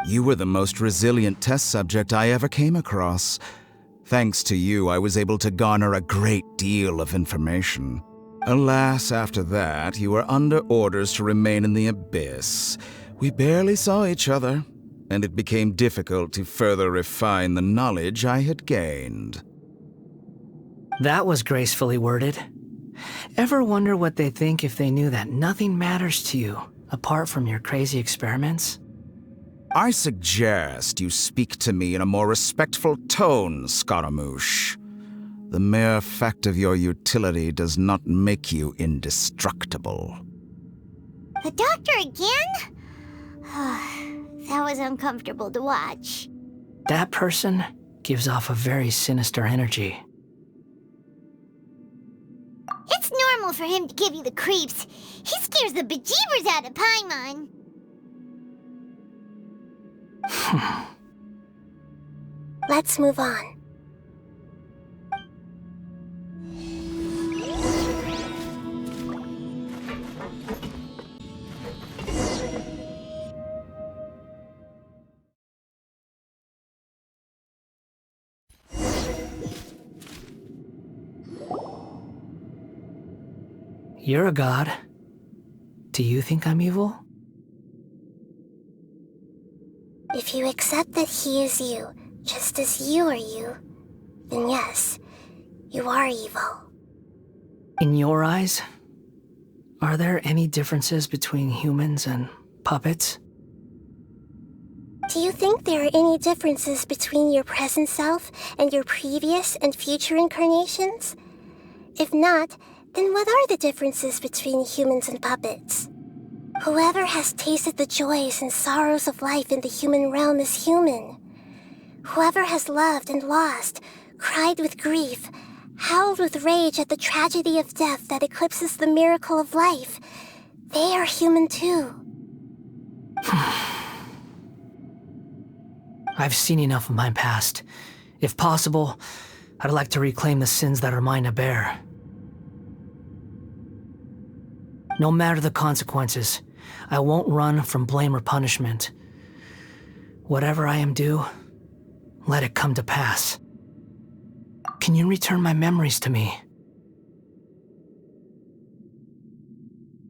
You were the most resilient test subject I ever came across. Thanks to you, I was able to garner a great deal of information. Alas, after that, you were under orders to remain in the Abyss. We barely saw each other, and it became difficult to further refine the knowledge I had gained. That was gracefully worded. Ever wonder what they'd think if they knew that nothing matters to you, apart from your crazy experiments? I suggest you speak to me in a more respectful tone, Scaramouche. The mere fact of your utility does not make you indestructible. The doctor again? That was uncomfortable to watch. That person gives off a very sinister energy. It's normal for him to give you the creeps. He scares the bejeebers out of Paimon. Let's move on. You're a god. Do you think I'm evil? If you accept that he is you, just as you are you, then yes, you are evil. In your eyes, are there any differences between humans and puppets? Do you think there are any differences between your present self and your previous and future incarnations? If not, then what are the differences between humans and puppets? Whoever has tasted the joys and sorrows of life in the human realm is human. Whoever has loved and lost, cried with grief, howled with rage at the tragedy of death that eclipses the miracle of life, they are human too. I've seen enough of my past. If possible, I'd like to reclaim the sins that are mine to bear. No matter the consequences, I won't run from blame or punishment. Whatever I am due, let it come to pass. Can you return my memories to me?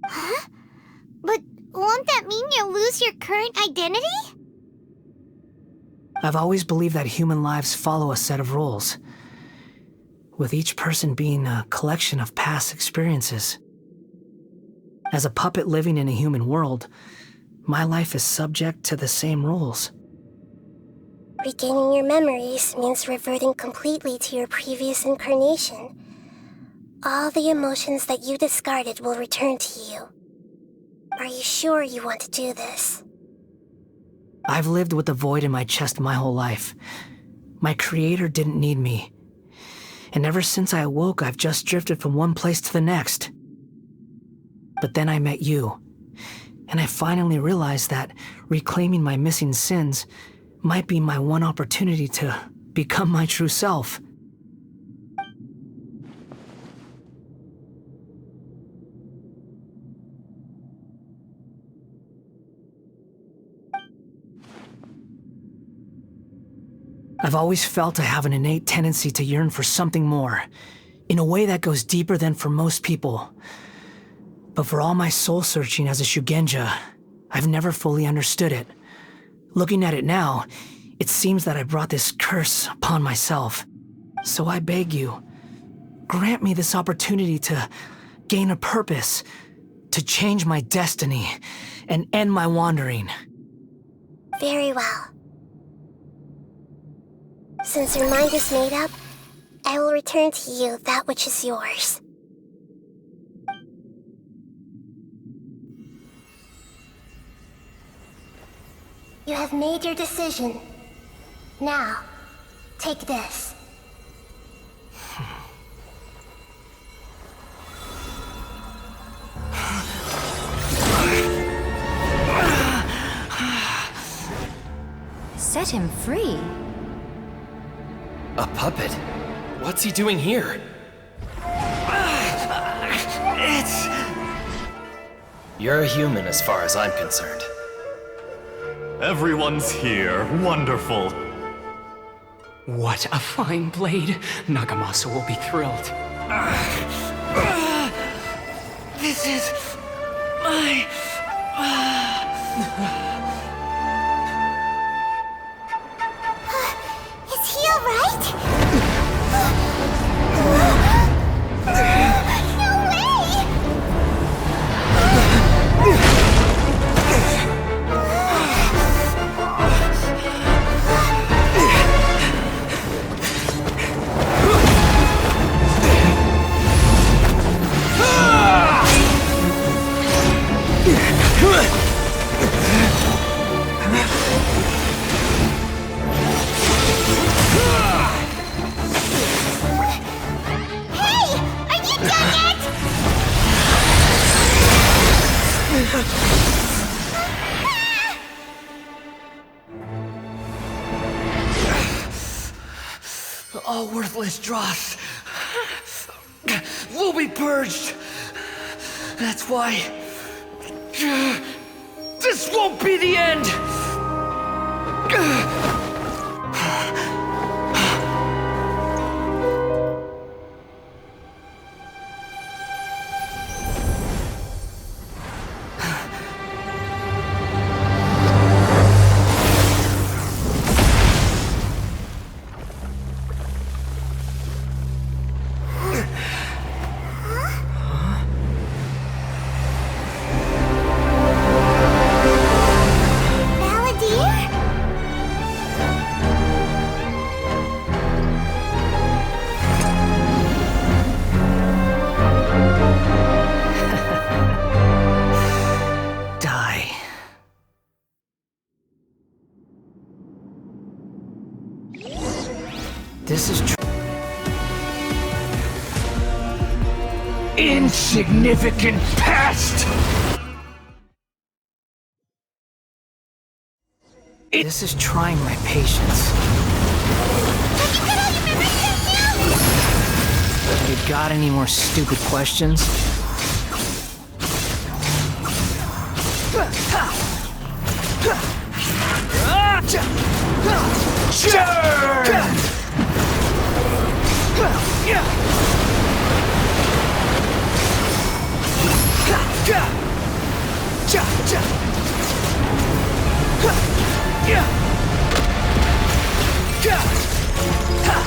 Huh? But won't that mean you'll lose your current identity? I've always believed that human lives follow a set of rules, with each person being a collection of past experiences. As a puppet living in a human world, my life is subject to the same rules. Regaining your memories means reverting completely to your previous incarnation. All the emotions that you discarded will return to you. Are you sure you want to do this? I've lived with a void in my chest my whole life. My creator didn't need me. And ever since I awoke, I've just drifted from one place to the next. But then I met you, and I finally realized that reclaiming my missing sins might be my one opportunity to become my true self. I've always felt I have an innate tendency to yearn for something more, in a way that goes deeper than for most people. But for all my soul-searching as a Shugenja, I've never fully understood it. Looking at it now, it seems that I brought this curse upon myself. So I beg you, grant me this opportunity to gain a purpose, to change my destiny, and end my wandering. Very well. Since your mind is made up, I will return to you that which is yours. You have made your decision. Now, take this. set him free. A puppet? What's he doing here? You're a human as far as I'm concerned. Everyone's here. Wonderful. What a fine blade. Nagamasa will be thrilled. This is my... Is he alright? No way! All worthless dross will be purged. That's why this won't be the end. This is insignificant pest! This is trying my patience. You got any more stupid questions?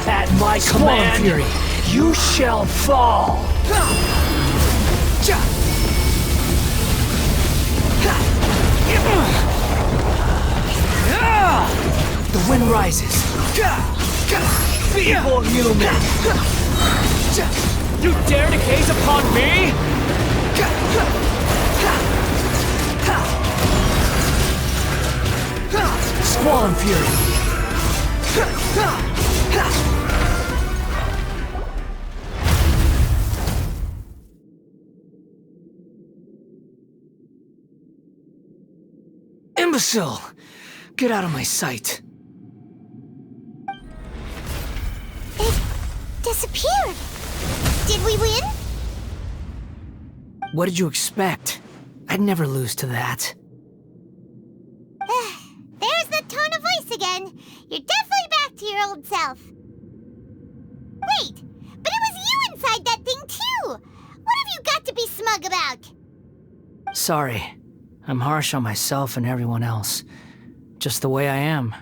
At my command, Fury, you shall fall! The wind rises. Feeble human! You dare to gaze upon me? Squall Fury! Imbecile! Get out of my sight. It disappeared. Did we win? What did you expect? I'd never lose to that. There's the tone of voice again. You're definitely back to your old self. Wait, but it was you inside that thing too! What have you got to be smug about? Sorry. I'm harsh on myself and everyone else. Just the way I am.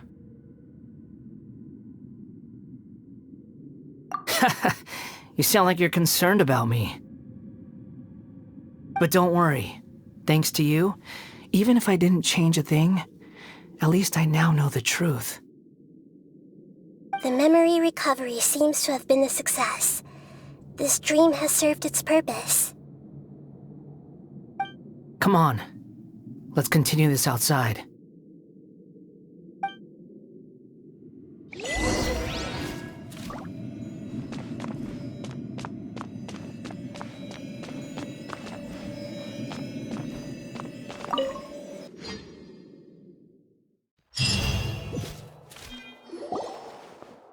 You sound like you're concerned about me. But don't worry. Thanks to you, even if I didn't change a thing, at least I now know the truth. The memory recovery seems to have been a success. This dream has served its purpose. Come on. Let's continue this outside.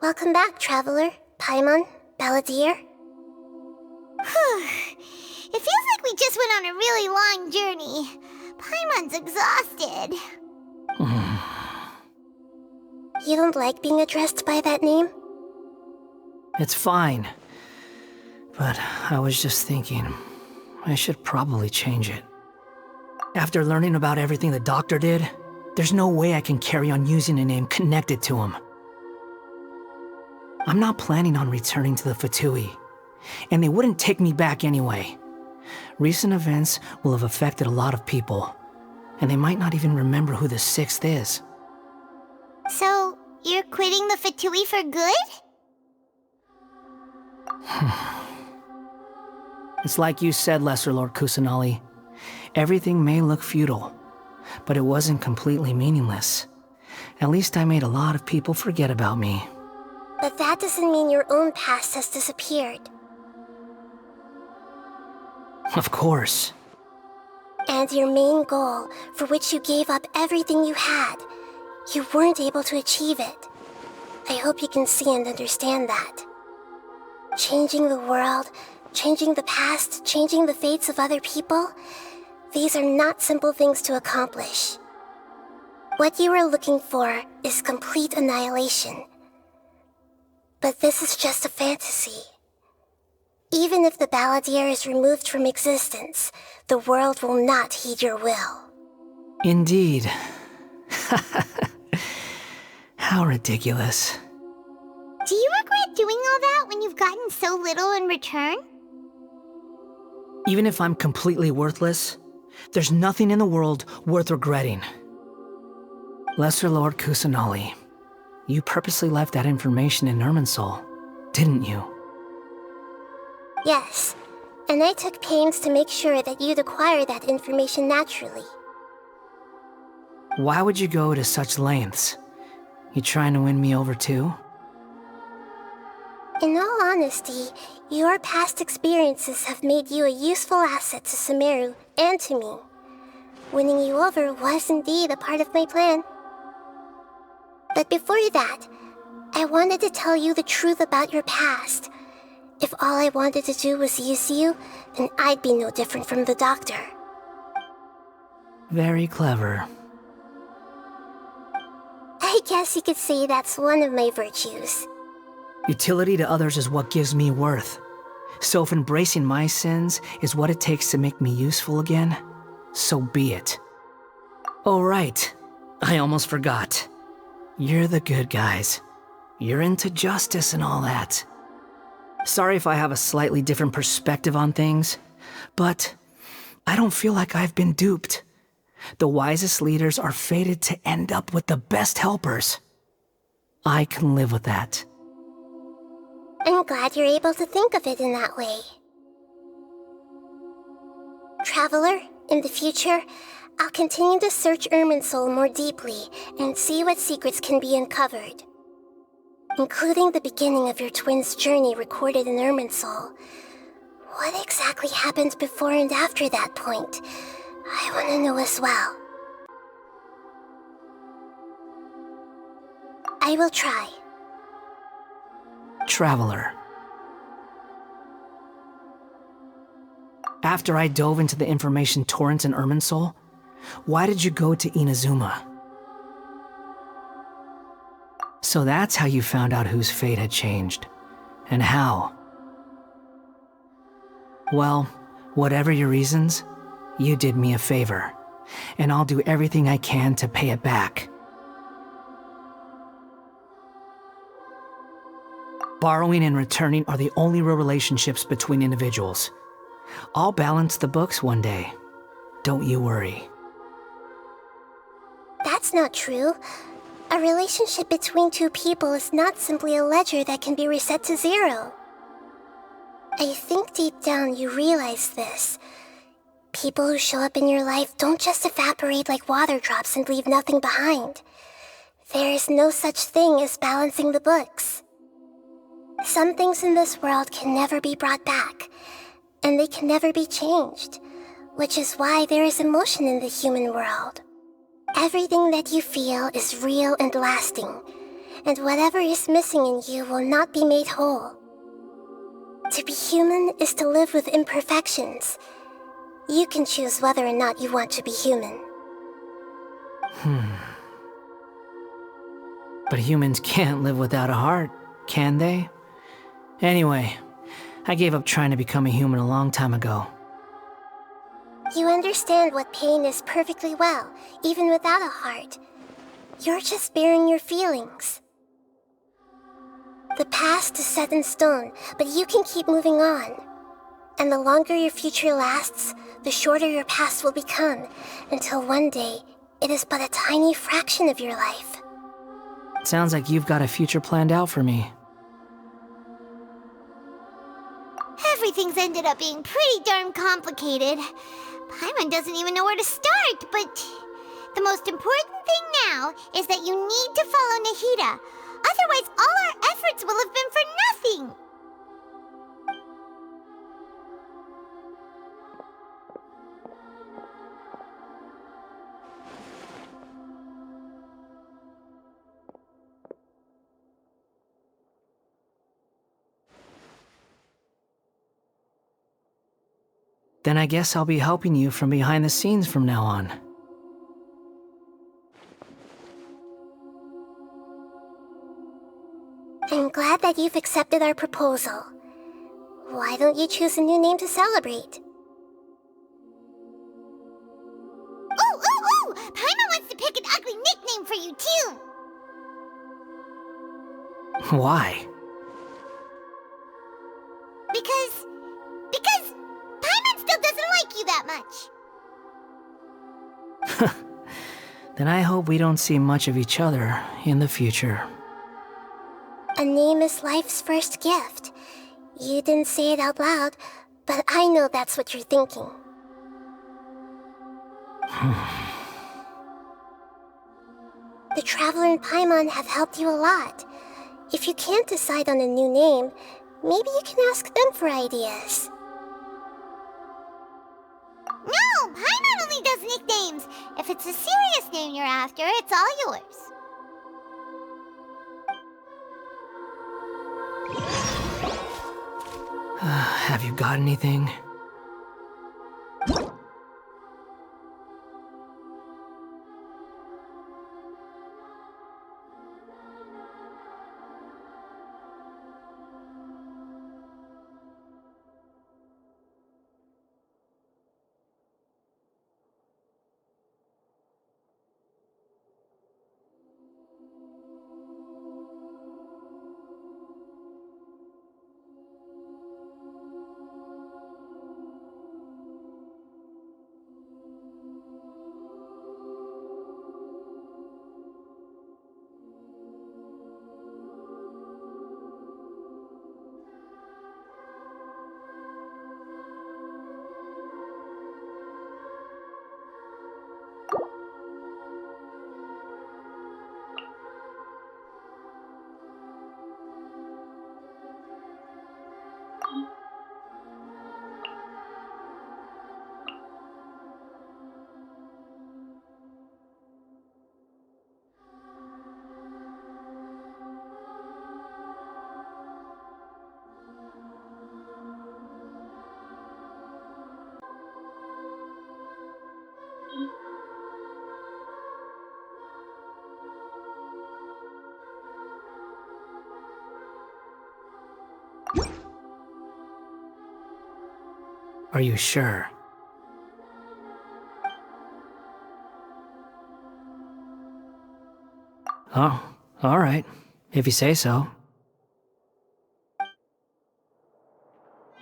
Welcome back, Traveler, Paimon, Balladeer. It feels like we just went on a really long journey. Paimon's exhausted. You don't like being addressed by that name? It's fine. But I was just thinking, I should probably change it. After learning about everything the doctor did, there's no way I can carry on using a name connected to him. I'm not planning on returning to the Fatui, and they wouldn't take me back anyway. Recent events will have affected a lot of people, and they might not even remember who the 6th is. So, you're quitting the Fatui for good? It's like you said, Lesser Lord Kusanali. Everything may look futile, but it wasn't completely meaningless. At least I made a lot of people forget about me. But that doesn't mean your own past has disappeared. Of course. And your main goal, for which you gave up everything you had, you weren't able to achieve it. I hope you can see and understand that. Changing the world, changing the past, changing the fates of other people, these are not simple things to accomplish. What you are looking for is complete annihilation. But this is just a fantasy. Even if the Balladeer is removed from existence, the world will not heed your will. Indeed. How ridiculous. Do you regret doing all that when you've gotten so little in return? Even if I'm completely worthless, there's nothing in the world worth regretting. Lesser Lord Kusanali, you purposely left that information in Irminsul, didn't you? Yes, and I took pains to make sure that you'd acquire that information naturally. Why would you go to such lengths? You trying to win me over too? In all honesty, your past experiences have made you a useful asset to Sumeru and to me. Winning you over was indeed a part of my plan. But before that, I wanted to tell you the truth about your past. If all I wanted to do was use you, then I'd be no different from the doctor. Very clever. I guess you could say that's one of my virtues. Utility to others is what gives me worth. So if embracing my sins is what it takes to make me useful again, so be it. Oh right, I almost forgot. You're the good guys. You're into justice and all that. Sorry if I have a slightly different perspective on things, but I don't feel like I've been duped. The wisest leaders are fated to end up with the best helpers. I can live with that. I'm glad you're able to think of it in that way. Traveler, in the future, I'll continue to search Irminsul more deeply and see what secrets can be uncovered. Including the beginning of your twins' journey recorded in Irminsul. What exactly happened before and after that point? I want to know as well. I will try. Traveler. After I dove into the information torrents in Irminsul, why did you go to Inazuma? So that's how you found out whose fate had changed. And how. Well, whatever your reasons, you did me a favor. And I'll do everything I can to pay it back. Borrowing and returning are the only real relationships between individuals. I'll balance the books one day. Don't you worry. That's not true. A relationship between two people is not simply a ledger that can be reset to zero. I think deep down you realize this. People who show up in your life don't just evaporate like water drops and leave nothing behind. There is no such thing as balancing the books. Some things in this world can never be brought back, and they can never be changed, which is why there is emotion in the human world. Everything that you feel is real and lasting, and whatever is missing in you will not be made whole. To be human is to live with imperfections. You can choose whether or not you want to be human. But humans can't live without a heart, can they? Anyway, I gave up trying to become a human a long time ago. You understand what pain is perfectly well, even without a heart. You're just bearing your feelings. The past is set in stone, but you can keep moving on. And the longer your future lasts, the shorter your past will become, until one day, it is but a tiny fraction of your life. Sounds like you've got a future planned out for me. Everything's ended up being pretty darn complicated. Paimon doesn't even know where to start, but the most important thing now is that you need to follow Nahida. Otherwise, all our efforts will have been for nothing. Then I guess I'll be helping you from behind the scenes from now on. I'm glad that you've accepted our proposal. Why don't you choose a new name to celebrate? Ooh! Paimon wants to pick an ugly nickname for you, too! Why? Because Paimon still doesn't like you that much. Then I hope we don't see much of each other in the future. A name is life's first gift. You didn't say it out loud, but I know that's what you're thinking. The Traveler and Paimon have helped you a lot. If you can't decide on a new name, maybe you can ask them for ideas. No! Paimon only does nicknames! If it's a serious name you're after, it's all yours. Have you got anything? Are you sure? Oh, all right. If you say so.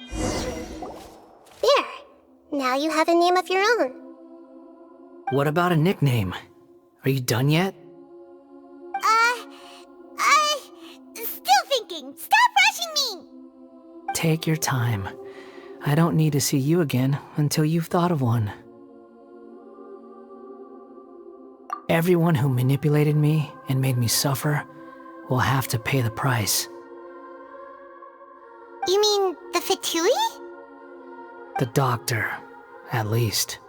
There. Now you have a name of your own. What about a nickname? Are you done yet? Still thinking. Stop rushing me! Take your time. I don't need to see you again until you've thought of one. Everyone who manipulated me and made me suffer will have to pay the price. You mean the Fatui? The doctor, at least.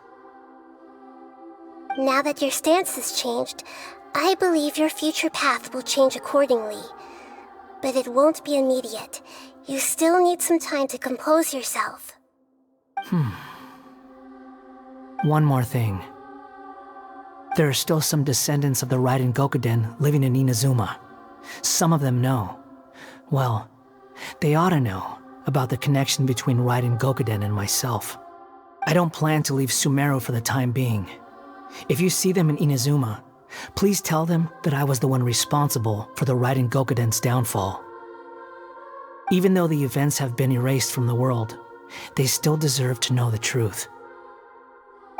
Now that your stance has changed, I believe your future path will change accordingly. But it won't be immediate. You still need some time to compose yourself. One more thing. There are still some descendants of the Raiden Gokuden living in Inazuma. Some of them know. Well, they ought to know about the connection between Raiden Gokuden and myself. I don't plan to leave Sumeru for the time being. If you see them in Inazuma, please tell them that I was the one responsible for the Raiden Gokuden's downfall. Even though the events have been erased from the world, they still deserve to know the truth.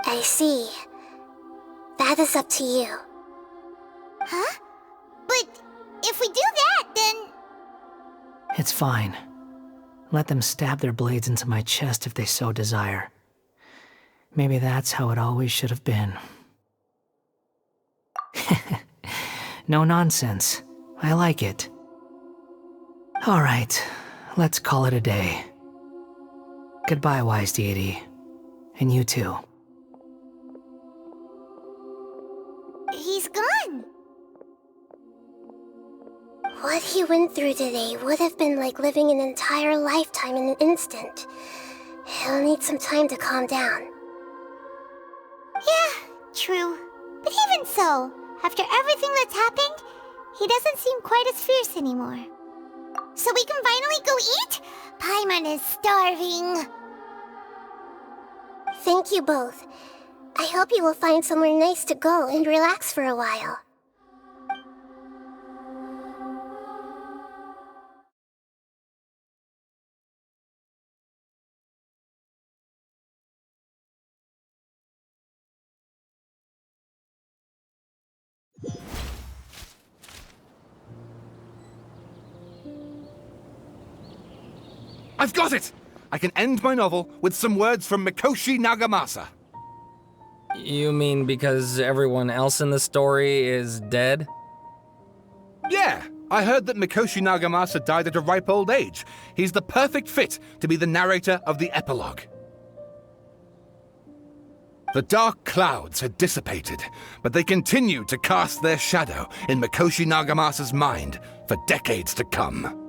I see. That is up to you. Huh? But if we do that, then... It's fine. Let them stab their blades into my chest if they so desire. Maybe that's how it always should have been. No nonsense. I like it. All right, let's call it a day. Goodbye, wise deity. And you too. He's gone. What he went through today would have been like living an entire lifetime in an instant. He'll need some time to calm down. Yeah, true. But even so, after everything that's happened, he doesn't seem quite as fierce anymore. So we can finally go eat? Paimon is starving. Thank you both. I hope you will find somewhere nice to go and relax for a while. I've got it! I can end my novel with some words from Mikoshi Nagamasa. You mean because everyone else in the story is dead? Yeah, I heard that Mikoshi Nagamasa died at a ripe old age. He's the perfect fit to be the narrator of the epilogue. The dark clouds had dissipated, but they continued to cast their shadow in Mikoshi Nagamasa's mind for decades to come.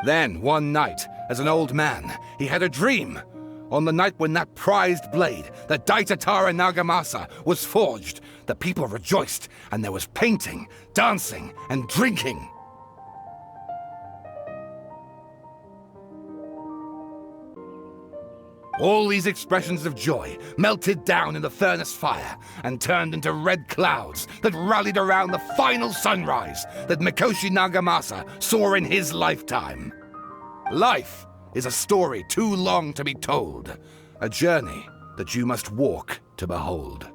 Then, one night, as an old man, he had a dream. On the night when that prized blade, the Daitatara Nagamasa, was forged, the people rejoiced, and there was painting, dancing, and drinking. All these expressions of joy melted down in the furnace fire and turned into red clouds that rallied around the final sunrise that Mikoshi Nagamasa saw in his lifetime. Life is a story too long to be told, a journey that you must walk to behold.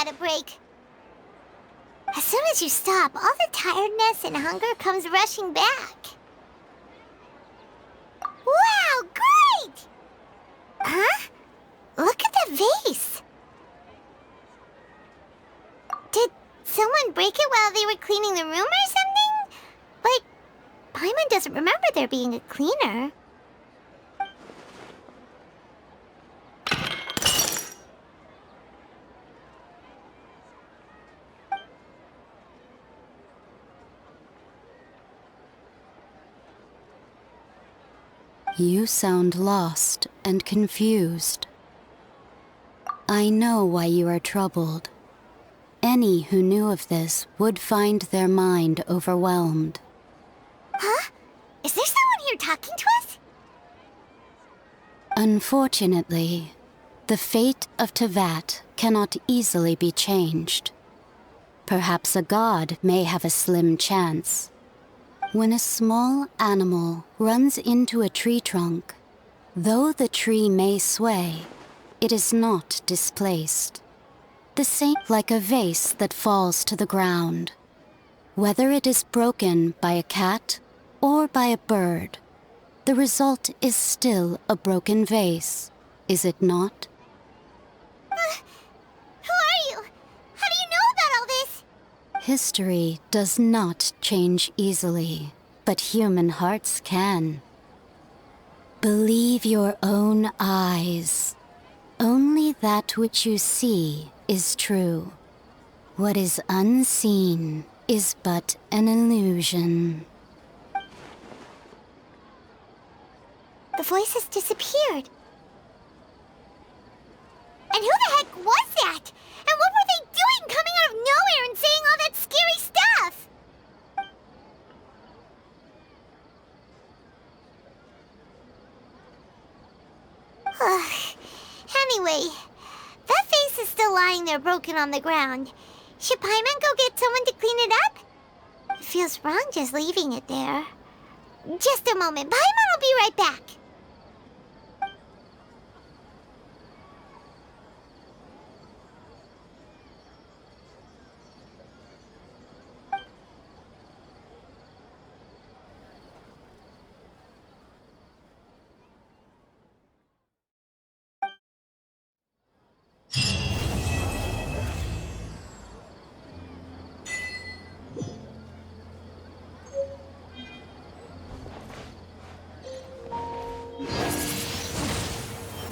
had a break. As soon as you stop, all the tiredness and hunger comes rushing back. Wow, great! Huh? Look at the vase. Did someone break it while they were cleaning the room or something? But Paimon doesn't remember there being a cleaner. You sound lost and confused. I know why you are troubled. Any who knew of this would find their mind overwhelmed. Huh? Is there someone here talking to us? Unfortunately, the fate of Tevat cannot easily be changed. Perhaps a god may have a slim chance. When a small animal runs into a tree trunk, though the tree may sway, it is not displaced. The same like a vase that falls to the ground. Whether it is broken by a cat or by a bird, the result is still a broken vase, is it not? Who are you? How do you know about all this? History does not change easily, but human hearts can. Believe your own eyes. Only that which you see is true. What is unseen is but an illusion. The voice has disappeared. And who the heck was that? And what were they doing coming out of nowhere and saying all that scary stuff? Anyway, that vase is still lying there broken on the ground. Should Paimon go get someone to clean it up? It feels wrong just leaving it there. Just a moment, Paimon will be right back.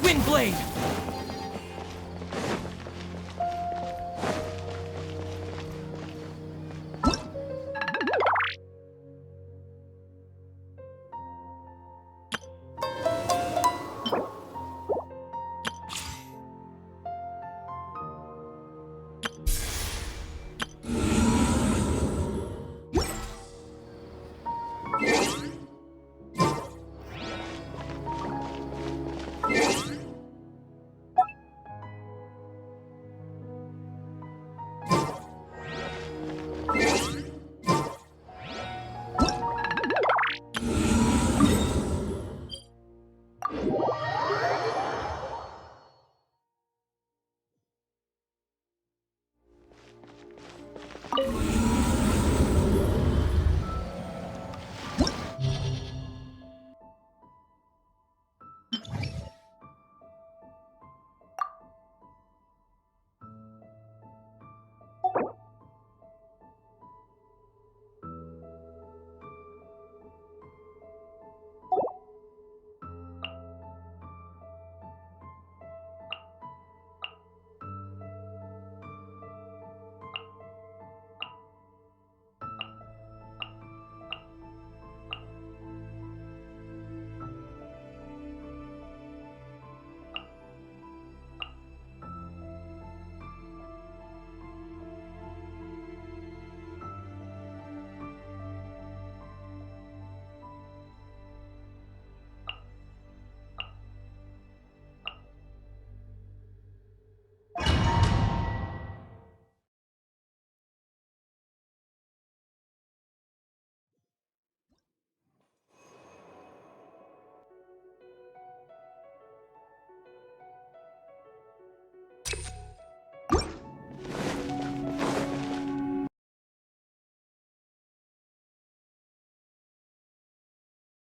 Windblade!